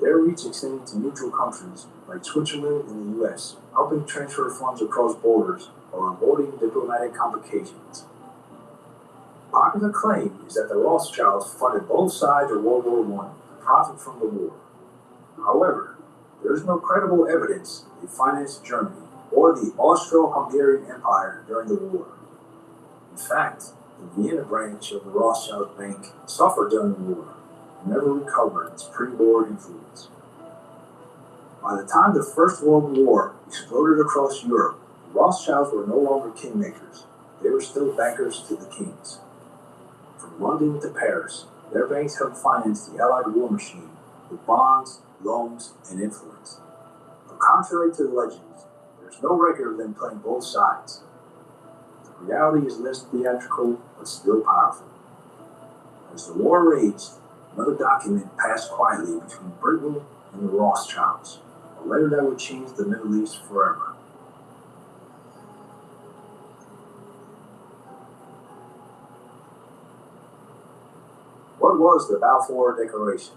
Their reach extended to neutral countries like Switzerland and the US, helping transfer funds across borders while avoiding diplomatic complications. Popular claim is that the Rothschilds funded both sides of World War I to profit from the war. However, there is no credible evidence they financed Germany or the Austro-Hungarian Empire during the war. In fact, the Vienna branch of the Rothschild Bank suffered during the war and never recovered its pre-war influence. By the time the First World War exploded across Europe, the Rothschilds were no longer kingmakers. They were still bankers to the kings. From London to Paris, their banks helped finance the Allied war machine with bonds, loans, and influence. But contrary to the legends, there's no record of them playing both sides. The reality is less theatrical, but still powerful. As the war raged, another document passed quietly between Britain and the Rothschilds, a letter that would change the Middle East forever. What was the Balfour Declaration?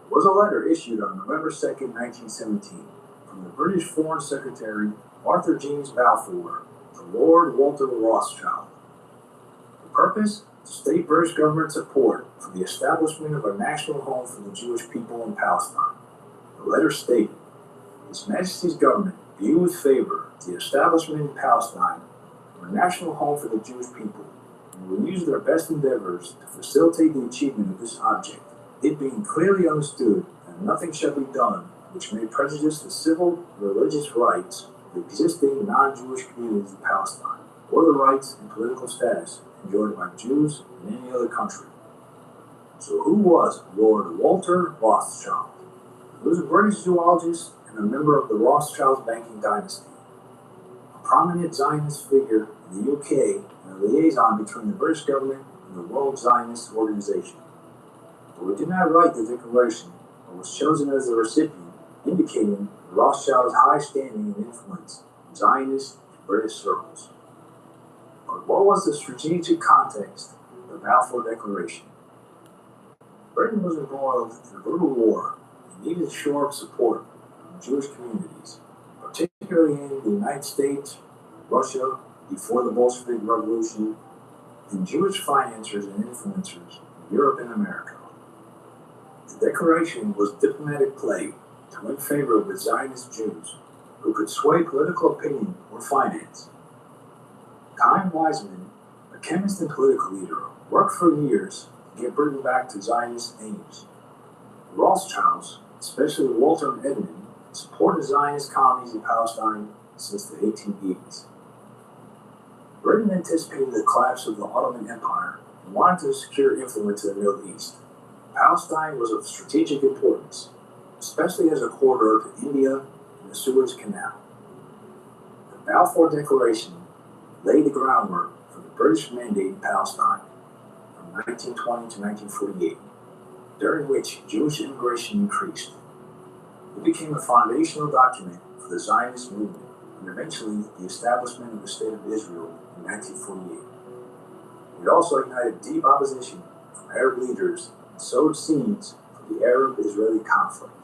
It was a letter issued on November 2, 1917, from the British Foreign Secretary Arthur James Balfour to Lord Walter Rothschild. The purpose? To state British government support for the establishment of a national home for the Jewish people in Palestine. The letter stated, His Majesty's government view with favor the establishment in Palestine of a national home for the Jewish people, and will use their best endeavors to facilitate the achievement of this object, it being clearly understood that nothing shall be done which may prejudice the civil and religious rights of the existing non-Jewish communities in Palestine, or the rights and political status enjoyed by Jews in any other country. So who was Lord Walter Rothschild? He was a British zoologist and a member of the Rothschilds banking dynasty, a prominent Zionist figure in the UK and a liaison between the British government and the World Zionist Organization. But we did not write the declaration, but was chosen as the recipient, indicating the Rothschilds' high standing and influence in Zionist and British circles. But what was the strategic context of the Balfour Declaration? Britain was embroiled in a brutal war and needed to shore up support from Jewish communities, particularly in the United States, Russia, before the Bolshevik Revolution, and Jewish financiers and influencers in Europe and America. The declaration was diplomatic play to win favor of the Zionist Jews, who could sway political opinion or finance. Chaim Weizmann, a chemist and political leader, worked for years to get Britain back to Zionist aims. The Rothschilds, especially Walter and Edmund, supported Zionist colonies in Palestine since the 1880s. Britain anticipated the collapse of the Ottoman Empire and wanted to secure influence in the Middle East. Palestine was of strategic importance, especially as a corridor to India and the Suez Canal. The Balfour Declaration laid the groundwork for the British Mandate in Palestine from 1920 to 1948, during which Jewish immigration increased. It became a foundational document for the Zionist movement and eventually the establishment of the State of Israel in 1948. It also ignited deep opposition from Arab leaders and sowed seeds for the Arab-Israeli conflict.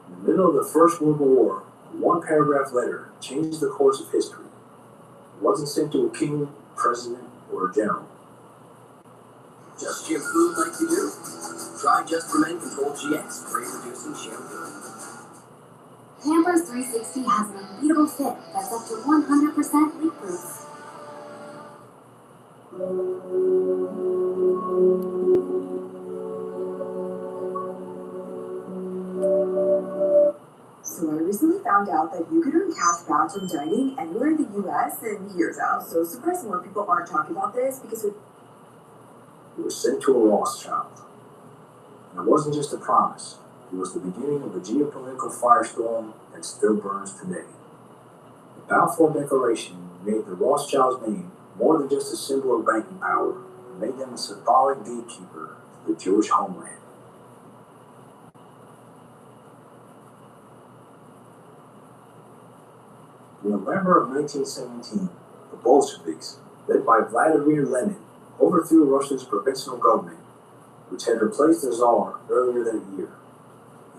In the middle of the First World War, a one-paragraph letter changed the course of history. It wasn't sent to a king, president, or a general.
Just your food like you do. Try Just for Men Control GX, spray-reducing shampoo.
Pampers 360 has an unbeatable fit that's up to 100% leak-proof.
So I recently found out that you can earn cash back from dining anywhere in the US, and years out. So surprising more people aren't talking about this because
It was sent to a Rothschild. And it wasn't just a promise. It was the beginning of a geopolitical firestorm that still burns today. The Balfour Declaration made the Rothschilds' name more than just a symbol of banking power. It made them a symbolic gatekeeper to the Jewish homeland. In November of 1917, the Bolsheviks, led by Vladimir Lenin, overthrew Russia's provisional government, which had replaced the Tsar earlier that year.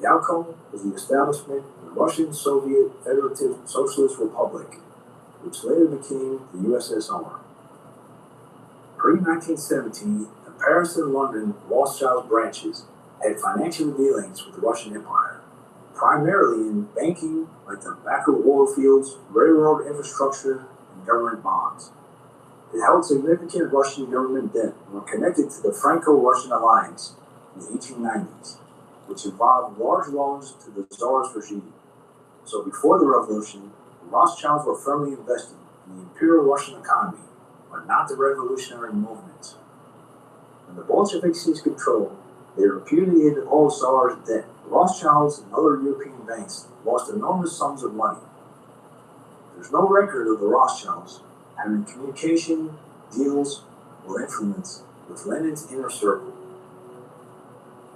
The outcome was the establishment of the Russian Soviet Federative Socialist Republic, which later became the USSR. Pre-1917, the Paris and London Rothschild branches had financial dealings with the Russian Empire, primarily in banking like the Baku oil fields, railroad infrastructure, and government bonds. It held significant Russian government debt and were connected to the Franco-Russian alliance in the 1890s, which involved large loans to the Tsar's regime. So before the revolution, the Rothschilds were firmly invested in the imperial Russian economy, but not the revolutionary movement. When the Bolsheviks seized control, they repudiated all Tsar's debt. The Rothschilds and other European banks lost enormous sums of money. There's no record of the Rothschilds having communication, deals, or influence with Lenin's inner circle.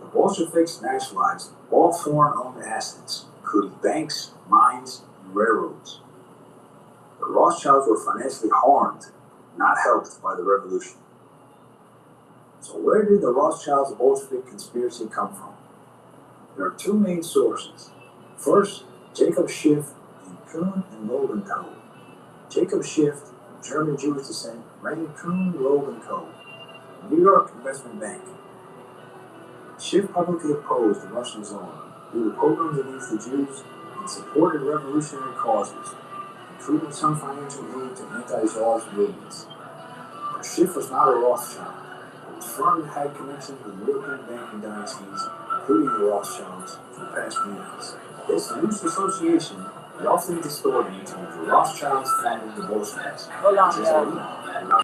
The Bolsheviks nationalized all foreign-owned assets, including banks, mines, and railroads. The Rothschilds were financially harmed, not helped by the revolution. So where did the Rothschilds Bolshevik conspiracy come from? There are two main sources. First, Jacob Schiff and Kuhn and Loeb & Co. Jacob Schiff, of German Jewish descent, ran Kuhn, Loeb & Co., a New York investment bank. Schiff publicly opposed the Russian Tsar due to pogroms against the Jews and supported revolutionary causes, including some financial aid to anti-Tsarist movements. But Schiff was not a Rothschild, but his firm had connections with European banking dynasties, including the Rothschilds, for the past few years. This loose association is often distorted into the Rothschilds funded the Bolsheviks.
Hold on, yeah.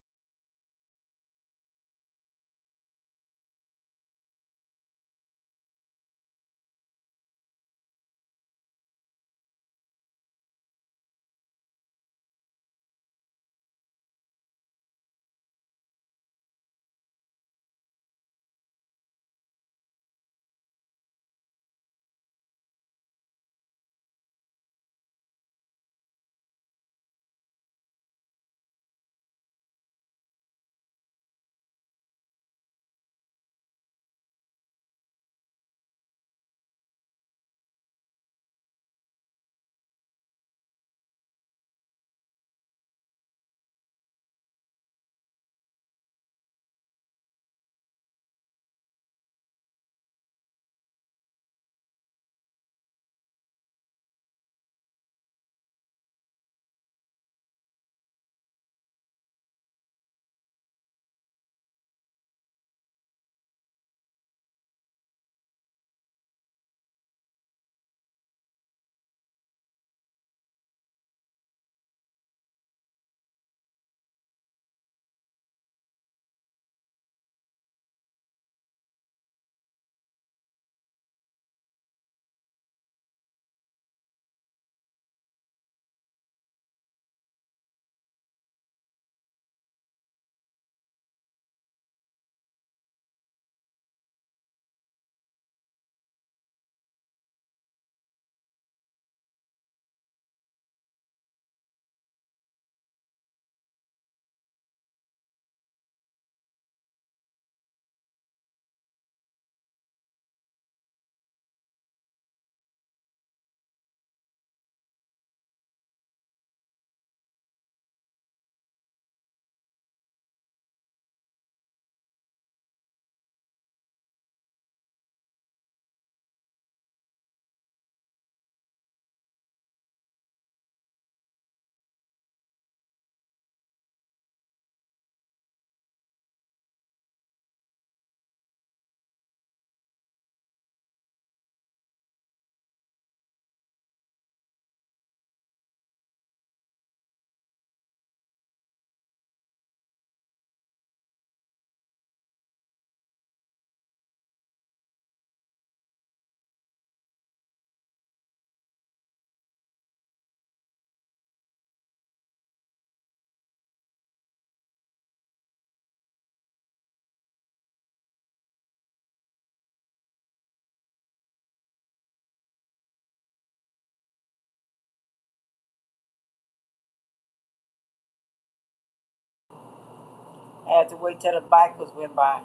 I had to wait till the bikers went by.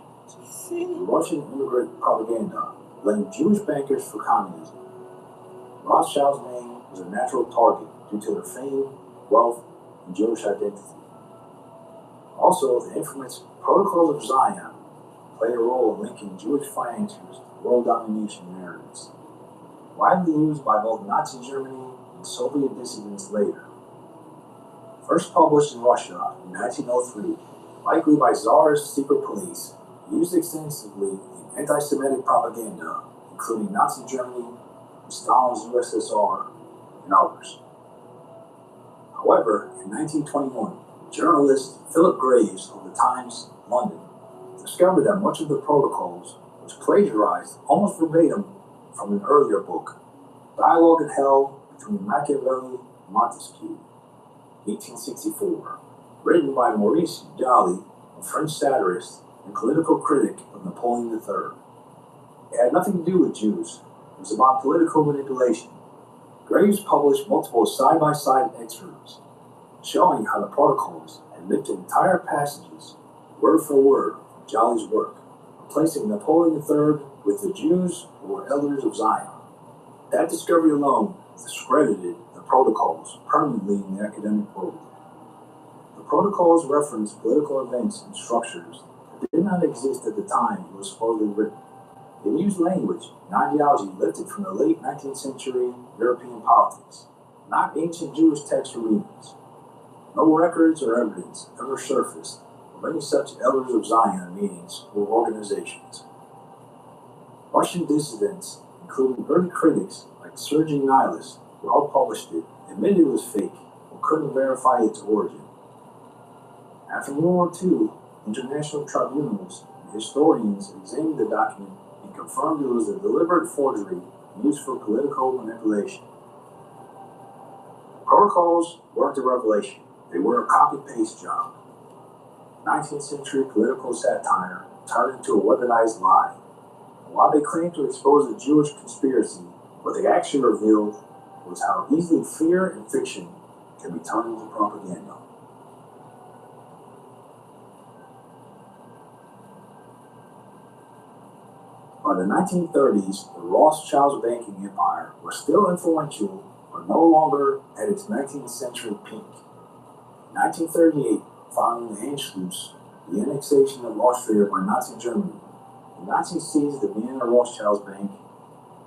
Russian immigrant propaganda blamed Jewish bankers for communism. Rothschild's name was a natural target due to their fame, wealth, and Jewish identity. Also, the infamous Protocols of Zion played a role in linking Jewish financiers to world domination narratives, widely used by both Nazi Germany and Soviet dissidents later. First published in Russia in 1903, likely by Tsarist secret police, used extensively in anti-Semitic propaganda, including Nazi Germany, Stalin's USSR, and others. However, in 1921, journalist Philip Graves of the Times, London, discovered that much of the protocols was plagiarized almost verbatim from an earlier book, Dialogue in Hell between Machiavelli and Montesquieu, 1864, written by Maurice Joly, a French satirist and political critic of Napoleon III. It had nothing to do with Jews. It was about political manipulation. Graves published multiple side-by-side excerpts showing how the protocols had lifted entire passages, word for word, from Joly's work, replacing Napoleon III with the Jews who were elders of Zion. That discovery alone discredited the protocols permanently in the academic world. The protocols reference political events and structures that did not exist at the time it was supposedly written. It used language and ideology lifted from the late 19th century European politics, not ancient Jewish texts or readings. No records or evidence ever surfaced of any such Elders of Zion meetings or organizations. Russian dissidents, including early critics like Sergei Nihilist, who all published it, admitted it was fake or couldn't verify its origin. After World War II, international tribunals and historians examined the document and confirmed it was a deliberate forgery used for political manipulation. Protocols weren't a revelation, they were a copy-paste job. 19th century political satire turned into a weaponized lie. And while they claimed to expose a Jewish conspiracy, what they actually revealed was how easily fear and fiction can be turned into propaganda. By the 1930s, the Rothschilds banking empire was still influential, but no longer at its 19th century peak. In 1938, following the Anschluss, the annexation of Austria by Nazi Germany, the Nazis seized the Vienna Rothschilds Bank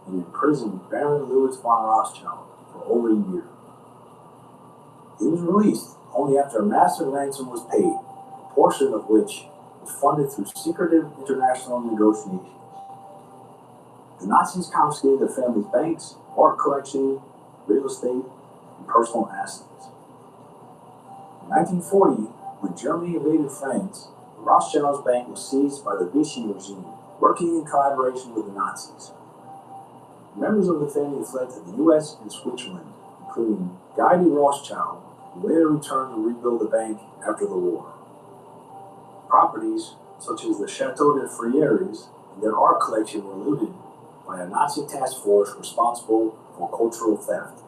and imprisoned Baron Louis von Rothschild for over a year. He was released only after a massive ransom was paid, a portion of which was funded through secretive international negotiations. The Nazis confiscated the family's banks, art collection, real estate, and personal assets. In 1940, when Germany invaded France, the Rothschilds Bank was seized by the Vichy regime, working in collaboration with the Nazis. Members of the family fled to the U.S. and Switzerland, including Guy de Rothschild, who later returned to rebuild the bank after the war. Properties, such as the Chateau de Frieres and their art collection, were looted by a Nazi task force responsible for cultural theft.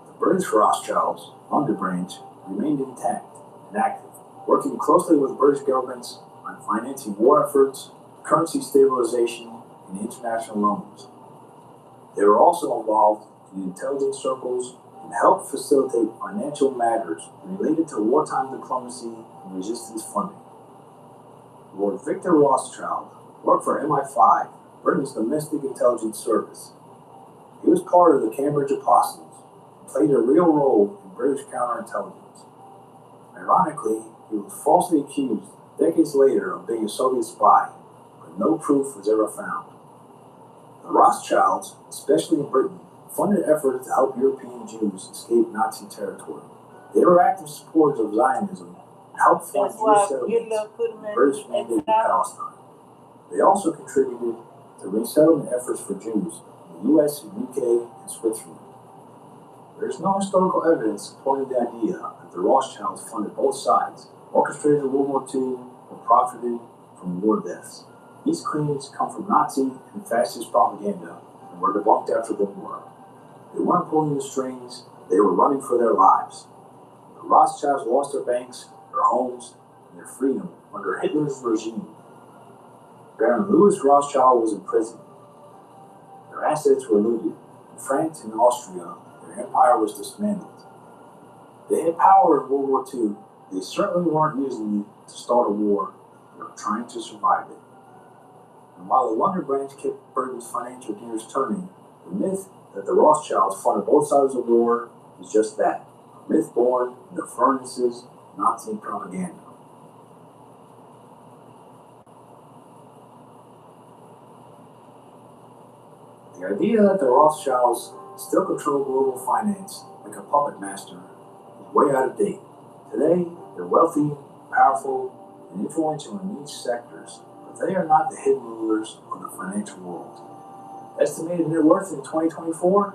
The British Rothschilds, London branch, remained intact and active, working closely with British governments on financing war efforts, currency stabilization, and international loans. They were also involved in intelligence circles and helped facilitate financial matters related to wartime diplomacy and resistance funding. Lord Victor Rothschild worked for MI5, Britain's domestic intelligence service. He was part of the Cambridge Apostles and played a real role in British counterintelligence. Ironically, he was falsely accused decades later of being a Soviet spy, but no proof was ever found. The Rothschilds, especially in Britain, funded efforts to help European Jews escape Nazi territory. They were active supporters of Zionism and helped fund Jewish settlements in British-mandated Palestine. They also contributed to resettlement efforts for Jews in the U.S., UK, and Switzerland. There is no historical evidence supporting the idea that the Rothschilds funded both sides, orchestrated World War II, or profited from war deaths. These claims come from Nazi and fascist propaganda and were debunked after the war. They weren't pulling the strings, they were running for their lives. The Rothschilds lost their banks, their homes, and their freedom under Hitler's regime. Baron Louis Rothschild was in prison. Their assets were looted. In France and Austria, their empire was dismantled. They had power in World War II. They certainly weren't using it to start a war. They were trying to survive it. And while the London branch kept Britain's financial gears turning, the myth that the Rothschilds funded both sides of the war is just that, a myth born in the furnaces of Nazi propaganda. The idea that the Rothschilds still control global finance like a puppet master is way out of date. Today, they're wealthy, powerful, and influential in niche sectors, but they are not the hidden rulers of the financial world. Estimated net worth in 2024?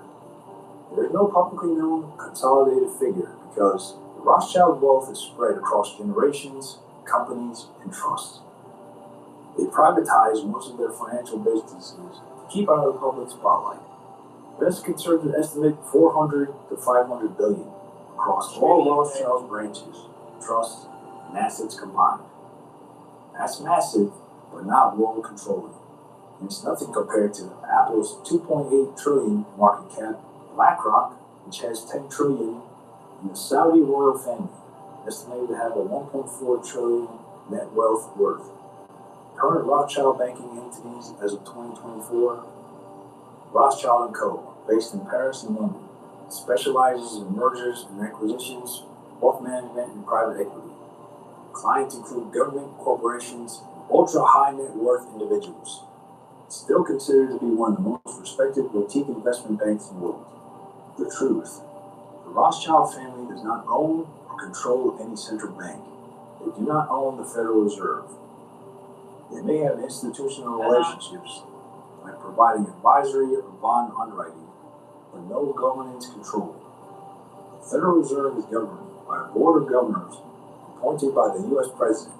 There is no publicly known consolidated figure because the Rothschild wealth is spread across generations, companies, and trusts. They privatize most of their financial businesses to keep out of the public spotlight. Best conservatives estimate 400 to 500 billion across all Rothschild's branches, trusts, and assets combined. That's massive, but not world controlling. And it's nothing compared to Apple's $2.8 trillion market cap BlackRock, which has $10 trillion, and the Saudi royal family, estimated to have a $1.4 trillion net wealth worth. Current Rothschild banking entities as of 2024, Rothschild & Co., based in Paris and London, specializes in mergers and acquisitions, wealth management, and private equity. Clients include government, corporations, and ultra-high net worth individuals. It's still considered to be one of the most respected boutique investment banks in the world. The truth: the Rothschild family does not own or control any central bank. They do not own the Federal Reserve. They may have institutional relationships, like providing advisory or bond underwriting, but no governance control. The Federal Reserve is governed by a board of governors appointed by the U.S. President.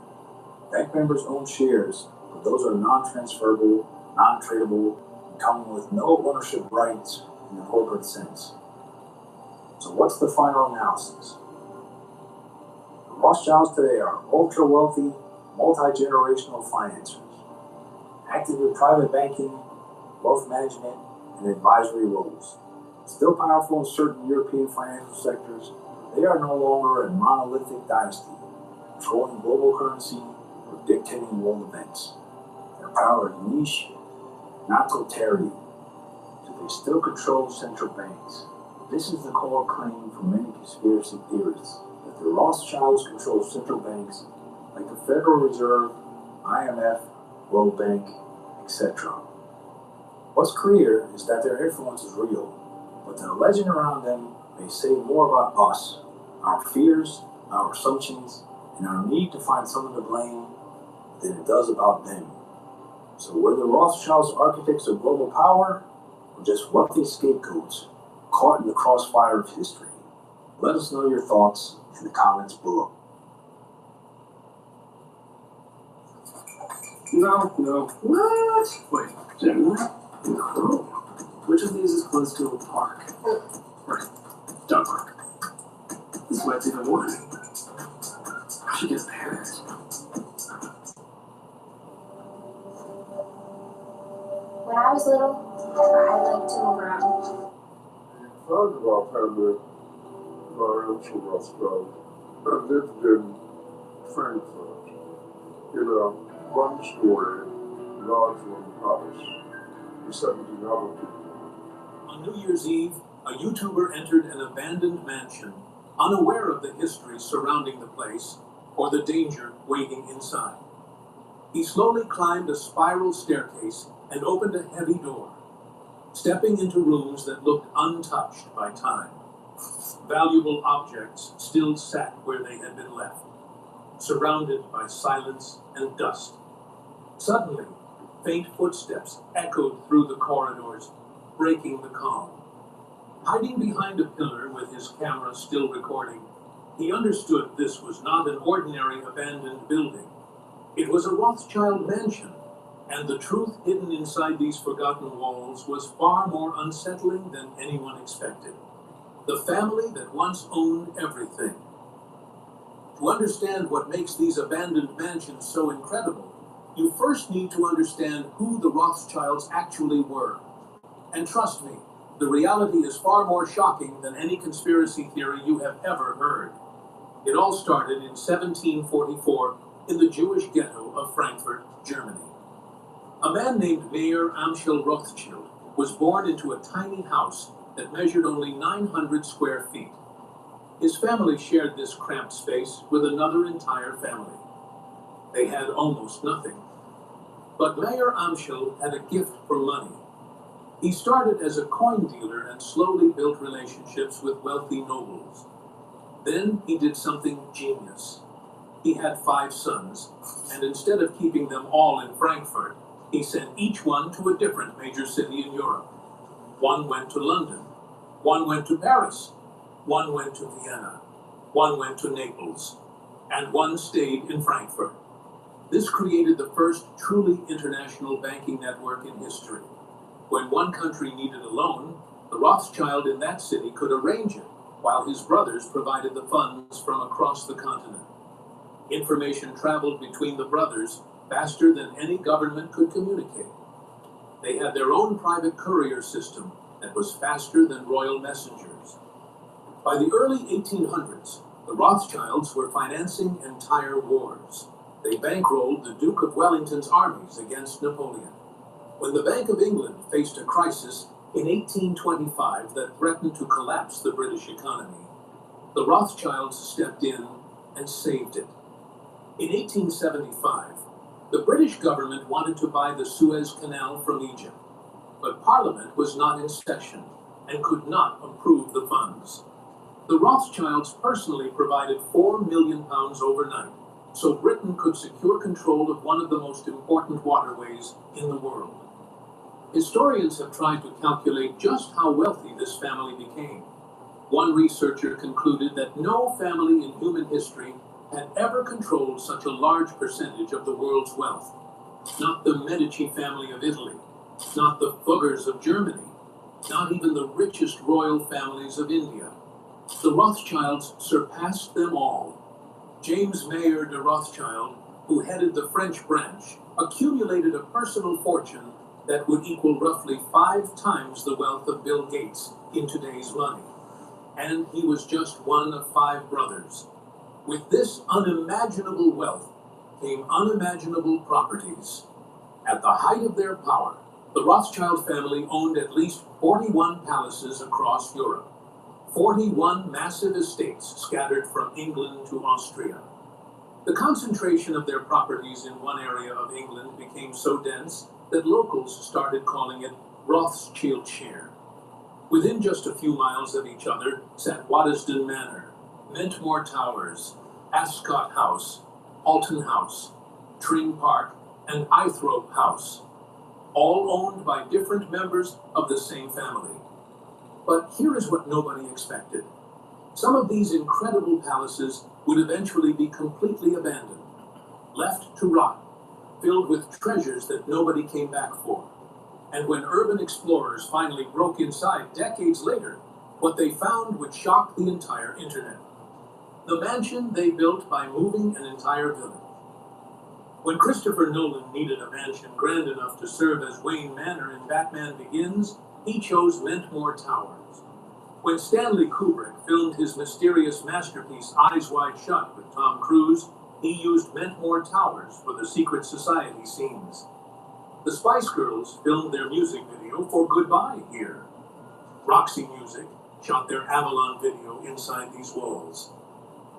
Bank members own shares, but those are non-transferable, non-tradable, and come with no ownership rights in the corporate sense. So what's the final analysis? The Rothschilds today are ultra-wealthy, multi-generational financiers, active in private banking, wealth management, and advisory roles. Still powerful in certain European financial sectors, they are no longer a monolithic dynasty, controlling global currency or dictating world events. Their power is niche, not totalitarian. Do they still control central banks? This is the core claim from many conspiracy theorists, that the Rothschilds control central banks like the Federal Reserve, IMF, World Bank, etc. What's clear is that their influence is real, but the legend around them may say more about us, our fears, our assumptions, and our need to find someone to blame than it does about them. So were the Rothschilds architects of global power, or just wealthy scapegoats caught in the crossfire of history? Let us know your thoughts in the comments below.
No. What? Wait, Gemini? No. Which of these is close to a park? Right. Dog park. This wet's even worse. I should get parents.
When I was little, I liked to move around.
Found our family, my uncle Rothschild, lived in Frankfurt in a one-story, large room house with 17 other people.
On New Year's Eve, a YouTuber entered an abandoned mansion, unaware of the history surrounding the place or the danger waiting inside. He slowly climbed a spiral staircase and opened a heavy door, stepping into rooms that looked untouched by time. Valuable objects still sat where they had been left, surrounded by silence and dust. Suddenly, faint footsteps echoed through the corridors, breaking the calm. Hiding behind a pillar with his camera still recording, he understood this was not an ordinary abandoned building. It was a Rothschild mansion, and the truth hidden inside these forgotten walls was far more unsettling than anyone expected. The family that once owned everything. To understand what makes these abandoned mansions so incredible, you first need to understand who the Rothschilds actually were. And trust me, the reality is far more shocking than any conspiracy theory you have ever heard. It all started in 1744 in the Jewish ghetto of Frankfurt, Germany. A man named Mayer Amschel Rothschild was born into a tiny house that measured only 900 square feet. His family shared this cramped space with another entire family. They had almost nothing. But Mayer Amschel had a gift for money. He started as a coin dealer and slowly built relationships with wealthy nobles. Then he did something genius. He had 5 sons, and instead of keeping them all in Frankfurt, he sent each one to a different major city in Europe. One went to London, one went to Paris, one went to Vienna, one went to Naples, and one stayed in Frankfurt. This created the first truly international banking network in history. When one country needed a loan, the Rothschild in that city could arrange it, while his brothers provided the funds from across the continent. Information traveled between the brothers faster than any government could communicate. They had their own private courier system, that was faster than royal messengers. By the early 1800s, the Rothschilds were financing entire wars. They bankrolled the Duke of Wellington's armies against Napoleon. When the Bank of England faced a crisis in 1825 that threatened to collapse the British economy, the Rothschilds stepped in and saved it. In 1875, the British government wanted to buy the Suez Canal from Egypt, but Parliament was not in session and could not approve the funds. The Rothschilds personally provided £4 million overnight, so Britain could secure control of one of the most important waterways in the world. Historians have tried to calculate just how wealthy this family became. One researcher concluded that no family in human history had ever controlled such a large percentage of the world's wealth. Not the Medici family of Italy, not the Fuggers of Germany, not even the richest royal families of India. The Rothschilds surpassed them all. James Mayer de Rothschild, who headed the French branch, accumulated a personal fortune that would equal roughly 5 times the wealth of Bill Gates in today's money. And he was just one of 5 brothers. With this unimaginable wealth came unimaginable properties. At the height of their power, the Rothschild family owned at least 41 palaces across Europe, 41 massive estates scattered from England to Austria. The concentration of their properties in one area of England became so dense that locals started calling it Rothschildshire. Within just a few miles of each other sat Waddesdon Manor, Mentmore Towers, Ascot House, Alton House, Tring Park, and Eythrope House, all owned by different members of the same family. But here is what nobody expected. Some of these incredible palaces would eventually be completely abandoned, left to rot, filled with treasures that nobody came back for. And when urban explorers finally broke inside decades later, what they found would shock the entire internet. The mansion they built by moving an entire village. When Christopher Nolan needed a mansion grand enough to serve as Wayne Manor in Batman Begins, he chose Mentmore Towers. When Stanley Kubrick filmed his mysterious masterpiece Eyes Wide Shut with Tom Cruise, he used Mentmore Towers for the secret society scenes. The Spice Girls filmed their music video for Goodbye here. Roxy Music shot their Avalon video inside these walls.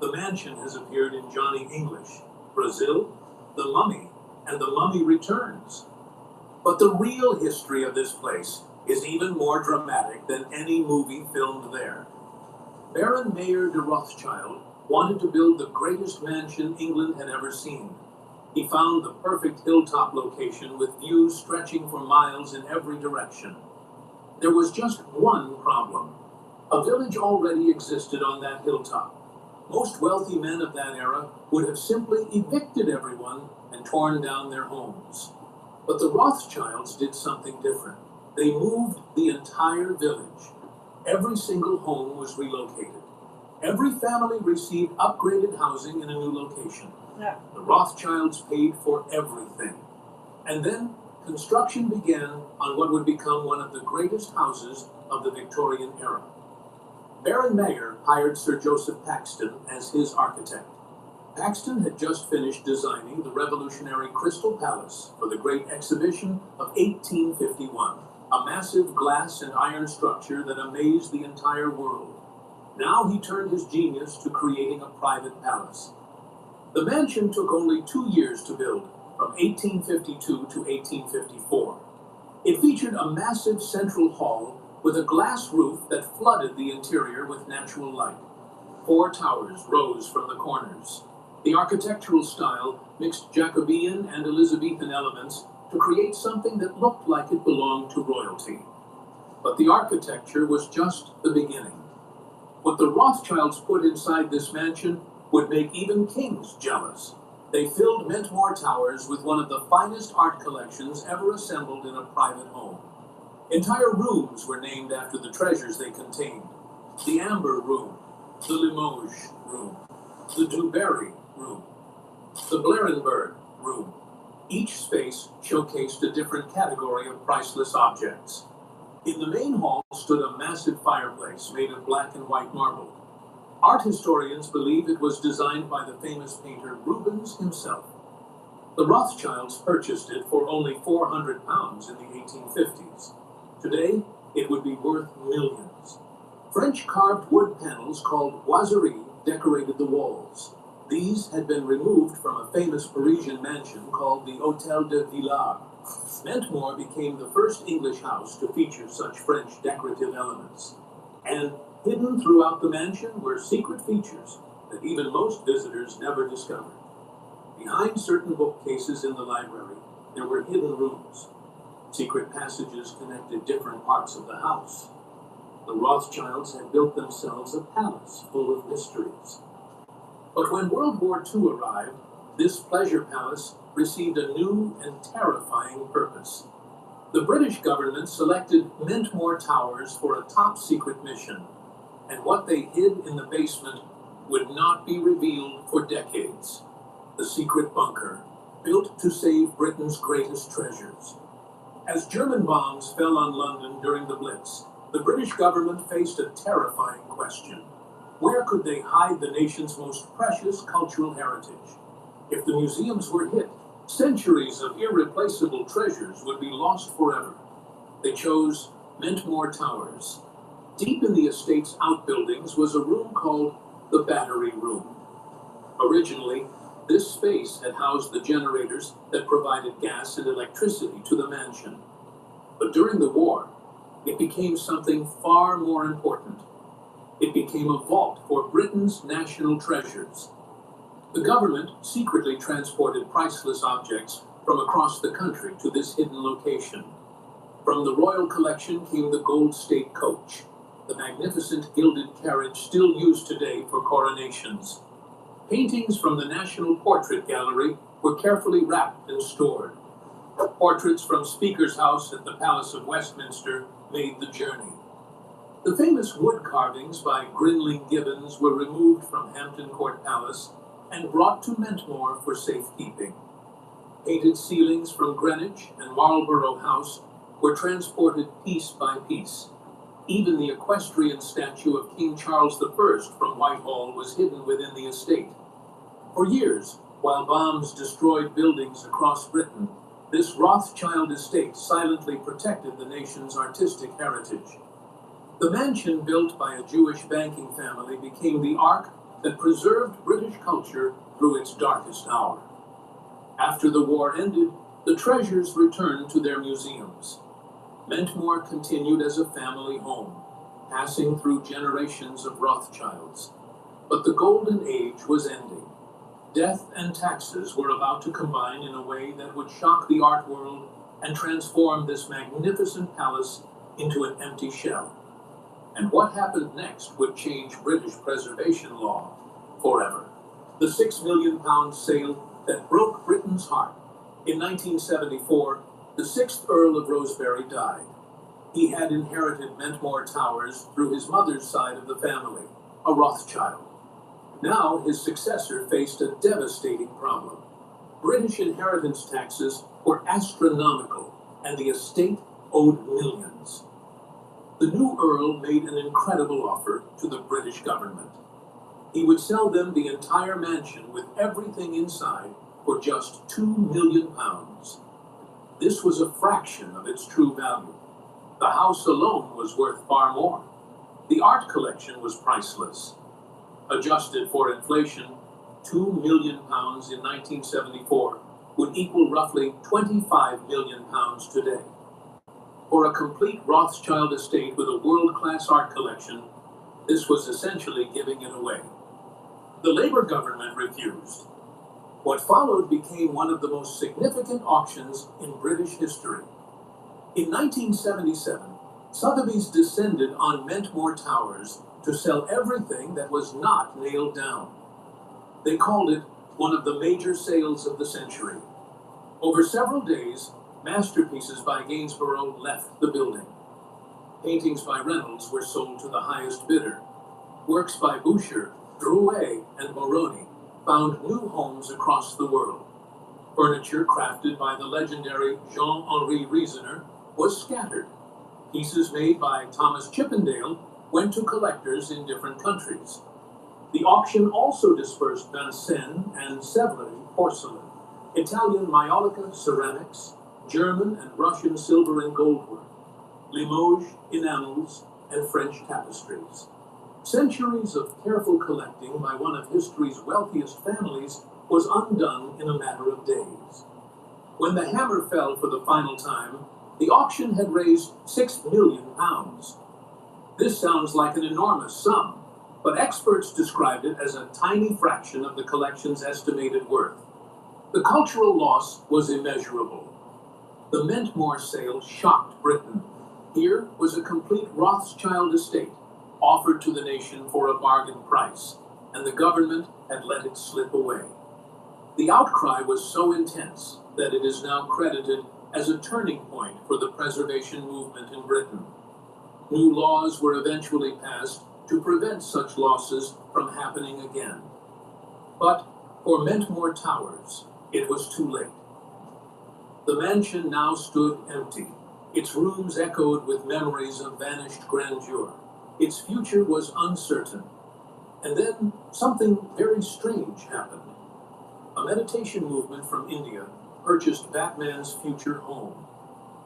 The mansion has appeared in Johnny English, Brazil, The Mummy, and The Mummy Returns. But the real history of this place is even more dramatic than any movie filmed there. Baron Mayer de Rothschild wanted to build the greatest mansion England had ever seen. He found the perfect hilltop location with views stretching for miles in every direction. There was just one problem. A village already existed on that hilltop. Most wealthy men of that era would have simply evicted everyone and torn down their homes. But the Rothschilds did something different. They moved the entire village. Every single home was relocated. Every family received upgraded housing in a new location.
Yeah.
The Rothschilds paid for everything. And then construction began on what would become one of the greatest houses of the Victorian era. Baron Mayer hired Sir Joseph Paxton as his architect. Paxton had just finished designing the revolutionary Crystal Palace for the Great Exhibition of 1851, a massive glass and iron structure that amazed the entire world. Now he turned his genius to creating a private palace. The mansion took only 2 years to build, from 1852 to 1854. It featured a massive central hall with a glass roof that flooded the interior with natural light. 4 towers rose from the corners. The architectural style mixed Jacobean and Elizabethan elements to create something that looked like it belonged to royalty. But the architecture was just the beginning. What the Rothschilds put inside this mansion would make even kings jealous. They filled Mentmore Towers with one of the finest art collections ever assembled in a private home. Entire rooms were named after the treasures they contained. The Amber Room, the Limoges Room, the Dubarry Room, the Blarenberg Room. Each space showcased a different category of priceless objects. In the main hall stood a massive fireplace made of black and white marble. Art historians believe it was designed by the famous painter Rubens himself. The Rothschilds purchased it for only £400 in the 1850s. Today, it would be worth millions. French carved wood panels called boiseries decorated the walls. These had been removed from a famous Parisian mansion called the Hôtel de Villars. Mentmore became the first English house to feature such French decorative elements. And hidden throughout the mansion were secret features that even most visitors never discovered. Behind certain bookcases in the library, there were hidden rooms. Secret passages connected different parts of the house. The Rothschilds had built themselves a palace full of mysteries. But when World War II arrived, this pleasure palace received a new and terrifying purpose. The British government selected Mentmore Towers for a top-secret mission, and what they hid in the basement would not be revealed for decades. The secret bunker, built to save Britain's greatest treasures. As German bombs fell on London during the Blitz, the British government faced a terrifying question. Where could they hide the nation's most precious cultural heritage? If the museums were hit, centuries of irreplaceable treasures would be lost forever. They chose Mentmore Towers. Deep in the estate's outbuildings was a room called the Battery Room. Originally, this space had housed the generators that provided gas and electricity to the mansion. But during the war, it became something far more important. It became a vault for Britain's national treasures. The government secretly transported priceless objects from across the country to this hidden location. From the royal collection came the Gold State Coach, the magnificent gilded carriage still used today for coronations. Paintings from the National Portrait Gallery were carefully wrapped and stored. Portraits from Speaker's House at the Palace of Westminster made the journey. The famous wood carvings by Grinling Gibbons were removed from Hampton Court Palace and brought to Mentmore for safekeeping. Painted ceilings from Greenwich and Marlborough House were transported piece by piece. Even the equestrian statue of King Charles I from Whitehall was hidden within the estate. For years, while bombs destroyed buildings across Britain, this Rothschild estate silently protected the nation's artistic heritage. The mansion built by a Jewish banking family became the ark that preserved British culture through its darkest hour. After the war ended, the treasures returned to their museums. Mentmore continued as a family home, passing through generations of Rothschilds. But the golden age was ending. Death and taxes were about to combine in a way that would shock the art world and transform this magnificent palace into an empty shell. And what happened next would change British preservation law forever. The £6 million sale that broke Britain's heart. In 1974, the 6th Earl of Rosebery died. He had inherited Mentmore Towers through his mother's side of the family, a Rothschild. Now his successor faced a devastating problem. British inheritance taxes were astronomical, and the estate owed millions. The new Earl made an incredible offer to the British government. He would sell them the entire mansion with everything inside for just £2 million. This was a fraction of its true value. The house alone was worth far more. The art collection was priceless. Adjusted for inflation, £2 million in 1974 would equal roughly £25 million today. For a complete Rothschild estate with a world-class art collection, this was essentially giving it away. The Labour government refused. What followed became one of the most significant auctions in British history. In 1977, Sotheby's descended on Mentmore Towers to sell everything that was not nailed down. They called it one of the major sales of the century. Over several days, masterpieces by Gainsborough left the building. Paintings by Reynolds were sold to the highest bidder. Works by Boucher, Drouet, and Moroni found new homes across the world. Furniture crafted by the legendary Jean-Henri Riesener was scattered. Pieces made by Thomas Chippendale went to collectors in different countries. The auction also dispersed Vincennes and Sèvres porcelain, Italian Maiolica ceramics, German and Russian silver and gold work, Limoges enamels, and French tapestries. Centuries of careful collecting by one of history's wealthiest families was undone in a matter of days. When the hammer fell for the final time, the auction had raised £6 million. This sounds like an enormous sum, but experts described it as a tiny fraction of the collection's estimated worth. The cultural loss was immeasurable. The Mentmore sale shocked Britain. Here was a complete Rothschild estate, offered to the nation for a bargain price, and the government had let it slip away. The outcry was so intense that it is now credited as a turning point for the preservation movement in Britain. New laws were eventually passed to prevent such losses from happening again. But for Mentmore Towers, it was too late. The mansion now stood empty. Its rooms echoed with memories of vanished grandeur. Its future was uncertain. And then something very strange happened. A meditation movement from India purchased Batman's future home.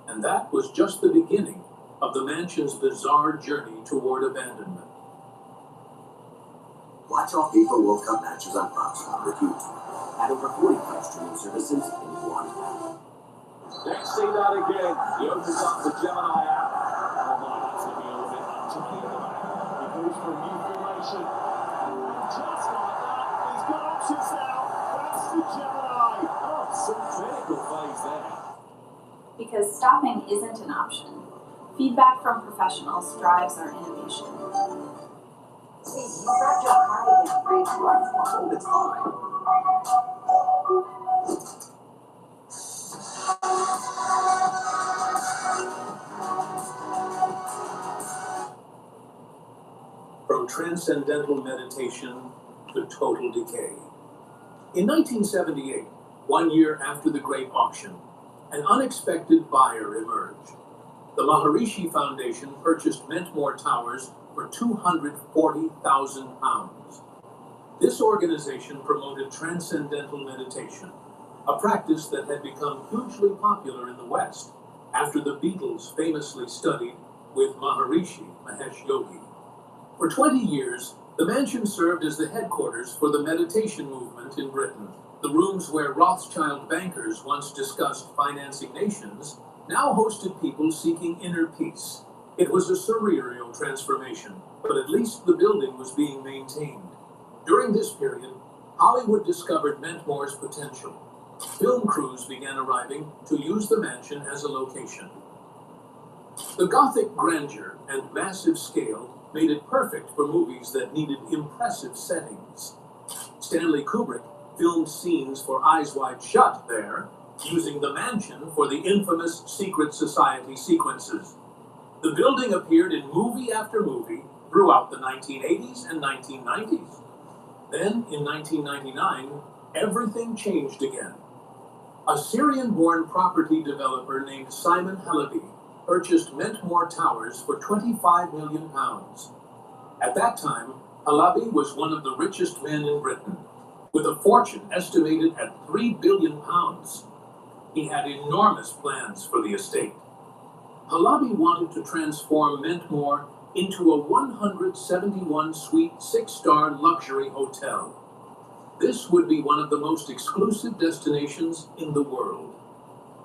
And that was just the beginning of the mansion's bizarre journey toward abandonment.
Watch all FIFA World Cup matches on Fox with YouTube. Add over 45 streaming services in one app.
Let's see that again. He opens up the Gemini app. Oh my, that's going to be a little bit tricky at the back. He goes for a new formation. And just like that, he's got options now. That's the Gemini. Oh, some clinical phase there.
Because stopping isn't an option. Feedback from professionals drives our innovation.
Hey, you grabbed your cardigan, right? You are formal.
It's fine.
From transcendental meditation to total decay. In 1978, 1 year after the Great Auction, an unexpected buyer emerged. The Maharishi Foundation purchased Mentmore Towers for £240,000. This organization promoted transcendental meditation, a practice that had become hugely popular in the West after the Beatles famously studied with Maharishi Mahesh Yogi. For 20 years, the mansion served as the headquarters for the meditation movement in Britain. The rooms where Rothschild bankers once discussed financing nations now hosted people seeking inner peace. It was a surreal transformation, but at least the building was being maintained. During this period, Hollywood discovered Mentmore's potential. Film crews began arriving to use the mansion as a location. The Gothic grandeur and massive scale made it perfect for movies that needed impressive settings. Stanley Kubrick filmed scenes for Eyes Wide Shut there, using the mansion for the infamous Secret Society sequences. The building appeared in movie after movie throughout the 1980s and 1990s. Then, in 1999, everything changed again. A Syrian-born property developer named Simon Halaby purchased Mentmore Towers for £25 million. At that time, Halaby was one of the richest men in Britain, with a fortune estimated at £3 billion. He had enormous plans for the estate. Halaby wanted to transform Mentmore into a 171-suite 6-star luxury hotel. This would be one of the most exclusive destinations in the world.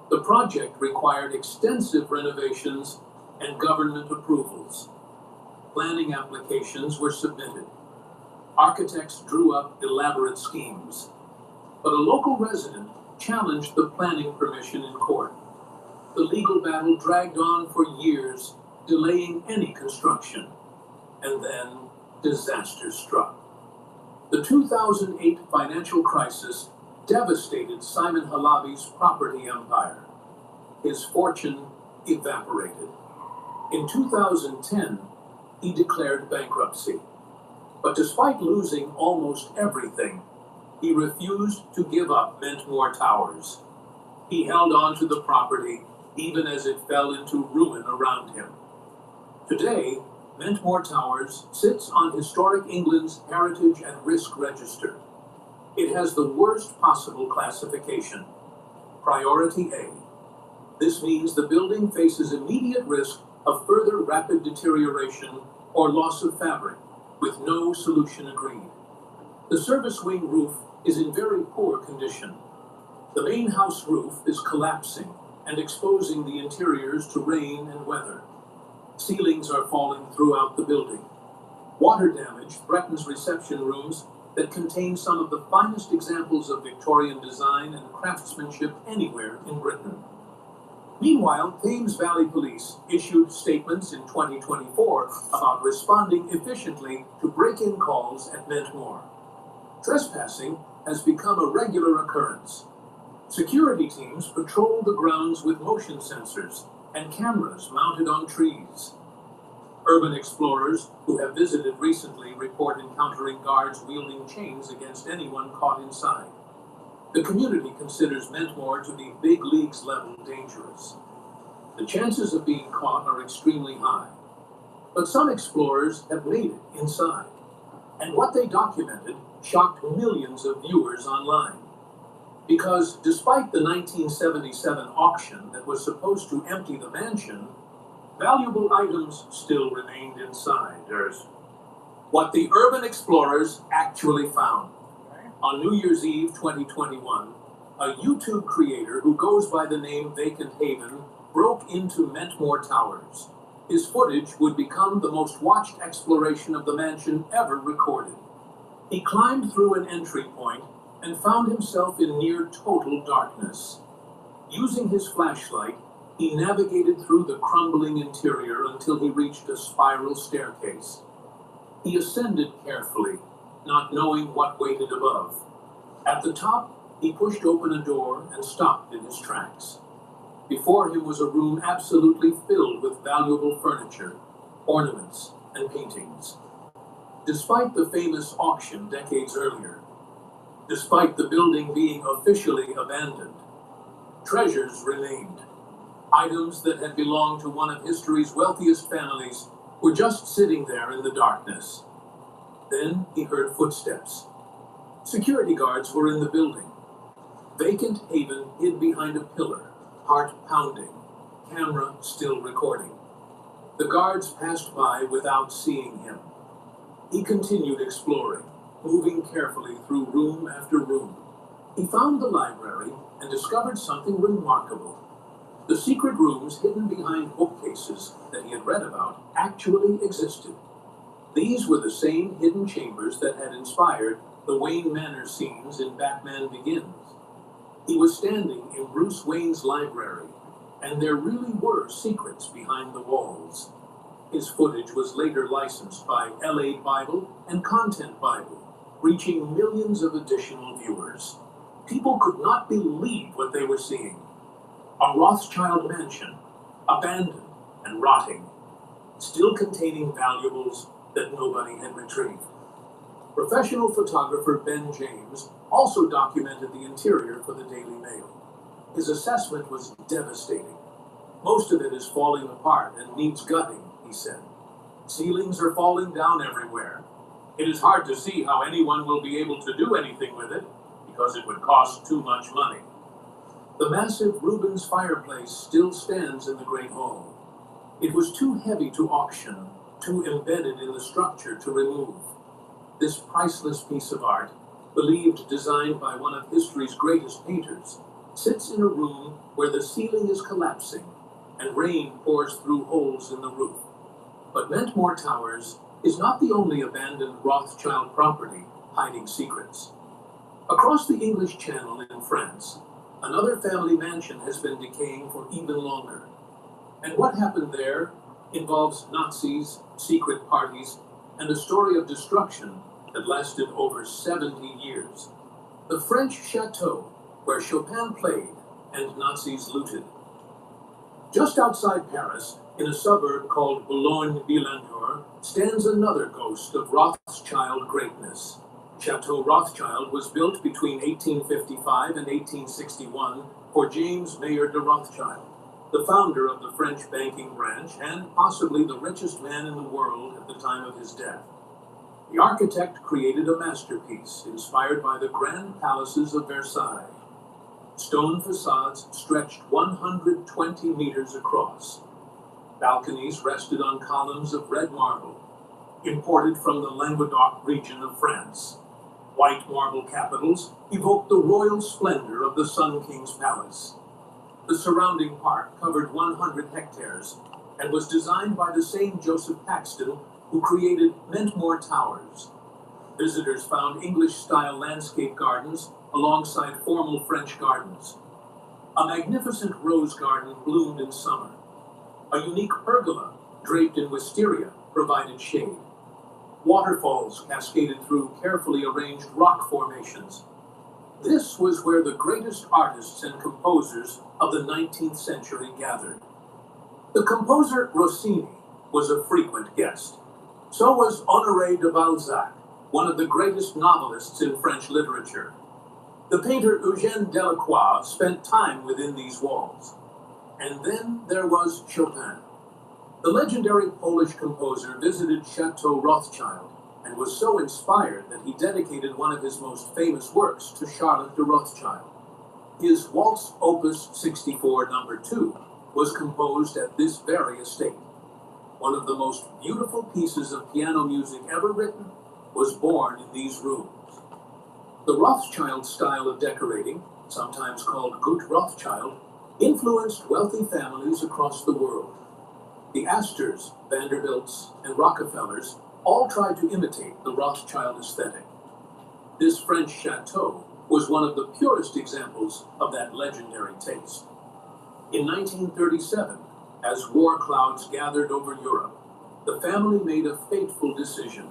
The project required extensive renovations and government approvals. Planning applications were submitted. Architects drew up elaborate schemes. But a local resident challenged the planning permission in court. The legal battle dragged on for years, delaying any construction. And then disaster struck. The 2008 financial crisis devastated Simon Halaby's property empire. His fortune evaporated. In 2010, he declared bankruptcy. But despite losing almost everything, he refused to give up Mentmore Towers. He held on to the property even as it fell into ruin around him. Today, Ventmore Towers sits on historic England's Heritage at Risk Register. It has the worst possible classification, Priority A. This means the building faces immediate risk of further rapid deterioration or loss of fabric, with no solution agreed. The service wing roof is in very poor condition. The main house roof is collapsing and exposing the interiors to rain and weather. Ceilings are falling throughout the building. Water damage threatens reception rooms that contain some of the finest examples of Victorian design and craftsmanship anywhere in Britain. Meanwhile, Thames Valley Police issued statements in 2024 about responding efficiently to break-in calls at Ventmore. Trespassing has become a regular occurrence. Security teams patrol the grounds with motion sensors and cameras mounted on trees. Urban explorers who have visited recently report encountering guards wielding chains against anyone caught inside. The community considers Ventmore to be big leagues level dangerous. The chances of being caught are extremely high. But some explorers have made it inside. And what they documented shocked millions of viewers online. Because despite the 1977 auction that was supposed to empty the mansion, valuable items still remained inside. There's what the urban explorers actually found. On New Year's Eve 2021, a YouTube creator who goes by the name Vacant Haven broke into Ventmore Towers. His footage would become the most watched exploration of the mansion ever recorded. He climbed through an entry point and found himself in near total darkness. Using his flashlight, he navigated through the crumbling interior until he reached a spiral staircase. He ascended carefully, not knowing what waited above. At the top, he pushed open a door and stopped in his tracks. Before him was a room absolutely filled with valuable furniture, ornaments, and paintings. Despite the famous auction decades earlier, despite the building being officially abandoned, treasures remained. Items that had belonged to one of history's wealthiest families were just sitting there in the darkness. Then he heard footsteps. Security guards were in the building. Vacant Haven hid behind a pillar, heart pounding, camera still recording. The guards passed by without seeing him. He continued exploring, moving carefully through room after room. He found the library and discovered something remarkable. The secret rooms hidden behind bookcases that he had read about actually existed. These were the same hidden chambers that had inspired the Wayne Manor scenes in Batman Begins. He was standing in Bruce Wayne's library, and there really were secrets behind the walls. His footage was later licensed by LA Bible and Content Bible, reaching millions of additional viewers. People could not believe what they were seeing. A Rothschild mansion, abandoned and rotting, still containing valuables that nobody had retrieved. Professional photographer Ben James also documented the interior for the Daily Mail. His assessment was devastating. Most of it is falling apart and needs gutting, he said. Ceilings are falling down everywhere. It is hard to see how anyone will be able to do anything with it because it would cost too much money. The massive Rubens fireplace still stands in the Great Hall. It was too heavy to auction, too embedded in the structure to remove. This priceless piece of art, believed designed by one of history's greatest painters, sits in a room where the ceiling is collapsing and rain pours through holes in the roof. But Ventmore Towers is not the only abandoned Rothschild property hiding secrets. Across the English Channel in France, another family mansion has been decaying for even longer. And what happened there involves Nazis, secret parties, and a story of destruction that lasted over 70 years. The French chateau where Chopin played and Nazis looted. Just outside Paris, in a suburb called Boulogne-Billancourt, stands another ghost of Rothschild greatness. Chateau Rothschild was built between 1855 and 1861 for James Mayer de Rothschild. the founder of the French banking branch and possibly the richest man in the world at the time of his death. The architect created a masterpiece inspired by the grand palaces of Versailles. Stone facades stretched 120 meters across. Balconies rested on columns of red marble, imported from the Languedoc region of France. White marble capitals evoked the royal splendor of the Sun King's palace. The surrounding park covered 100 hectares and was designed by the same Joseph Paxton who created Mentmore Towers. Visitors found English-style landscape gardens alongside formal French gardens. A magnificent rose garden bloomed in summer. A unique pergola, draped in wisteria, provided shade. Waterfalls cascaded through carefully arranged rock formations. This was where the greatest artists and composers of the 19th century gathered. The composer Rossini was a frequent guest. So was Honoré de Balzac, one of the greatest novelists in French literature. The painter Eugène Delacroix spent time within these walls. And then there was Chopin. The legendary Polish composer visited Chateau Rothschild and was so inspired that he dedicated one of his most famous works to Charlotte de Rothschild. His Waltz Opus 64 No. 2 was composed at this very estate. One of the most beautiful pieces of piano music ever written was born in these rooms. The Rothschild style of decorating, sometimes called Gut Rothschild, influenced wealthy families across the world. The Astors, Vanderbilts, and Rockefellers all tried to imitate the Rothschild aesthetic. This French chateau was one of the purest examples of that legendary taste. In 1937, as war clouds gathered over Europe, the family made a fateful decision.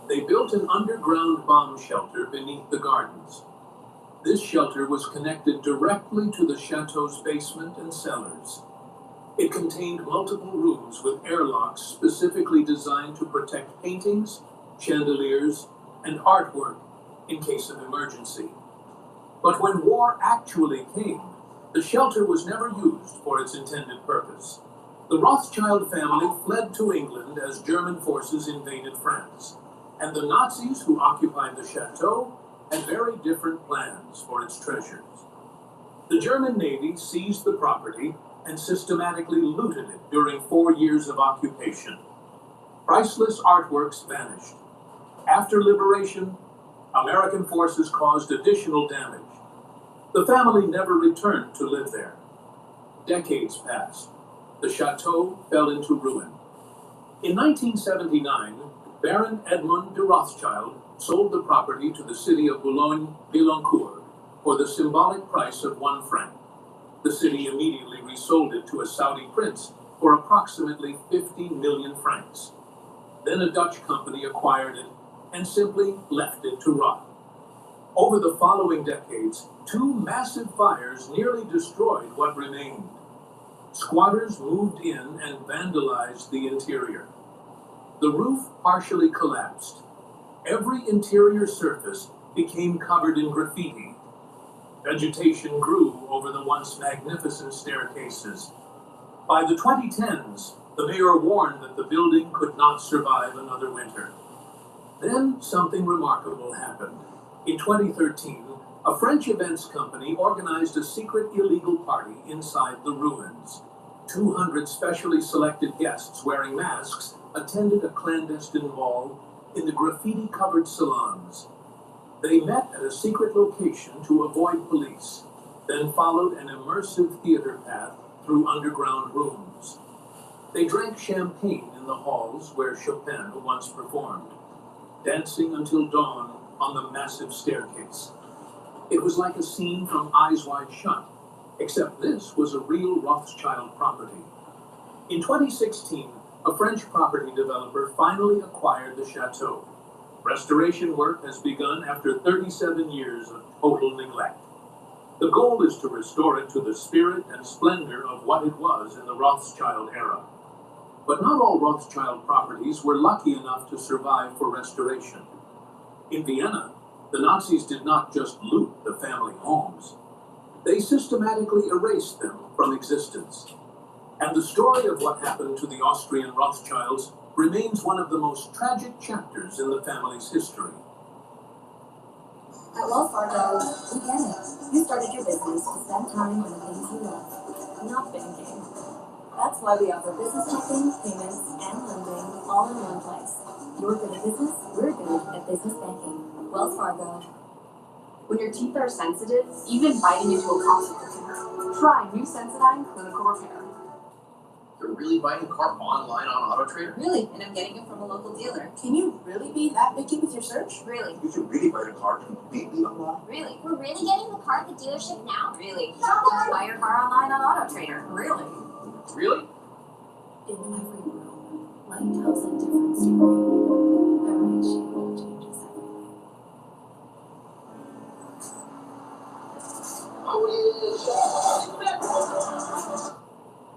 They built an underground bomb shelter beneath the gardens. This shelter was connected directly to the chateau's basement and cellars. It contained multiple rooms with airlocks specifically designed to protect paintings, chandeliers, and artwork in case of emergency. But when war actually came, the shelter was never used for its intended purpose. The Rothschild family fled to England as German forces invaded France, and the Nazis who occupied the chateau had very different plans for its treasures. The German Navy seized the property and systematically looted it during 4 years of occupation. Priceless artworks vanished. After liberation, American forces caused additional damage. The family never returned to live there. Decades passed. The chateau fell into ruin. In 1979, Baron Edmond de Rothschild sold the property to the city of Boulogne-Billancourt for the symbolic price of 1 franc. The city immediately resold it to a Saudi prince for approximately 50 million francs. Then a Dutch company acquired it and simply left it to rot. Over the following decades, 2 massive fires nearly destroyed what remained. Squatters moved in and vandalized the interior. The roof partially collapsed. Every interior surface became covered in graffiti. Vegetation grew over the once magnificent staircases. By the 2010s, the mayor warned that the building could not survive another winter. Then something remarkable happened. In 2013, a French events company organized a secret illegal party inside the ruins. 200 specially selected guests wearing masks attended a clandestine ball in the graffiti-covered salons. They met at a secret location to avoid police, then followed an immersive theater path through underground rooms. They drank champagne in the halls where Chopin once performed, dancing until dawn on the massive staircase. It was like a scene from Eyes Wide Shut, except this was a real Rothschild property. In 2016, a French property developer finally acquired the chateau. Restoration work has begun after 37 years of total neglect. The goal is to restore it to the spirit and splendor of what it was in the Rothschild era. But not all Rothschild properties were lucky enough to survive for restoration. In Vienna, the Nazis did not just loot the family homes. They systematically erased them from existence. And the story of what happened to the Austrian Rothschilds remains one of the most tragic chapters in the family's history.
At Wells Fargo, we get it. You started your business to spend time on the things you love, not banking. That's why we offer business checking, payments, and lending all in one place. You're good at business, we're good at business banking. Wells Fargo.
When your teeth are sensitive, even biting into a popsicle can hurt. Try new Sensodyne Clinical Repair.
You're really buying a car online on AutoTrader?
Really, and I'm getting it from a local dealer. Can you really be that picky with your search?
Really? You should really buy a car completely online?
Really? We're really getting the car at the dealership now?
Really?
Buy your car online on AutoTrader. Really?
Really?
In every room, light tells a different story. The right shade changes everything.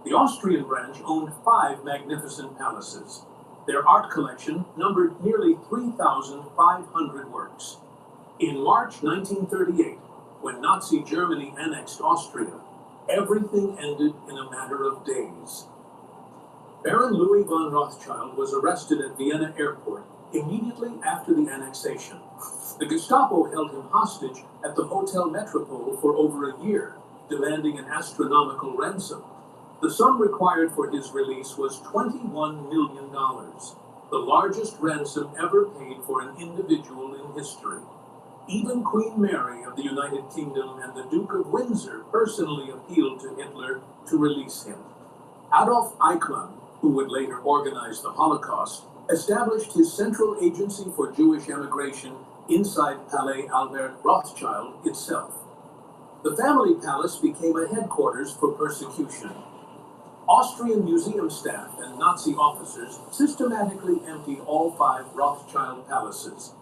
The Austrian branch owned 5 magnificent palaces. Their art collection numbered nearly 3,500 works. In March 1938, when Nazi Germany annexed Austria, everything ended in a matter of days. Baron Louis von Rothschild was arrested at Vienna airport immediately after the annexation. The Gestapo held him hostage at the Hotel Metropole for over a year, demanding an astronomical ransom. The sum required for his release was $21 million, the largest ransom ever paid for an individual in history. Even Queen Mary of the United Kingdom and the Duke of Windsor personally appealed to Hitler to release him. Adolf Eichmann, who would later organize the Holocaust, established his Central Agency for Jewish Emigration inside Palais Albert Rothschild itself. The family palace became a headquarters for persecution. Austrian museum staff and Nazi officers systematically emptied all 5 Rothschild palaces.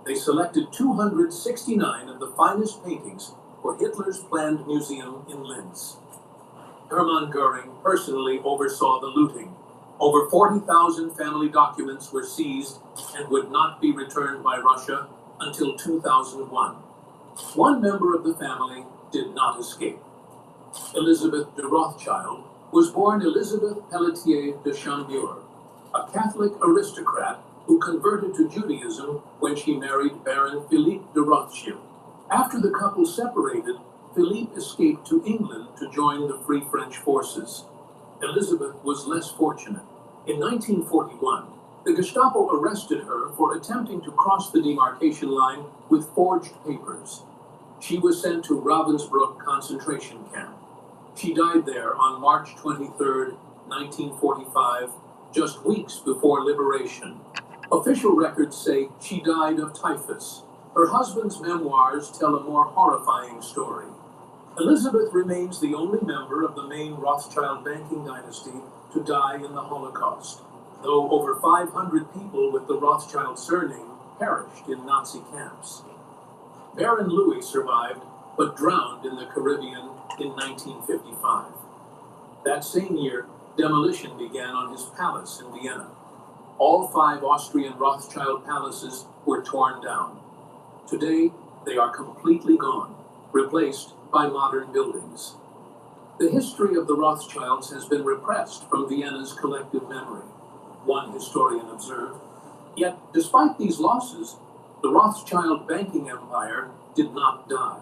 They selected 269 of the finest paintings for Hitler's planned museum in Linz. Hermann Goering personally oversaw the looting. Over 40,000 family documents were seized and would not be returned by Russia until 2001. One member of the family did not escape. Elizabeth de Rothschild was born Elizabeth Pelletier de Chambour, a Catholic aristocrat who converted to Judaism when she married Baron Philippe de Rothschild. After the couple separated, Philippe escaped to England to join the Free French forces. Elizabeth was less fortunate. In 1941, the Gestapo arrested her for attempting to cross the demarcation line with forged papers. She was sent to Ravensbrück concentration camp. She died there on March 23, 1945, just weeks before liberation. Official records say she died of typhus. Her husband's memoirs tell a more horrifying story. Elizabeth remains the only member of the main Rothschild banking dynasty to die in the Holocaust, though over 500 people with the Rothschild surname perished in Nazi camps. Baron Louis survived, but drowned in the Caribbean in 1955. That same year, demolition began on his palace in Vienna. All 5 Austrian Rothschild palaces were torn down. Today, they are completely gone, replaced by modern buildings. The history of the Rothschilds has been repressed from Vienna's collective memory, one historian observed. Yet, despite these losses, the Rothschild banking empire did not die.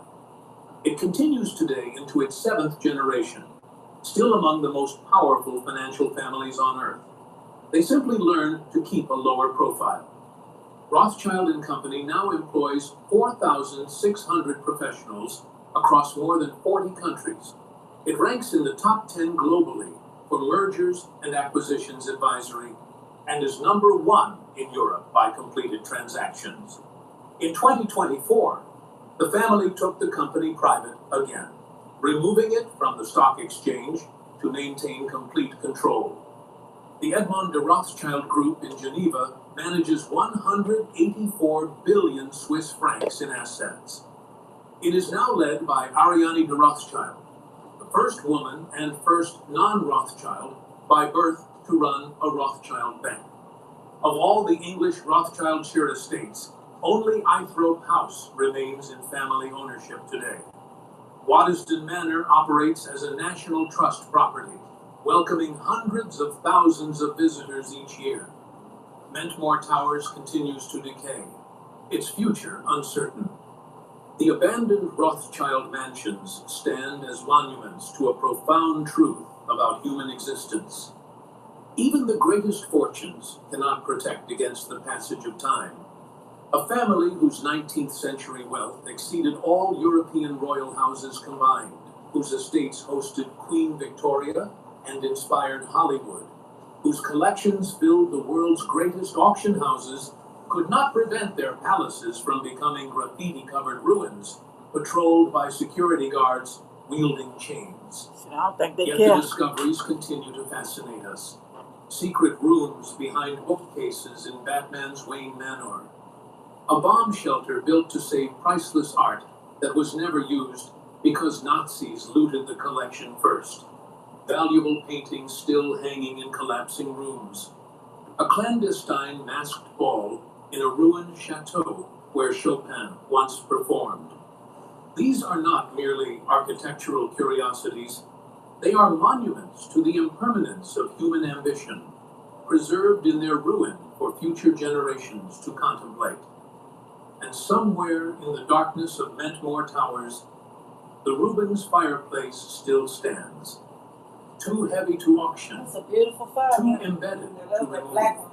It continues today into its 7th generation, still among the most powerful financial families on earth. They simply learned to keep a lower profile. Rothschild & Company now employs 4,600 professionals across more than 40 countries. It ranks in the top 10 globally for mergers and acquisitions advisory and is number 1 in Europe by completed transactions. In 2024, the family took the company private again, removing it from the stock exchange to maintain complete control. The Edmond de Rothschild Group in Geneva manages 184 billion Swiss francs in assets. It is now led by Ariane de Rothschild, the first woman and first non-Rothschild by birth to run a Rothschild bank. Of all the English Rothschild share estates, only Eythrope House remains in family ownership today. Waddesdon Manor operates as a National Trust property, welcoming hundreds of thousands of visitors each year. Mentmore Towers continues to decay, its future uncertain. The abandoned Rothschild mansions stand as monuments to a profound truth about human existence. Even the greatest fortunes cannot protect against the passage of time. A family whose 19th century wealth exceeded all European royal houses combined, whose estates hosted Queen Victoria and inspired Hollywood, whose collections filled the world's greatest auction houses, could not prevent their palaces from becoming graffiti-covered ruins, patrolled by security guards wielding chains.
I don't think they
Yet
care.
the discoveries continue to fascinate us. Secret rooms behind bookcases in Batman's Wayne Manor. A bomb shelter built to save priceless art that was never used because Nazis looted the collection first. Valuable paintings still hanging in collapsing rooms. A clandestine masked ball in a ruined chateau where Chopin once performed. These are not merely architectural curiosities. They are monuments to the impermanence of human ambition, preserved in their ruin for future generations to contemplate. And somewhere in the darkness of Mentmore Towers, the Rubens fireplace still stands. Too heavy to auction,
It's a beautiful fire.
too embedded to remove.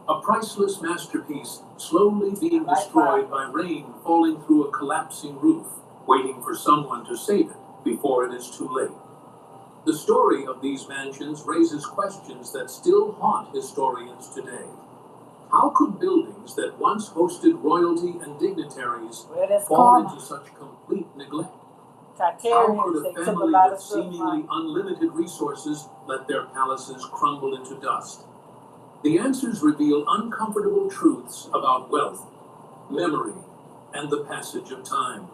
A priceless masterpiece slowly being destroyed by rain falling through a collapsing roof, waiting for someone to save it before it is too late. The story of these mansions raises questions that still haunt historians today. How could buildings that once hosted royalty and dignitaries fall into such complete neglect? How could a family with seemingly unlimited resources let their palaces crumble into dust? The answers reveal uncomfortable truths about wealth, memory, and the passage of time.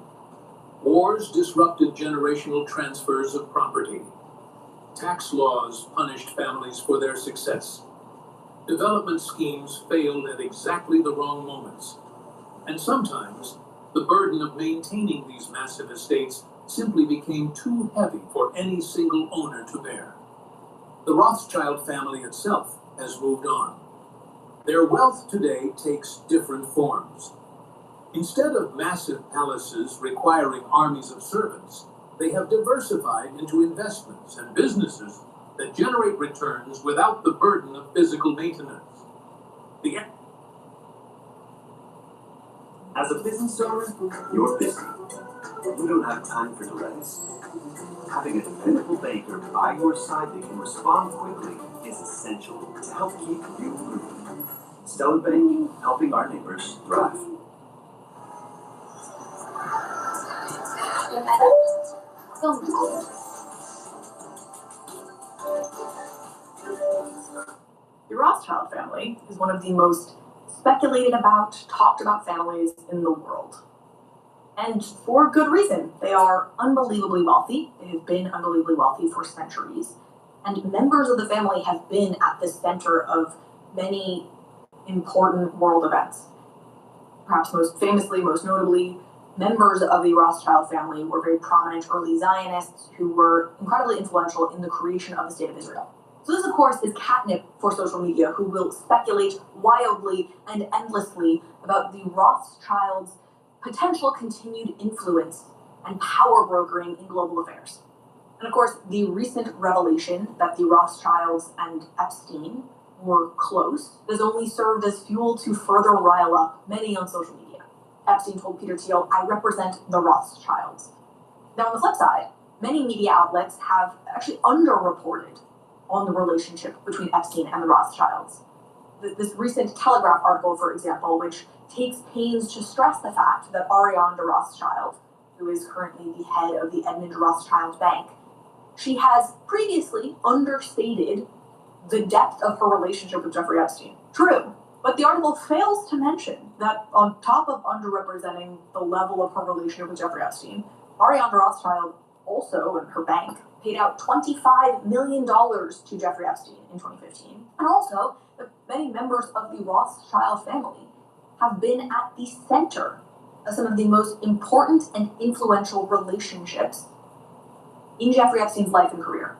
Wars disrupted generational transfers of property. Tax laws punished families for their success. Development schemes failed at exactly the wrong moments. And sometimes, the burden of maintaining these massive estates simply became too heavy for any single owner to bear. The Rothschild family itself has moved on. Their wealth today takes different forms. Instead of massive palaces requiring armies of servants, they have diversified into investments and businesses that generate returns without the burden of physical maintenance.
As a business owner, you're busy. You don't have time for delays. Having a dependable banker by your side that can respond quickly is essential to help keep you moving. Stellar Bank, helping our neighbors thrive.
The Rothschild family is one of the most speculated about, talked about families in the world. And for good reason. They are unbelievably wealthy. They have been unbelievably wealthy for centuries. And members of the family have been at the center of many important world events. Perhaps most famously, most notably, members of the Rothschild family were very prominent early Zionists who were incredibly influential in the creation of the State of Israel. So this, of course, is catnip for social media, who will speculate wildly and endlessly about the Rothschilds' potential continued influence and power brokering in global affairs. And of course, the recent revelation that the Rothschilds and Epstein were close has only served as fuel to further rile up many on social media. Epstein told Peter Thiel, "I represent the Rothschilds." Now, on the flip side, many media outlets have actually underreported on the relationship between Epstein and the Rothschilds. This recent Telegraph article, for example, which takes pains to stress the fact that Ariane de Rothschild, who is currently the head of the Edmund Rothschild Bank, she has previously understated the depth of her relationship with Jeffrey Epstein. True, but the article fails to mention that on top of underrepresenting the level of her relationship with Jeffrey Epstein, Ariane de Rothschild also, and her bank, paid out $25 million to Jeffrey Epstein in 2015. And also, that many members of the Rothschild family have been at the center of some of the most important and influential relationships in Jeffrey Epstein's life and career,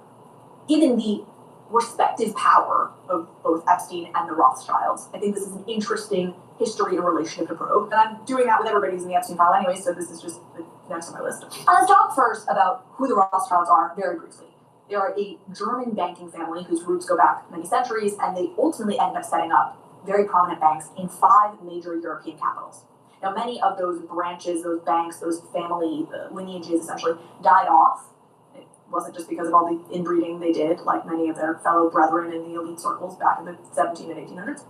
given the respective power of both Epstein and the Rothschilds. I think this is an interesting history and relationship to probe, and I'm doing that with everybody who's in the Epstein file anyway, so this is just the next on my list. Let's talk first about who the Rothschilds are very briefly. They are a German banking family whose roots go back many centuries, and they ultimately end up setting up very prominent banks in 5 major European capitals. Now, many of those branches, those banks, those family lineages essentially died off. It wasn't just because of all the inbreeding they did, like many of their fellow brethren in the elite circles back in the 17 and 1800s.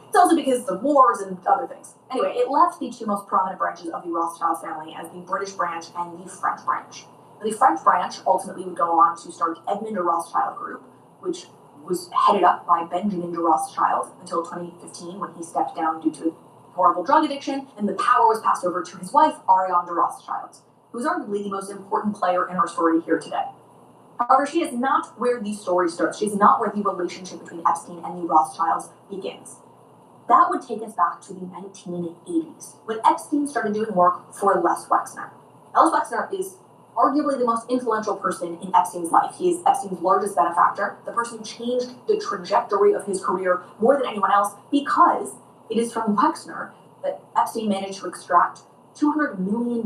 It's also because of wars and other things. Anyway, it left the 2 most prominent branches of the Rothschild family as the British branch and the French branch. The French branch ultimately would go on to start Edmund de Rothschild Group, which was headed up by Benjamin de Rothschild until 2015 when he stepped down due to a horrible drug addiction, and the power was passed over to his wife, Ariane de Rothschild, who's arguably the most important player in our story here today. However, she is not where the story starts. She is not where the relationship between Epstein and the Rothschilds begins. That would take us back to the 1980s, when Epstein started doing work for Les Wexner. Les Wexner is arguably the most influential person in Epstein's life. He is Epstein's largest benefactor, the person who changed the trajectory of his career more than anyone else, because it is from Wexner that Epstein managed to extract $200 million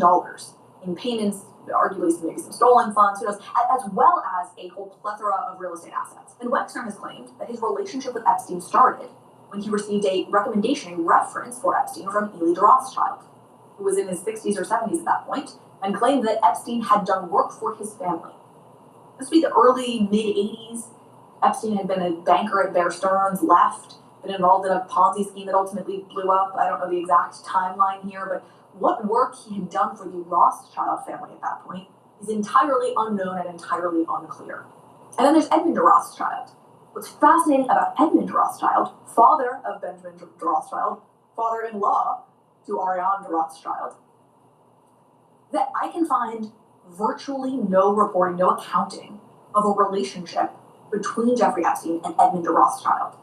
in payments, arguably maybe some stolen funds, who knows, as well as a whole plethora of real estate assets. And Wexner has claimed that his relationship with Epstein started when he received a recommendation, a reference for Epstein from Ely de Rothschild, who was in his 60s or 70s at that point, and claimed that Epstein had done work for his family. This would be the early, mid-80s. Epstein had been a banker at Bear Stearns, left, been involved in a Ponzi scheme that ultimately blew up. I don't know the exact timeline here, but what work he had done for the Rothschild family at that point is entirely unknown and entirely unclear. And then there's Edmund de Rothschild. What's fascinating about Edmund de Rothschild, father of Benjamin de Rothschild, father-in-law to Ariane de Rothschild, that I can find virtually no reporting, no accounting of a relationship between Jeffrey Epstein and Edmund de Rothschild.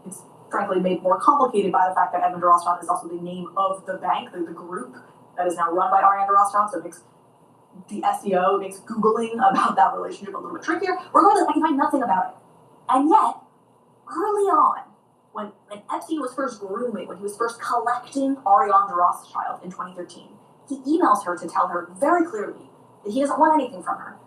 It's frankly made more complicated by the fact that Edmund de Rothschild is also the name of the bank, the group that is now run by Ariane de Rothschild, so it makes the SEO, makes Googling about that relationship a little bit trickier. Regardless, I can find nothing about it. And yet, early on, when Epstein was first grooming, when he was first collecting Ariane de Rothschild in 2013, he emails her to tell her very clearly that he doesn't want anything from her.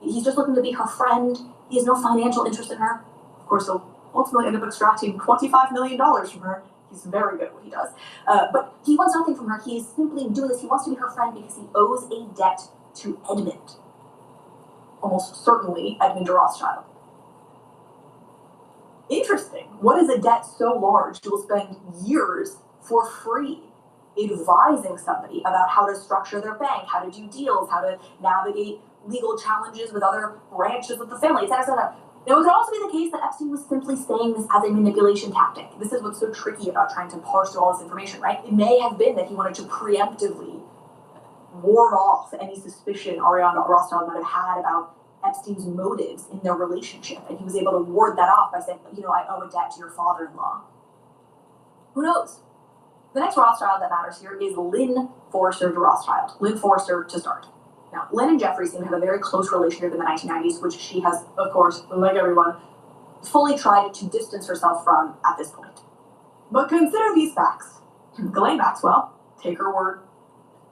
He's just looking to be her friend. He has no financial interest in her. Of course, he'll ultimately end up extracting $25 million from her. He's very good at what he does. But he wants nothing from her. He is simply doing this. He wants to be her friend because he owes a debt to Edmund. Almost certainly Edmund de Rothschild. Interesting. What is a debt so large you will spend years for free advising somebody about how to structure their bank, how to do deals, how to navigate legal challenges with other branches of the family, etc., etc. Now, it could also be the case that Epstein was simply saying this as a manipulation tactic. This is what's so tricky about trying to parse through all this information, right? It may have been that he wanted to preemptively ward off any suspicion Ariane Rothschild might have had about Epstein's motives in their relationship, and he was able to ward that off by saying, I owe a debt to your father-in-law. Who knows? The next Rothschild that matters here is Lynn Forrester de Rothschild. Lynn Forrester to start. Now, Lynn and Jeffrey seem to have a very close relationship in the 1990s, which she has, of course, like everyone, fully tried to distance herself from at this point. But consider these facts. Ghislaine Maxwell, take her word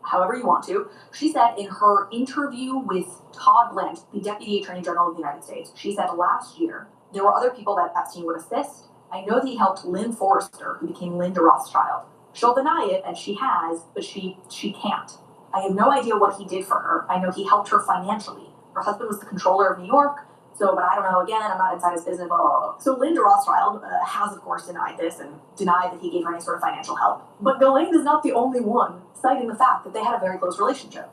however you want to, she said in her interview with Todd Blandt, the Deputy Attorney General of the United States, she said last year, there were other people that Epstein would assist. I know that he helped Lynn Forrester, who became Lynn de Rothschild. She'll deny it, and she has, but she can't. I have no idea what he did for her. I know he helped her financially. Her husband was the controller of New York, but I don't know, again, I'm not inside his business, blah, blah, blah. So Lynn de Rothschild has, of course, denied this and denied that he gave her any sort of financial help. But Ghislaine is not the only one citing the fact that they had a very close relationship.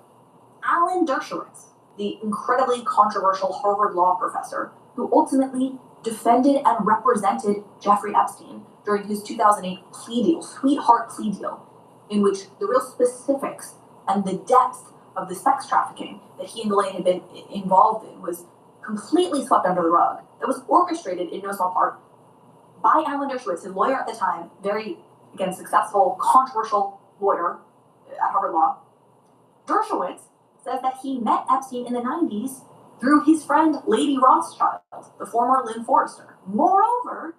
Alan Dershowitz, the incredibly controversial Harvard law professor, who ultimately defended and represented Jeffrey Epstein during his 2008 plea deal, sweetheart plea deal, in which the real specifics and the depth of the sex trafficking that he and Ghislaine had been involved in was completely swept under the rug. That was orchestrated in no small part by Alan Dershowitz, his lawyer at the time, very, again, successful, controversial lawyer, at Harvard Law. Dershowitz says that he met Epstein in the 90s through his friend Lady Rothschild, the former Lynn Forrester. Moreover,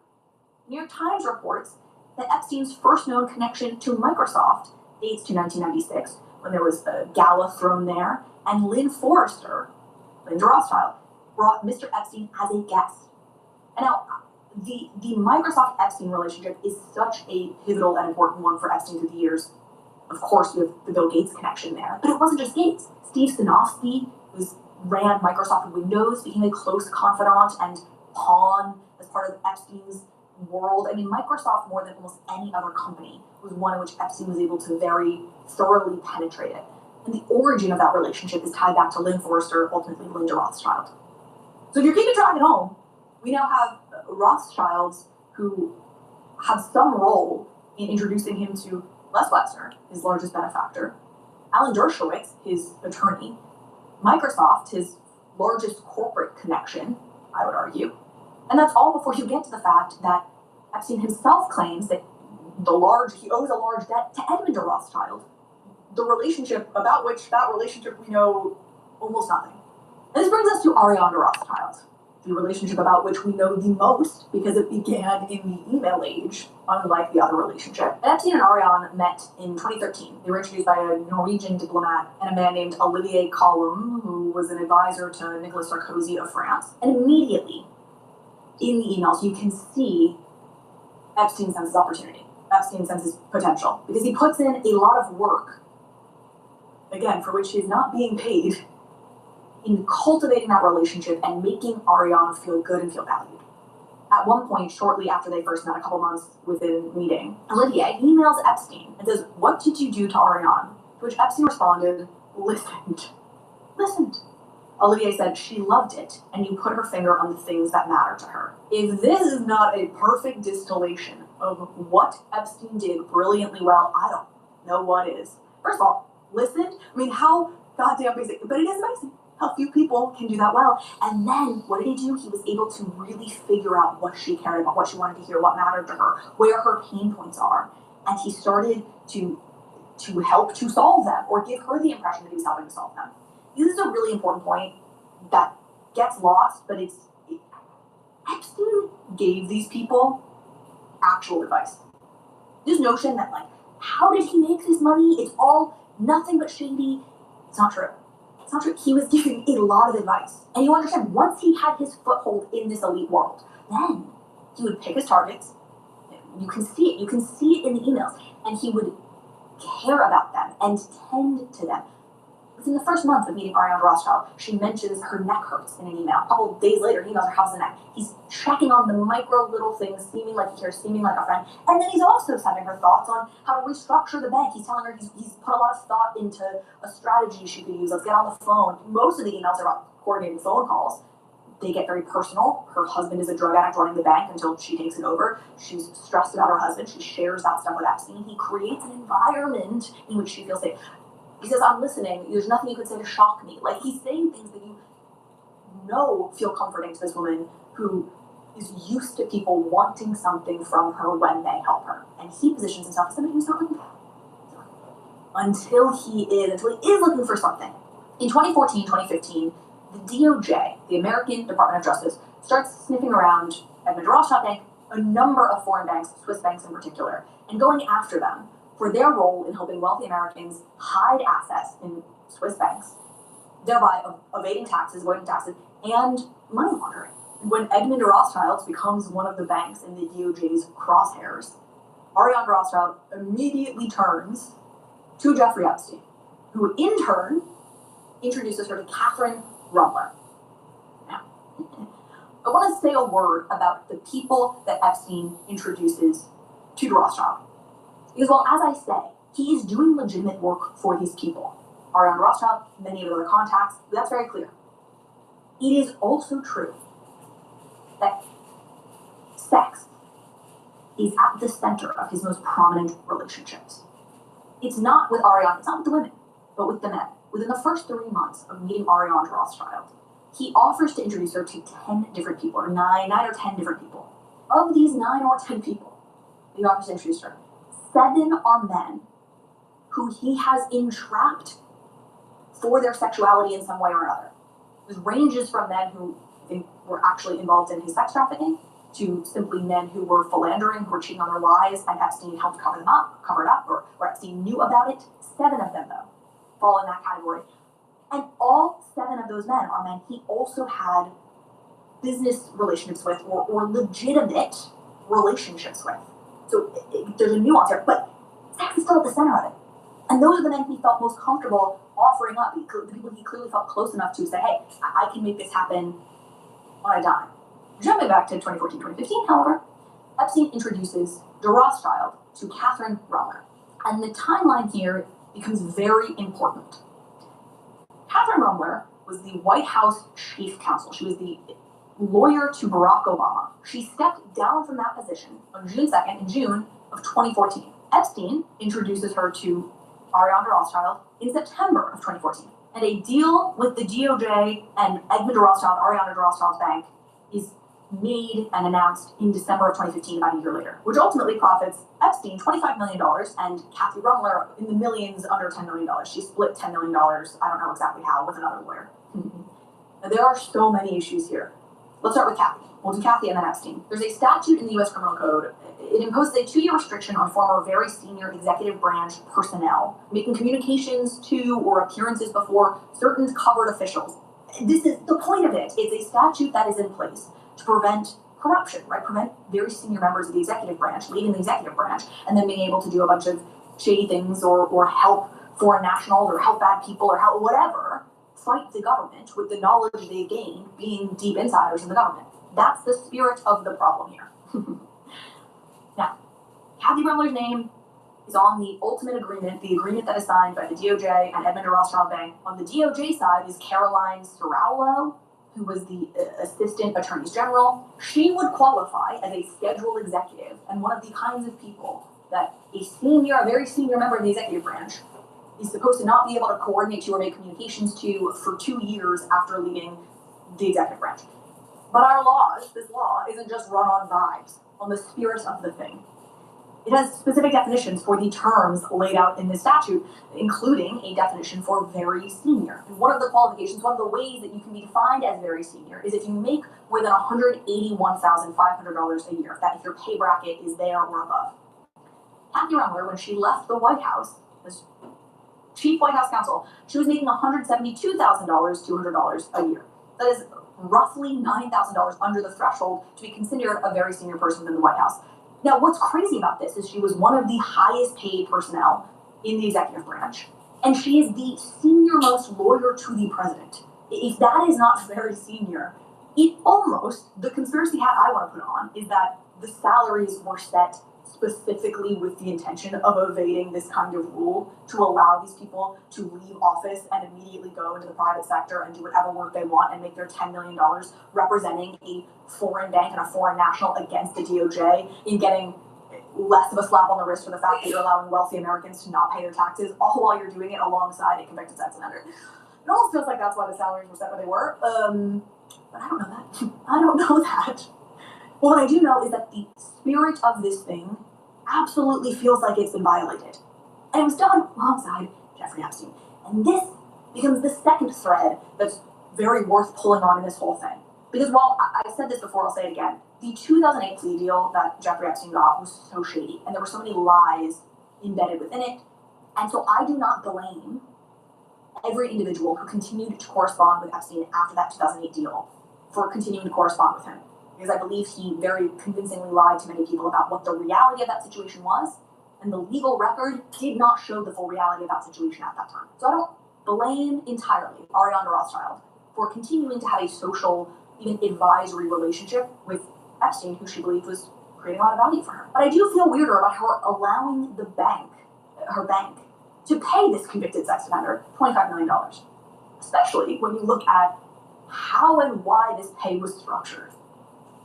New York Times reports that Epstein's first known connection to Microsoft dates to 1996, when there was a gala thrown there, and Lynn Forrester, Linda Rothschild, brought Mr. Epstein as a guest. And now, the Microsoft-Epstein relationship is such a pivotal and important one for Epstein through the years. Of course, you have the Bill Gates connection there, but it wasn't just Gates. Steve Sinofsky, who ran Microsoft Windows, became a close confidant and pawn as part of Epstein's world. I mean, Microsoft, more than almost any other company, was one in which Epstein was able to very thoroughly penetrate it. And the origin of that relationship is tied back to Lynn Forrester, ultimately Linda Rothschild. So if you're keeping track at home, we now have Rothschilds who had some role in introducing him to Les Wexner, his largest benefactor, Alan Dershowitz, his attorney, Microsoft, his largest corporate connection, I would argue. And that's all before you get to the fact that Epstein himself claims that he owes a large debt to Edmund de Rothschild, the relationship about which that relationship we know almost nothing. And this brings us to Ariane de Rothschild, the relationship about which we know the most because it began in the email age, unlike the other relationship. Epstein and Ariane met in 2013. They were introduced by a Norwegian diplomat and a man named Olivier Collum, who was an advisor to Nicolas Sarkozy of France. And immediately, in the emails, you can see Epstein senses opportunity. Epstein senses potential because he puts in a lot of work, again, for which he is not being paid, in cultivating that relationship and making Ariane feel good and feel valued. At one point, shortly after they first met, a couple months within meeting, Olivier emails Epstein and says, "What did you do to Ariane?" To which Epstein responded, "Listened." Olivier said, "She loved it, and you put her finger on the things that matter to her." If this is not a perfect distillation of what Epstein did brilliantly well, I don't know what is. First of all, listened. I mean, how goddamn basic, but it is amazing how few people can do that well. And then, what did he do? He was able to really figure out what she cared about, what she wanted to hear, what mattered to her, where her pain points are. And he started to help to solve them, or give her the impression that he was helping to solve them. This is a really important point that gets lost, but Epstein gave these people actual advice. This notion that, like, how did he make this money? It's all nothing but shady. It's not true. It's not true. He was giving a lot of advice. And you understand, once he had his foothold in this elite world, then he would pick his targets. You can see it. You can see it in the emails. And he would care about them and tend to them. Within the first month of meeting Ariane Rothschild, she mentions her neck hurts in an email. A couple of days later, he emails her, "How's the neck?" He's checking on the micro little things, seeming like he cares, seeming like a friend. And then he's also sending her thoughts on how to restructure the bank. He's telling her he's put a lot of thought into a strategy she could use. Let's get on the phone. Most of the emails are about coordinating phone calls. They get very personal. Her husband is a drug addict running the bank until she takes it over. She's stressed about her husband. She shares that stuff with Epstein. He creates an environment in which she feels safe. He says, "I'm listening. There's nothing you could say to shock me." Like, he's saying things that you know feel comforting to this woman who is used to people wanting something from her when they help her. And he positions himself as somebody who's not looking for that. Until he is looking for something. In 2014, 2015, the DOJ, the American Department of Justice, starts sniffing around Edmund de Rothschild Bank, a number of foreign banks, Swiss banks in particular, and going after them for their role in helping wealthy Americans hide assets in Swiss banks, thereby evading taxes, avoiding taxes, and money laundering. When Edmund de Rothschild becomes one of the banks in the DOJ's crosshairs, Ariane de Rothschild immediately turns to Jeffrey Epstein, who in turn introduces her to Catherine Rumler. Now, I want to say a word about the people that Epstein introduces to de Rothschild. Because, well, as I say, he is doing legitimate work for these people. Ariane de Rothschild, many of their contacts, that's very clear. It is also true that sex is at the center of his most prominent relationships. It's not with Ariane, it's not with the women, but with the men. Within the first 3 months of meeting Ariane de Rothschild, he offers to introduce her to 10 different people, or 9 or 10 different people. Of these 9 or 10 people, he offers to introduce her, 7 are men who he has entrapped for their sexuality in some way or another. This ranges from men who were actually involved in his sex trafficking to simply men who were philandering, who were cheating on their wives, and Epstein helped cover it up, or Epstein knew about it. 7 of them, though, fall in that category. And all 7 of those men are men he also had business relationships with or legitimate relationships with. So there's a nuance here, but sex is still at the center of it. And those are the men he felt most comfortable offering up, the people he clearly felt close enough to say, hey, I can make this happen on a dime. Jumping back to 2014-2015, however, Epstein introduces de Rothschild to Catherine Rumler. And the timeline here becomes very important. Catherine Rumler was the White House chief counsel. She was the lawyer to Barack Obama. She stepped down from that position on June 2nd, in June of 2014. Epstein introduces her to Ariane de Rothschild in September of 2014. And a deal with the DOJ and Edmund de Rothschild, Ariane de Rothschild's bank, is made and announced in December of 2015, about a year later, which ultimately profits Epstein $25 million and Kathy Rumler in the millions, under $10 million. She split $10 million, I don't know exactly how, with another lawyer. Now, there are so many issues here. Let's start with Kathy. We'll do Kathy and then Epstein. There's a statute in the U.S. Criminal Code. It imposes a 2-year restriction on former very senior executive branch personnel making communications to or appearances before certain covered officials. This is the point of it. It's a statute that is in place to prevent corruption, right? Prevent very senior members of the executive branch leaving the executive branch and then being able to do a bunch of shady things or help foreign nationals or help bad people or help whatever fight the government with the knowledge they gained being deep insiders in the government. That's the spirit of the problem here. Now, Kathy Rumler's name is on the ultimate agreement, the agreement that is signed by the DOJ and Edmund de Rothschild Bank. On the DOJ side is Caroline Seraulo, who was the Assistant Attorney General. She would qualify as a scheduled executive and one of the kinds of people that a very senior member of the executive branch is supposed to not be able to coordinate to or make communications to for 2 years after leaving the executive branch. But this law isn't just run on vibes, on the spirit of the thing. It has specific definitions for the terms laid out in the statute, including a definition for very senior. And one of the qualifications, one of the ways that you can be defined as very senior is if you make more than $181,500 a year, if your pay bracket is there or above. Kathy Rumler, when she left the White House as chief White House counsel, she was making $172,200 a year. That is roughly $9,000 under the threshold to be considered a very senior person in the White House. Now, what's crazy about this is she was one of the highest paid personnel in the executive branch, and she is the senior most lawyer to the president. If that is not very senior, the conspiracy hat I want to put on is that the salaries were set specifically with the intention of evading this kind of rule to allow these people to leave office and immediately go into the private sector and do whatever work they want and make their $10 million representing a foreign bank and a foreign national against the DOJ in getting less of a slap on the wrist for the fact that you're allowing wealthy Americans to not pay their taxes, all while you're doing it alongside a convicted sex offender. It almost feels like that's why the salaries were set where they were, but I don't know that. I don't know that. But what I do know is that the spirit of this thing absolutely feels like it's been violated. And it was done alongside Jeffrey Epstein. And this becomes the second thread that's very worth pulling on in this whole thing. Because while I said this before, I'll say it again, the 2008 plea deal that Jeffrey Epstein got was so shady, and there were so many lies embedded within it. And so I do not blame every individual who continued to correspond with Epstein after that 2008 deal for continuing to correspond with him. Because I believe he very convincingly lied to many people about what the reality of that situation was, and the legal record did not show the full reality of that situation at that time. So I don't blame entirely Ariane de Rothschild for continuing to have a social, even advisory relationship with Epstein, who she believed was creating a lot of value for her. But I do feel weirder about her allowing her bank, to pay this convicted sex offender $25 million, especially when you look at how and why this pay was structured.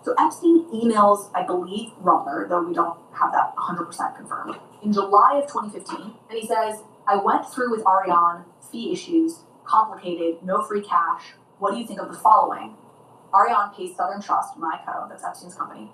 So Epstein emails, I believe, Rumler, though we don't have that 100% confirmed, in July of 2015, and he says, I went through with Ariane, fee issues, complicated, no free cash. What do you think of the following? Ariane pays Southern Trust, my co, that's Epstein's company,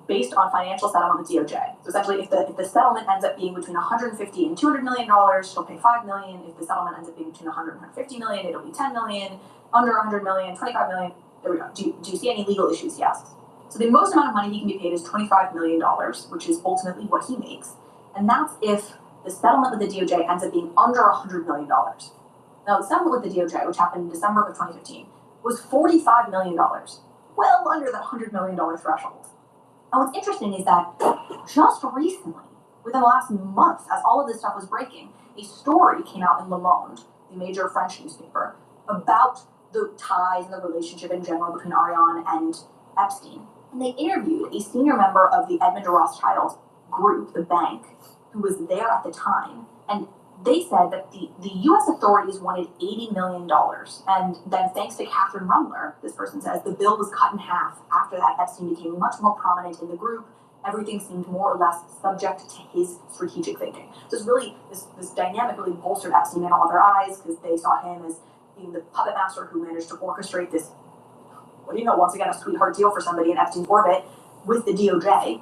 based on financial settlement with DOJ. So essentially, if the settlement ends up being between $150 and $200 million, she'll pay $5 million. If the settlement ends up being between $100 and $150 million, it'll be $10 million. Under $100 million, $25 million. There we go. Do you see any legal issues? Yes. So the most amount of money he can be paid is $25 million, which is ultimately what he makes. And that's if the settlement with the DOJ ends up being under $100 million. Now, the settlement with the DOJ, which happened in December of 2015, was $45 million, well under that $100 million threshold. And what's interesting is that just recently, within the last month, as all of this stuff was breaking, a story came out in Le Monde, the major French newspaper, about the ties and the relationship in general between Ariane and Epstein. And they interviewed a senior member of the Edmond de Rothschild group, the bank, who was there at the time. And they said that the U.S. authorities wanted $80 million. And then thanks to Catherine Rumler, this person says, the bill was cut in half after that. Epstein became much more prominent in the group. Everything seemed more or less subject to his strategic thinking. So it's really, this dynamic really bolstered Epstein in all their eyes because they saw him as being the puppet master who managed to orchestrate this, what do you know, once again, a sweetheart deal for somebody in Epstein's orbit with the DOJ.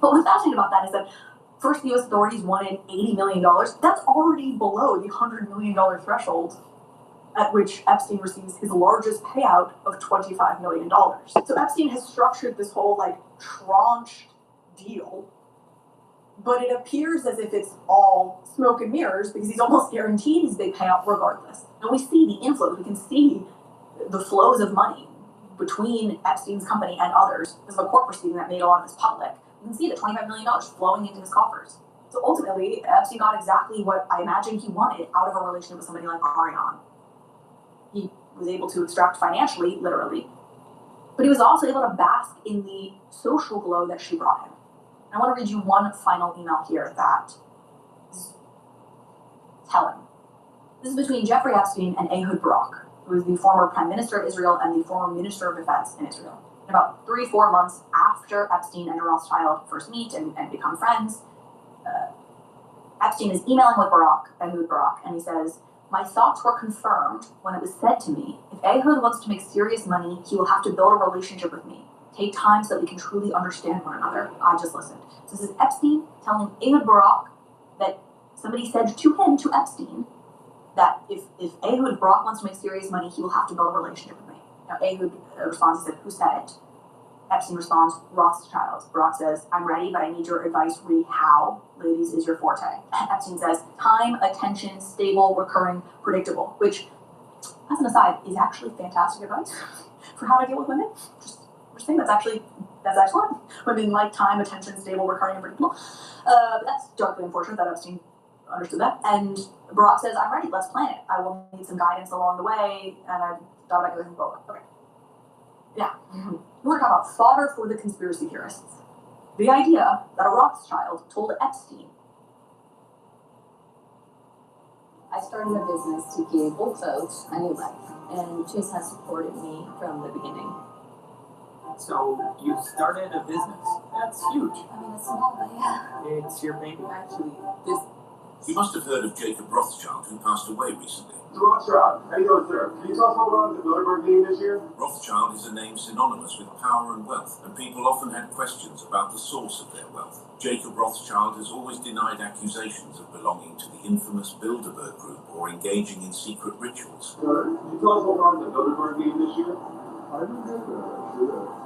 But what's fascinating about that is that first, the U.S. authorities wanted $80 million. That's already below the $100 million threshold at which Epstein receives his largest payout of $25 million. So Epstein has structured this whole tranched deal, but it appears as if it's all smoke and mirrors because he's almost guaranteed his big payout regardless. And we see the inflows. We can see the flows of money between Epstein's company and others. This is a court proceeding that made a lot of this public. You can see the $25 million flowing into his coffers. So ultimately, Epstein got exactly what I imagine he wanted out of a relationship with somebody like Ariane. He was able to extract financially, literally, but he was also able to bask in the social glow that she brought him. And I want to read you one final email here that is telling. This is between Jeffrey Epstein and Ehud Barak, who is the former Prime Minister of Israel and the former Minister of Defense in Israel. About 3-4 months after Epstein and Rothschild first meet and become friends, Epstein is emailing with Ehud Barak, and he says, "My thoughts were confirmed when it was said to me, if Ehud wants to make serious money, he will have to build a relationship with me. Take time so that we can truly understand one another. I just listened." So this is Epstein telling Ehud Barak that somebody said to him, to Epstein, that if Ehud Barak wants to make serious money, he will have to build a relationship with me. Now, Ehud responds and said, "Who said it?" Epstein responds, "Rothschilds." Barak says, "I'm ready, but I need your advice re how, ladies, is your forte." Epstein says, "Time, attention, stable, recurring, predictable," which, as an aside, is actually fantastic advice for how to deal with women. Just saying that's excellent. Women like time, attention, stable, recurring, and predictable. But that's darkly unfortunate that Epstein understood that. And Barak says, "I'm ready, let's plan it. I will need some guidance along the way," and I thought about going forward. Okay. Yeah. We want to talk about fodder for the conspiracy theorists. The idea that a Rothschild told Epstein,
"I started a business to give old folks a new life, and Chase has supported me from the beginning."
So you started a business. That's huge.
I mean, it's small, but yeah.
It's your baby.
Actually, this.
You must have heard of Jacob Rothschild, who passed away recently.
Rothschild, how you doing, sir? Can you tell us more about the Bilderberg game this year?
Rothschild is a name synonymous with power and wealth, and people often had questions about the source of their wealth. Jacob Rothschild has always denied accusations of belonging to the infamous Bilderberg group or engaging in secret rituals.
Can you tell us more about the Bilderberg game this year? I didn't get that.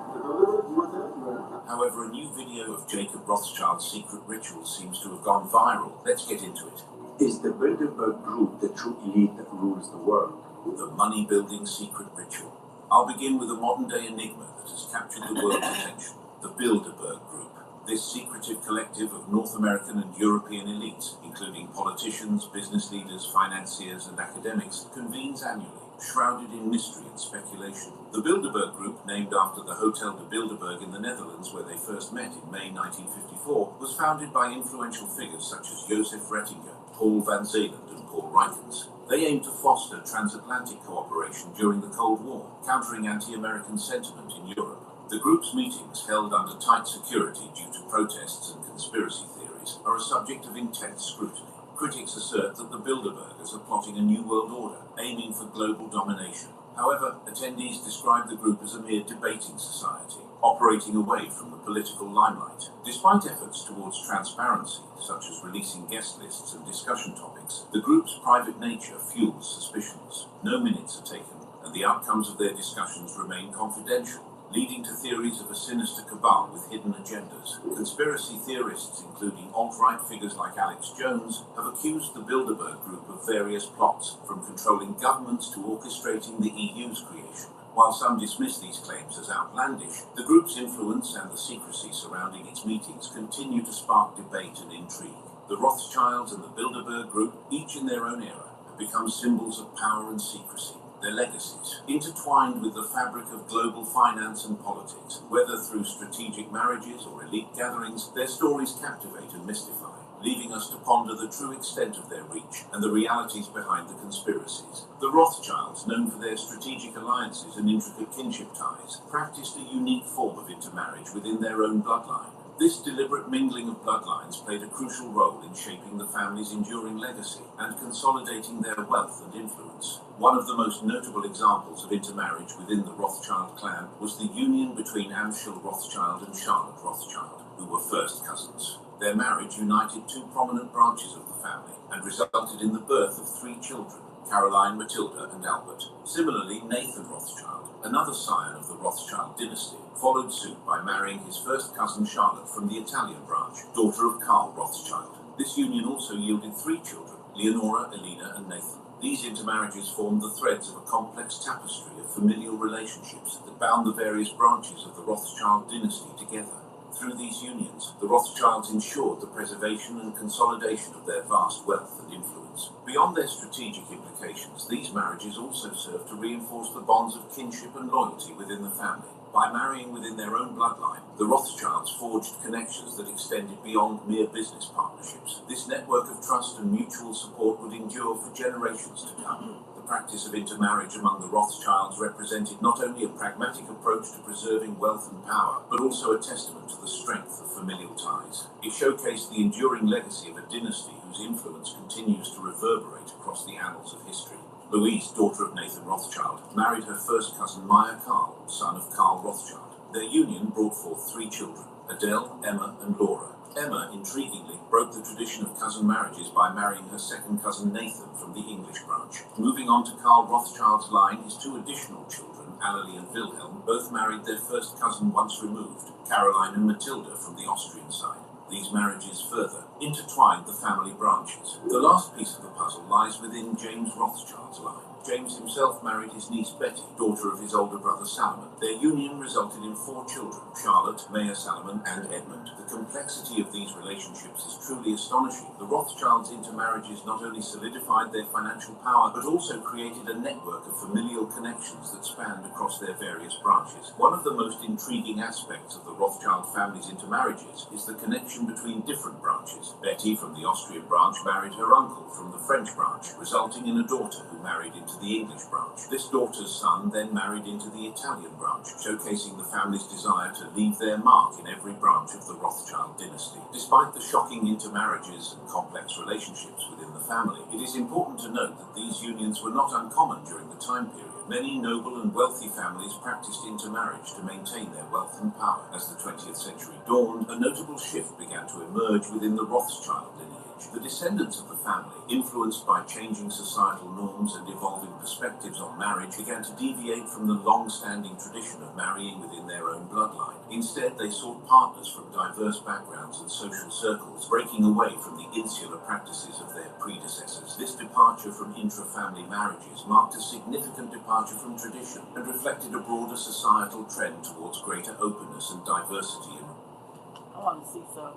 However, a new video of Jacob Rothschild's secret rituals seems to have gone viral. Let's get into it.
Is the Bilderberg group the true elite that rules the world?
The money-building secret ritual. I'll begin with a modern-day enigma that has captured the world's attention. The Bilderberg group. This secretive collective of North American and European elites, including politicians, business leaders, financiers, and academics, convenes annually, shrouded in mystery and speculation. The Bilderberg Group, named after the Hotel de Bilderberg in the Netherlands where they first met in May 1954, was founded by influential figures such as Joseph Rettinger, Paul Van Zeeland, and Paul Rikens. They aimed to foster transatlantic cooperation during the Cold War, countering anti-American sentiment in Europe. The group's meetings, held under tight security due to protests and conspiracy theories, are a subject of intense scrutiny. Critics assert that the Bilderbergers are plotting a new world order, aiming for global domination. However, attendees describe the group as a mere debating society, operating away from the political limelight. Despite efforts towards transparency, such as releasing guest lists and discussion topics, the group's private nature fuels suspicions. No minutes are taken, and the outcomes of their discussions remain confidential, leading to theories of a sinister cabal with hidden agendas. Conspiracy theorists, including alt-right figures like Alex Jones, have accused the Bilderberg Group of various plots, from controlling governments to orchestrating the EU's creation. While some dismiss these claims as outlandish, the group's influence and the secrecy surrounding its meetings continue to spark debate and intrigue. The Rothschilds and the Bilderberg Group, each in their own era, have become symbols of power and secrecy. Their legacies, intertwined with the fabric of global finance and politics, whether through strategic marriages or elite gatherings, their stories captivate and mystify, leaving us to ponder the true extent of their reach and the realities behind the conspiracies. The Rothschilds, known for their strategic alliances and intricate kinship ties, practiced a unique form of intermarriage within their own bloodline. This deliberate mingling of bloodlines played a crucial role in shaping the family's enduring legacy and consolidating their wealth and influence. One of the most notable examples of intermarriage within the Rothschild clan was the union between Amschel Rothschild and Charlotte Rothschild, who were first cousins. Their marriage united two prominent branches of the family and resulted in the birth of three children, Caroline, Matilda, and Albert. Similarly, Nathan Rothschild, another scion of the Rothschild dynasty, followed suit by marrying his first cousin Charlotte from the Italian branch, daughter of Karl Rothschild. This union also yielded three children, Leonora, Elena, and Nathan. These intermarriages formed the threads of a complex tapestry of familial relationships that bound the various branches of the Rothschild dynasty together. Through these unions, the Rothschilds ensured the preservation and consolidation of their vast wealth and influence. Beyond their strategic implications, these marriages also served to reinforce the bonds of kinship and loyalty within the family. By marrying within their own bloodline, the Rothschilds forged connections that extended beyond mere business partnerships. This network of trust and mutual support would endure for generations to come. The practice of intermarriage among the Rothschilds represented not only a pragmatic approach to preserving wealth and power, but also a testament to the strength of familial ties. It showcased the enduring legacy of a dynasty whose influence continues to reverberate across the annals of history. Louise, daughter of Nathan Rothschild, married her first cousin Maya Karl, son of Karl Rothschild. Their union brought forth three children, Adele, Emma, and Laura. Emma, intriguingly, broke the tradition of cousin marriages by marrying her second cousin Nathan from the English branch. Moving on to Karl Rothschild's line, his two additional children, Alalie and Wilhelm, both married their first cousin once removed, Caroline and Matilda from the Austrian side. These marriages further intertwined the family branches. The last piece of the puzzle lies within James Rothschild's line. James himself married his niece Betty, daughter of his older brother Salomon. Their union resulted in four children, Charlotte, Maya Salomon, and Edmund. The complexity of these relationships is truly astonishing. The Rothschilds' intermarriages not only solidified their financial power, but also created a network of familial connections that spanned across their various branches. One of the most intriguing aspects of the Rothschild family's intermarriages is the connection between different branches. Betty from the Austrian branch married her uncle from the French branch, resulting in a daughter who married into the English branch. This daughter's son then married into the Italian branch, showcasing the family's desire to leave their mark in every branch of the Rothschild dynasty. Despite the shocking intermarriages and complex relationships within the family, it is important to note that these unions were not uncommon during the time period. Many noble and wealthy families practiced intermarriage to maintain their wealth and power. As the 20th century dawned, a notable shift began to emerge within the Rothschild lineage. The descendants of the family, influenced by changing societal norms and evolving perspectives on marriage, began to deviate from the long-standing tradition of marrying within their own bloodline. Instead, they sought partners from diverse backgrounds and social circles, breaking away from the insular practices of their predecessors. This departure from intra-family marriages marked a significant departure from tradition and reflected a broader societal trend towards greater openness and diversity.
I want to see some.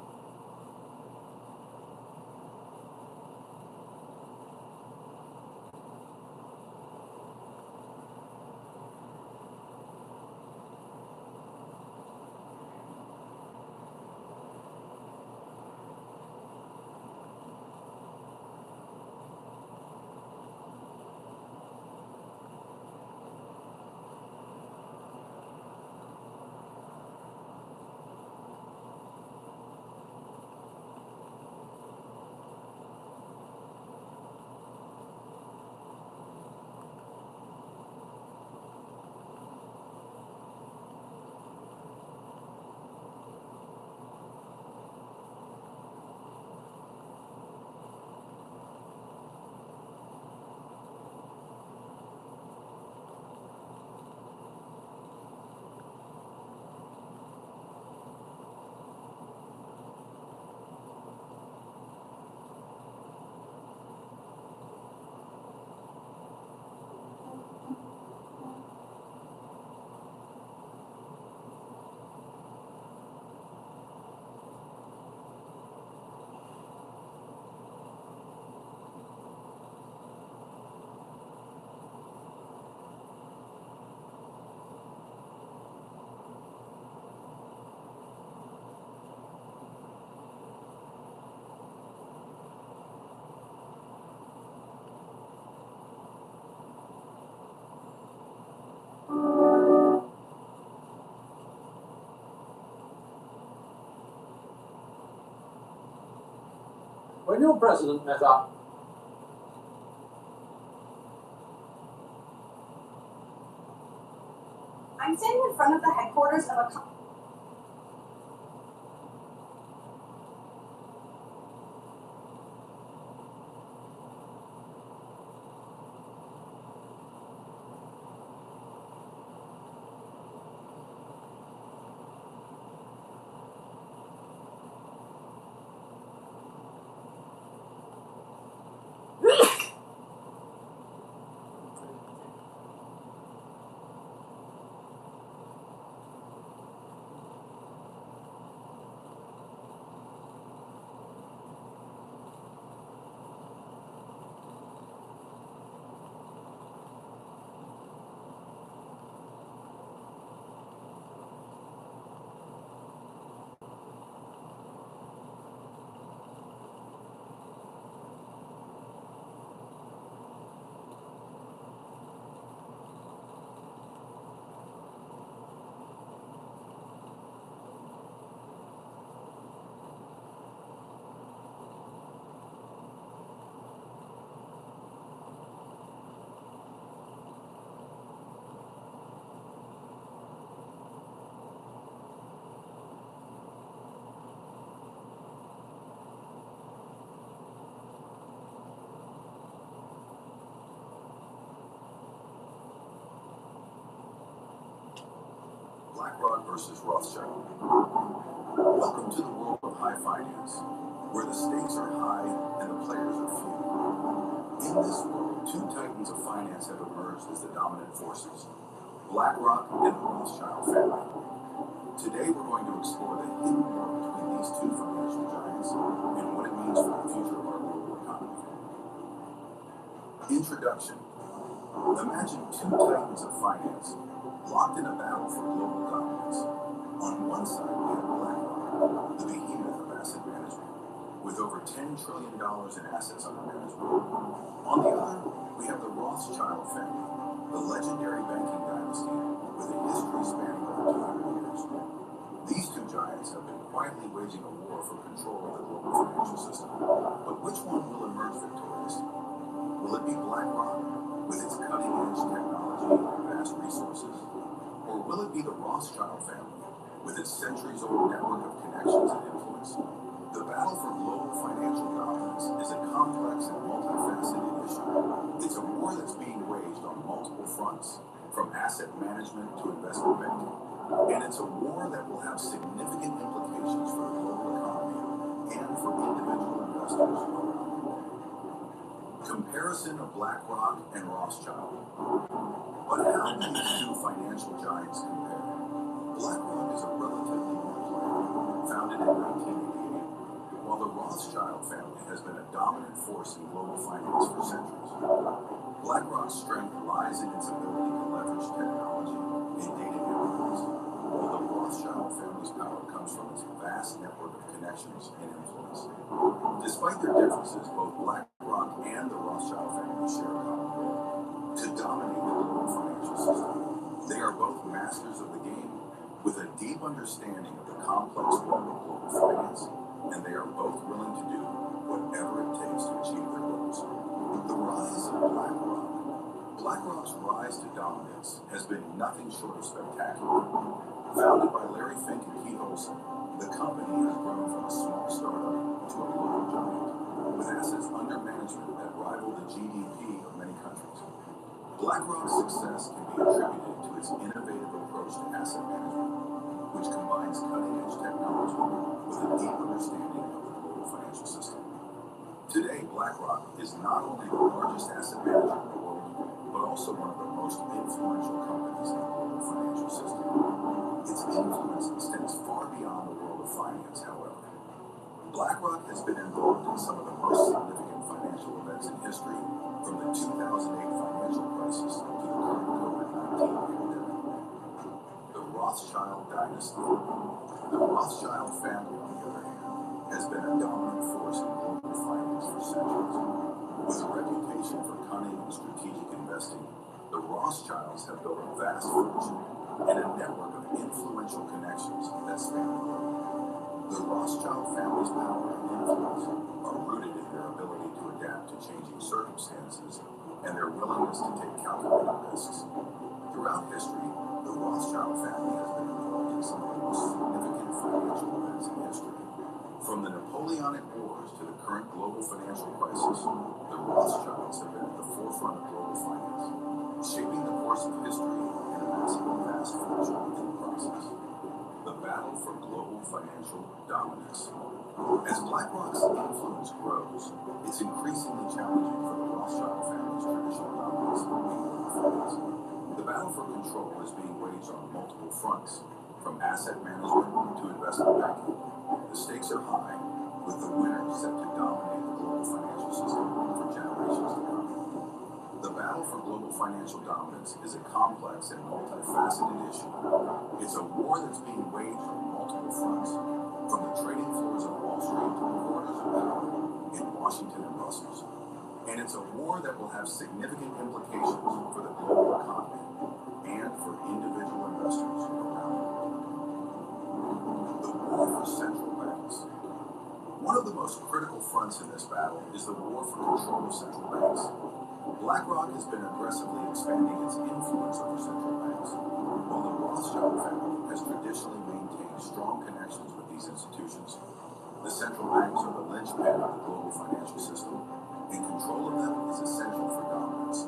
real president, Meta.
I'm standing in front of the headquarters of a company.
BlackRock versus Rothschild. Welcome to the world of high finance, where the stakes are high and the players are few. In this world, two titans of finance have emerged as the dominant forces, BlackRock and the Rothschild family. Today we're going to explore the hidden war between these two financial giants and what it means for the future of our global economy. Introduction. Imagine two titans of finance locked in a battle for global dominance. On one side, we have BlackRock, the behemoth of asset management, with over $10 trillion in assets under management. On the other, we have the Rothschild family, the legendary banking dynasty with a history spanning over 200 years. These two giants have been quietly waging a war for control of the global financial system. But which one will emerge victorious? Will it be BlackRock with its cutting-edge technology and vast resources? Or will it be the Rothschild family with its centuries-old network of connections and influence? The battle for global financial dominance is a complex and multifaceted issue. It's a war that's being waged on multiple fronts, from asset management to investment banking. And it's a war that will have significant implications for the global economy and for individual investors around the world. Comparison of BlackRock and Rothschild. But how do these two financial giants compare? BlackRock is a relatively new player, founded in 1988, while the Rothschild family has been a dominant force in global finance for centuries. BlackRock's strength lies in its ability to leverage technology and data analytics, while the Rothschild family's power comes from its vast network of connections and influence. Despite their differences, both BlackRock and the Rothschild family share a common goal: to dominate the global financial system. They are both masters of the game, with a deep understanding of the complex web of global finance, and they are both willing to do whatever it takes to achieve their goals. The rise of BlackRock. BlackRock's rise to dominance has been nothing short of spectacular. Founded by Larry Fink and Keith Olson, the company has grown from a small startup to a global giant, with assets under management that rival the GDP of many countries. BlackRock's success can be attributed to its innovative approach to asset management, which combines cutting-edge technology with a deep understanding of the global financial system. Today, BlackRock is not only the largest asset manager in the world, but also one of the most influential companies in the global financial system. Its influence extends far beyond the world of finance, however. BlackRock has been involved in some of the most significant financial events in history, from the 2008 financial crisis to the current COVID-19 pandemic. The Rothschild dynasty. The Rothschild family, on the other hand, has been a dominant force in global finance for centuries. With a reputation for cunning and strategic investing, the Rothschilds have built a vast fortune and a network of influential connections that span the globe.
The Rothschild family's power and influence are rooted in their ability to adapt to changing circumstances and their willingness to take calculated risks. Throughout history, the Rothschild family has been involved in some of the most significant financial events in history. From the Napoleonic Wars to the current global financial crisis, the Rothschilds have been at the forefront of global finance, shaping the course of history and amassing a vast fortune in the process. The battle for global financial dominance. As BlackRock's influence grows, it's increasingly challenging for the Rothschild family's traditional dominance in global finance. The battle for control is being waged on multiple fronts, from asset management to investment banking. The stakes are high, with the winners set to dominate the global financial system for generations to come. The battle for global financial dominance is a complex and multifaceted issue. It's a war that's being waged on multiple fronts, from the trading floors of Wall Street to the corridors of power in Washington and Brussels. And it's a war that will have significant implications for the global economy and for individual investors around the world. The war for central banks. One of the most critical fronts in this battle is the war for control of central banks. BlackRock has been aggressively expanding its influence over central banks, while the Rothschild family has traditionally maintained strong connections with these institutions. The central banks are the linchpin of the global financial system, and control of them is essential for dominance.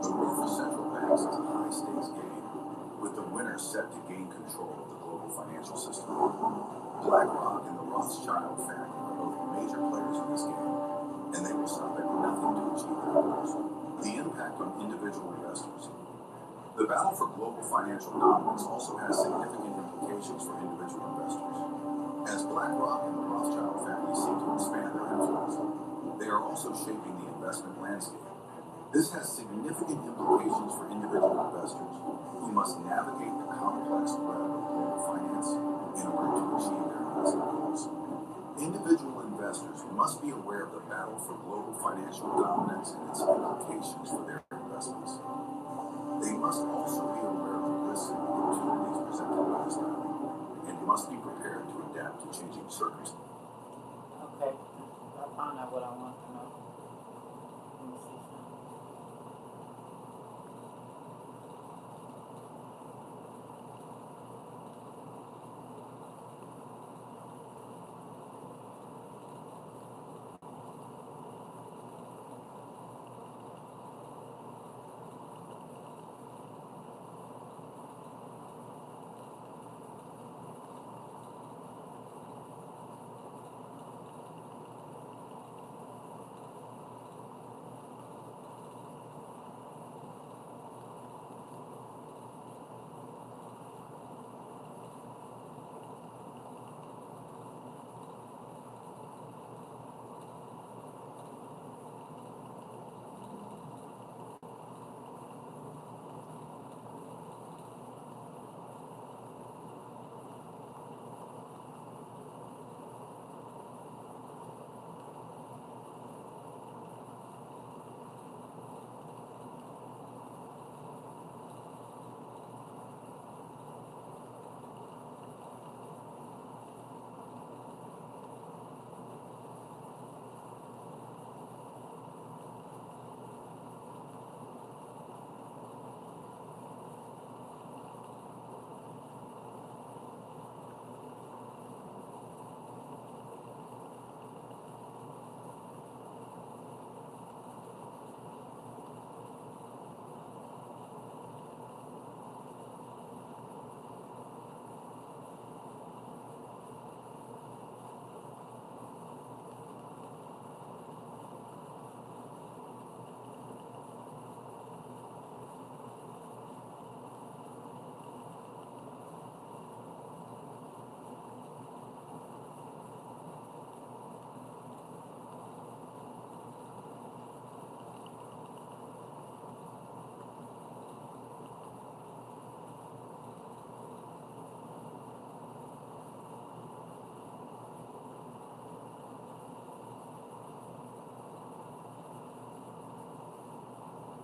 The war for central banks is a high-stakes game, with the winners set to gain control of the global financial system. BlackRock and the Rothschild family are both major players in this game, and they will stop at nothing to achieve their goals. The impact on individual investors. The battle for global financial dominance also has significant implications for individual investors. As BlackRock and the Rothschild family seek to expand their influence, they are also shaping the investment landscape. This has significant implications for individual investors who must navigate the complex web of global finance in order to achieve their investment goals. Individual investors must be aware of the battle for global financial dominance and its implications for their investments. They must also be aware of the risks and opportunities presented by this battle, and must be prepared to adapt to changing circumstances.
Okay, I found out what I want to know. Let me see something.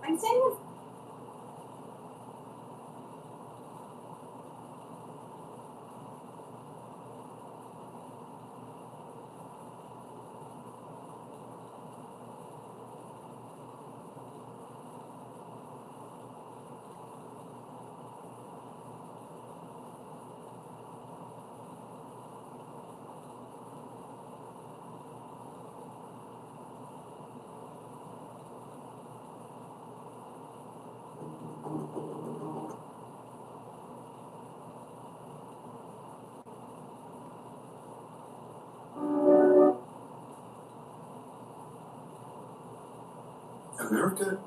I'm saying this.
America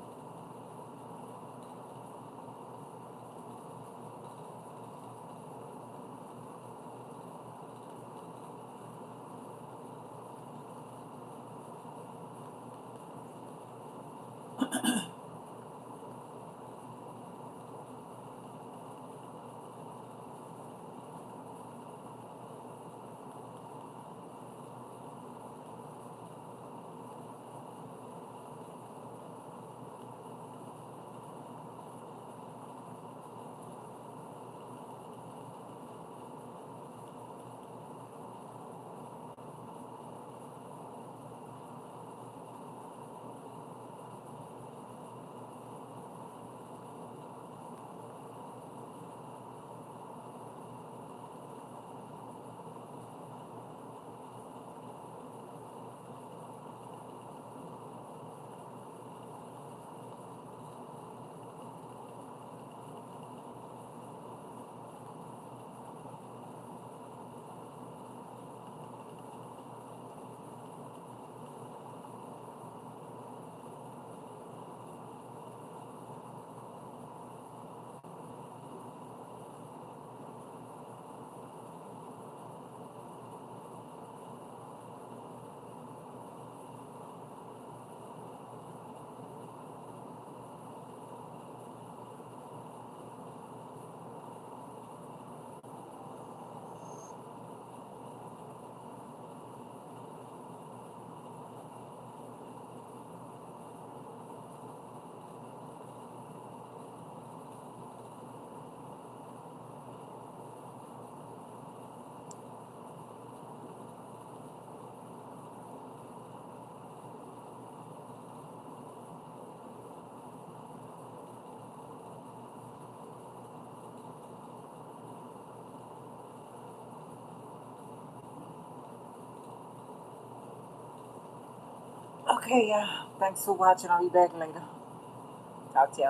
Okay, yeah. Thanks for watching. I'll be back later. Talk to y'all.